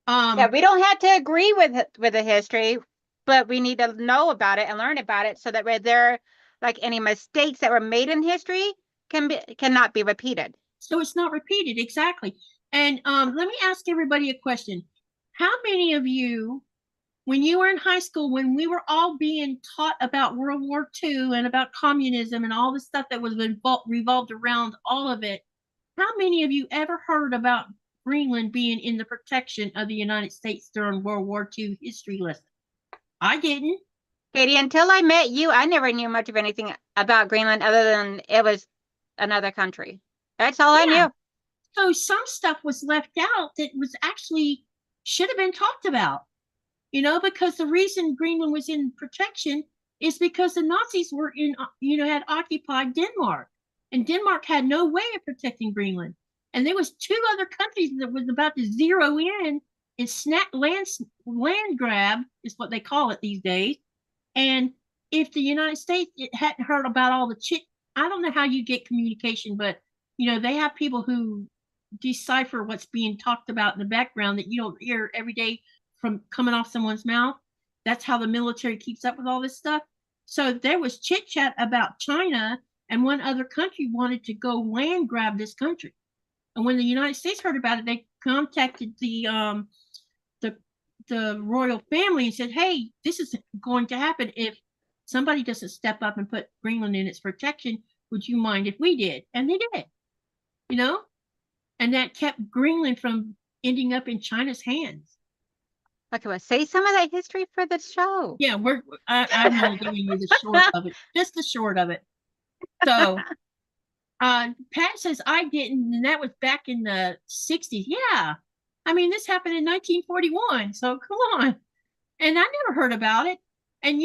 Yeah, we don't have to agree with the history, but we need to know about it and learn about it so that where there like any mistakes that were made in history cannot be repeated. So it's not repeated, exactly. And let me ask everybody a question. How many of you, when you were in high school, when we were all being taught about World War II and about communism and all the stuff that was revolved around all of it, how many of you ever heard about Greenland being in the protection of the United States during World War II history lesson? I didn't. Katie, until I met you, I never knew much of anything about Greenland other than it was another country. That's all I knew. So some stuff was left out that was actually should have been talked about, because the reason Greenland was in protection is because the Nazis were had occupied Denmark, and Denmark had no way of protecting Greenland. And there was two other countries that was about to zero in and snap land grab is what they call it these days. And if the United States hadn't heard about all the I don't know how you get communication, but they have people who decipher what's being talked about in the background that you don't hear every day from coming off someone's mouth. That's how the military keeps up with all this stuff. So there was chit chat about China, and one other country wanted to go land grab this country. And when the United States heard about it, they contacted the royal family and said, "Hey, this is going to happen if somebody doesn't step up and put Greenland in its protection. Would you mind if we did?" And they did. And that kept Greenland from ending up in China's hands. Okay, well, say some of that history for the show. Yeah, I'm only giving you the short of it, just the short of it. So, Pat says I didn't, and that was back in the 60s. Yeah, I mean this happened in 1941. So come on, and I never heard about it. And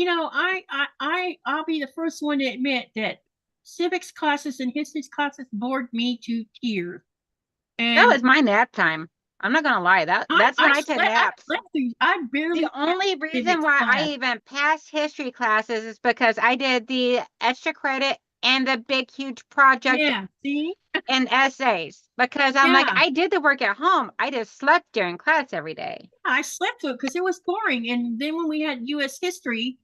I'll be the first one to admit that civics classes and history classes bored me to tears. And that was my nap time. I'm not gonna lie. That's when I took naps. I barely. The only reason why I even passed history classes is because I did the extra credit and the big huge project. Yeah, see? And essays, because I'm like, I did the work at home. I just slept during class every day. I slept through it because it was boring. And then when we had U.S. history,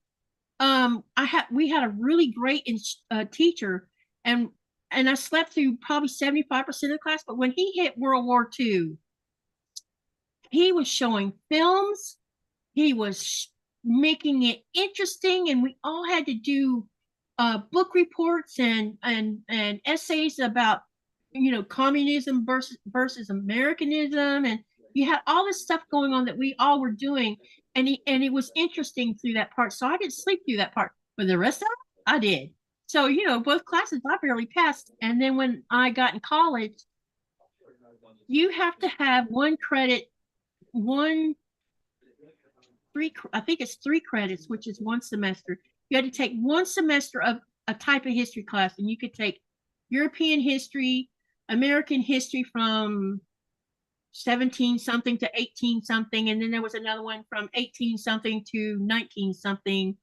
we had a really great teacher, and I slept through probably 75% of the class. But when he hit World War II, he was showing films. He was making it interesting, and we all had to do book reports and essays about communism versus Americanism, and you had all this stuff going on that we all were doing, and it was interesting through that part. So I didn't sleep through that part, but the rest of it I did. So both classes I barely passed. And then when I got in college, you have to have I think it's 3 credits, which is 1 semester. You had to take 1 semester of a type of history class, and you could take European history, American history from 17 something to 18 something, and then there was another one from 18 something to 19 something,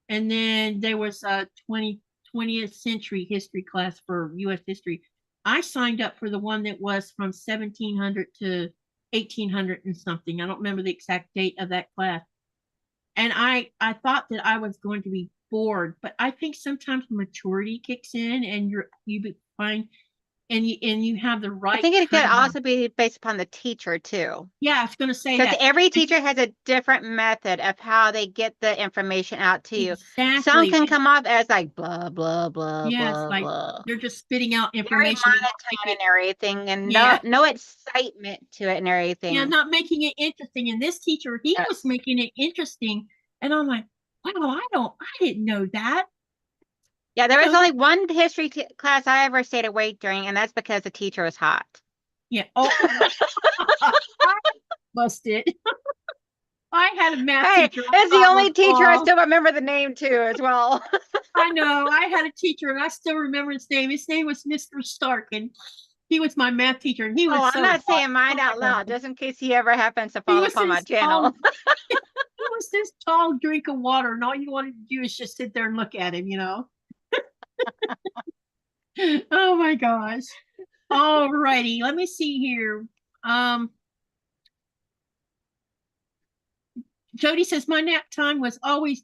and then there was a 20th century history class for U.S. history. I signed up for the one that was from 1700 to 1800 and something. I don't remember the exact date of that class. And I thought that I was going to be bored, but I think sometimes maturity kicks in and you find and you have the right. I think it could kind of, also be based upon the teacher too. yeah, I was going to say Because that every teacher has a different method of how they get the information out to you. Some exactly. can come off as like blah, blah, blah, Yes, blah, like blah. they're just spitting out Very information and not monotone and everything, and Yeah. no excitement to it and everything. yeah, not making it interesting. And this teacher, he Yes. was making it interesting, and I'm like, wow, I didn't know that. Yeah, there was So- only one history class I ever stayed awake during, and that's because the teacher was hot. Yeah. Oh, busted. I had a math Hey, teacher. it's the only teacher I still remember the name too as well. I know. I had a teacher, and I still remember his name. His name was Mr. Stark, and he was my math teacher. And he was. Oh, so I'm not hot. saying mine out loud, just in case he ever happens to He fall was upon my this channel. he was this tall drink of water, and all you wanted to do is just sit there and look at him, you know. Oh my gosh. All righty. Let me see here. Jody says my nap time was always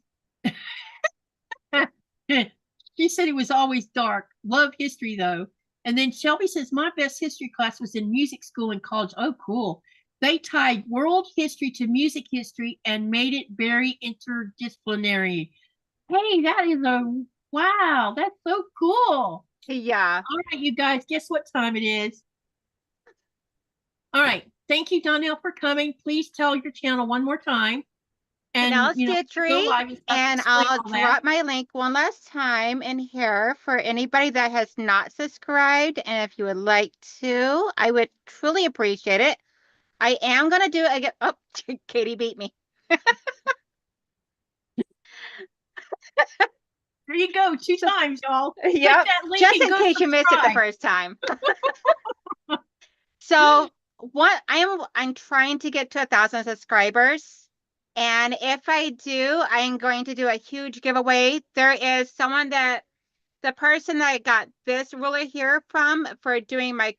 she said it was always dark. Love history though. And then Shelby says my best history class was in music school and college. Oh, cool. They tied world history to music history and made it very interdisciplinary. Hey, that is wow, that's so cool. Yeah. All right, you guys, guess what time it is? All right. Thank you, Donnell, for coming. Please tell your channel one more time. And And I'll drop my link one last time in here for anybody that has not subscribed. And if you would like to, I would truly appreciate it. I am going to do it again. Oh, Katie beat me. There you go. 2 times, y'all. Yep. Just in case you missed it the first time. So what I'm trying to get to 1,000 subscribers. And if I do, I'm going to do a huge giveaway. There is someone that the person that I got this ruler here from for doing my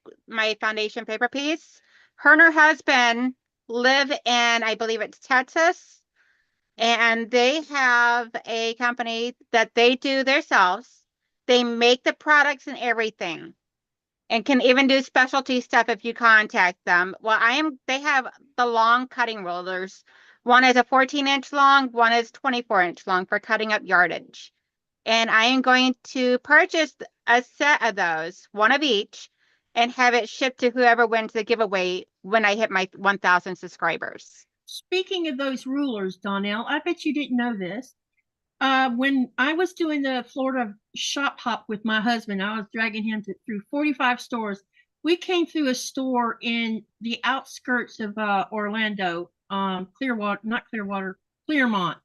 foundation paper piece, her and her husband live in, I believe it's Texas, and they have a company that they do themselves. They make the products and everything, and can even do specialty stuff if you contact them. Well, they have the long cutting rulers. One is a 14-inch long, one is 24-inch long for cutting up yardage. And I am going to purchase a set of those, one of each, and have it shipped to whoever wins the giveaway when I hit my 1,000 subscribers. Speaking of those rulers, Donnell, I bet you didn't know this. When I was doing the Florida shop hop with my husband, I was dragging him through 45 stores. We came through a store in the outskirts of Orlando, Clearmont.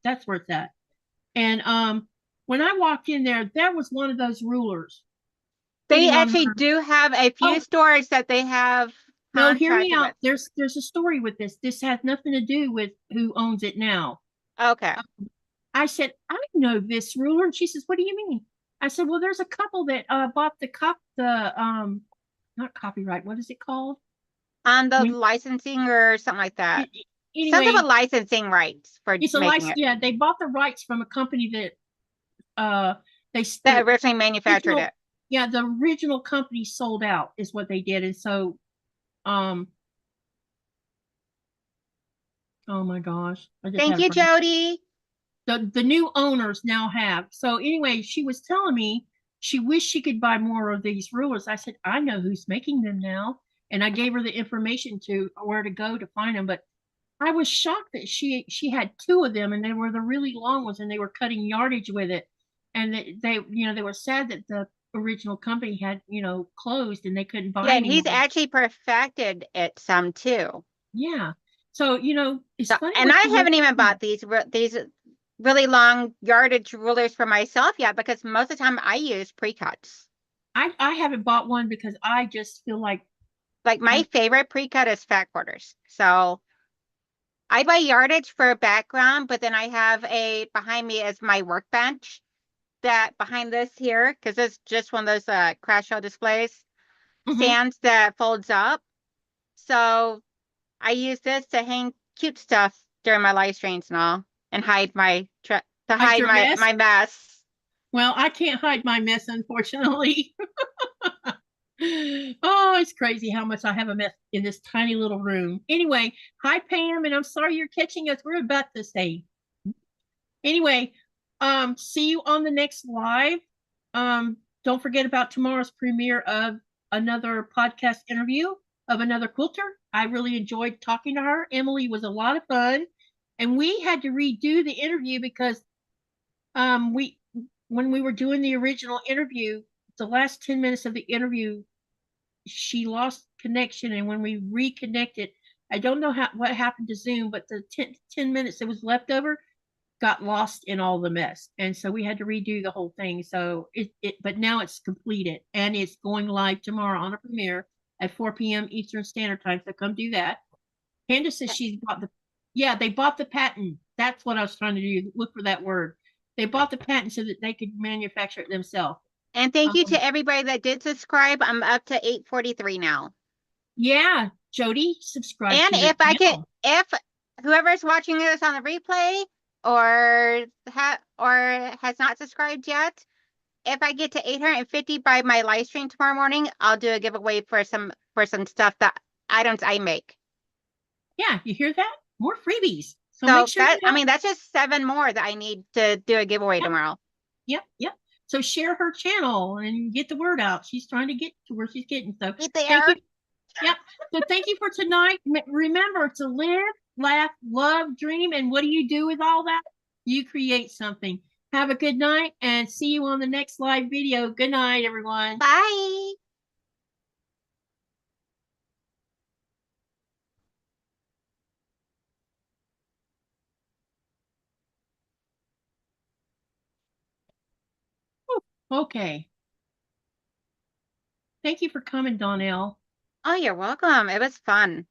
That's where it's at. And when I walked in there, that was one of those rulers. They actually do have a few stores that they have. No, hear me out. There's a story with this. This has nothing to do with who owns it now. Okay. I said, I know this ruler. And she says, what do you mean? I said, well, there's a couple that bought not copyright. What is it called? On the licensing or something like that. Anyway, something with licensing rights for making it. Yeah, they bought the rights from a company that that originally manufactured it. Yeah, the original company sold out is what they did. And so oh my gosh. Thank you, Jody. The new owners now have. So anyway, she was telling me she wished she could buy more of these rulers. I said, I know who's making them now. And I gave her the information to where to go to find them. But I was shocked that she had 2 of them, and they were the really long ones, and they were cutting yardage with it. And they were sad that the original company had, closed and they couldn't buy and he's actually perfected it some too. Yeah. So, it's funny. And I haven't even bought these really long yardage rulers for myself yet, because most of the time I use pre-cuts. I haven't bought one because I just feel like Like my favorite pre-cut is fat quarters. So I buy yardage for a background, but then I have a behind me as my workbench that behind this here, because it's just one of those crash show displays, stands that folds up. So I use this to hang cute stuff during my live streams and all, and hide my Hide your my mess. Well, I can't hide my mess, unfortunately. Oh, it's crazy how much I have a mess in this tiny little room. Anyway, hi Pam, and I'm sorry you're catching us. We're about to say. Anyway, see you on the next live. Don't forget about tomorrow's premiere of another podcast interview of another quilter. I really enjoyed talking to her. Emily was a lot of fun, and we had to redo the interview because when we were doing the original interview, the last 10 minutes of the interview, she lost connection, and when we reconnected, I don't know what happened to Zoom, but the 10 minutes that was left over got lost in all the mess, and so we had to redo the whole thing. So but now it's completed, and it's going live tomorrow on a premiere at 4 p.m. Eastern Standard Time. So come do that. Candace says she's bought they bought the patent. That's what I was trying to do. Look for that word. They bought the patent so that they could manufacture it themselves. And thank you to everybody that did subscribe. I'm up to 843 now. Yeah, Jody, subscribe. And if whoever's watching this on the replay or has not subscribed yet, if I get to 850 by my live stream tomorrow morning, I'll do a giveaway for some items I make. Yeah, you hear that? More freebies. So make sure that's just 7 more that I need to do a giveaway tomorrow. Yep. So share her channel and get the word out. She's trying to get to where she's getting. So thank you. Yep. So thank you for tonight. Remember to live, laugh, love, dream. And what do you do with all that? You create something. Have a good night and see you on the next live video. Good night, everyone. Bye. Okay. Thank you for coming, Donnell. Oh, you're welcome. It was fun.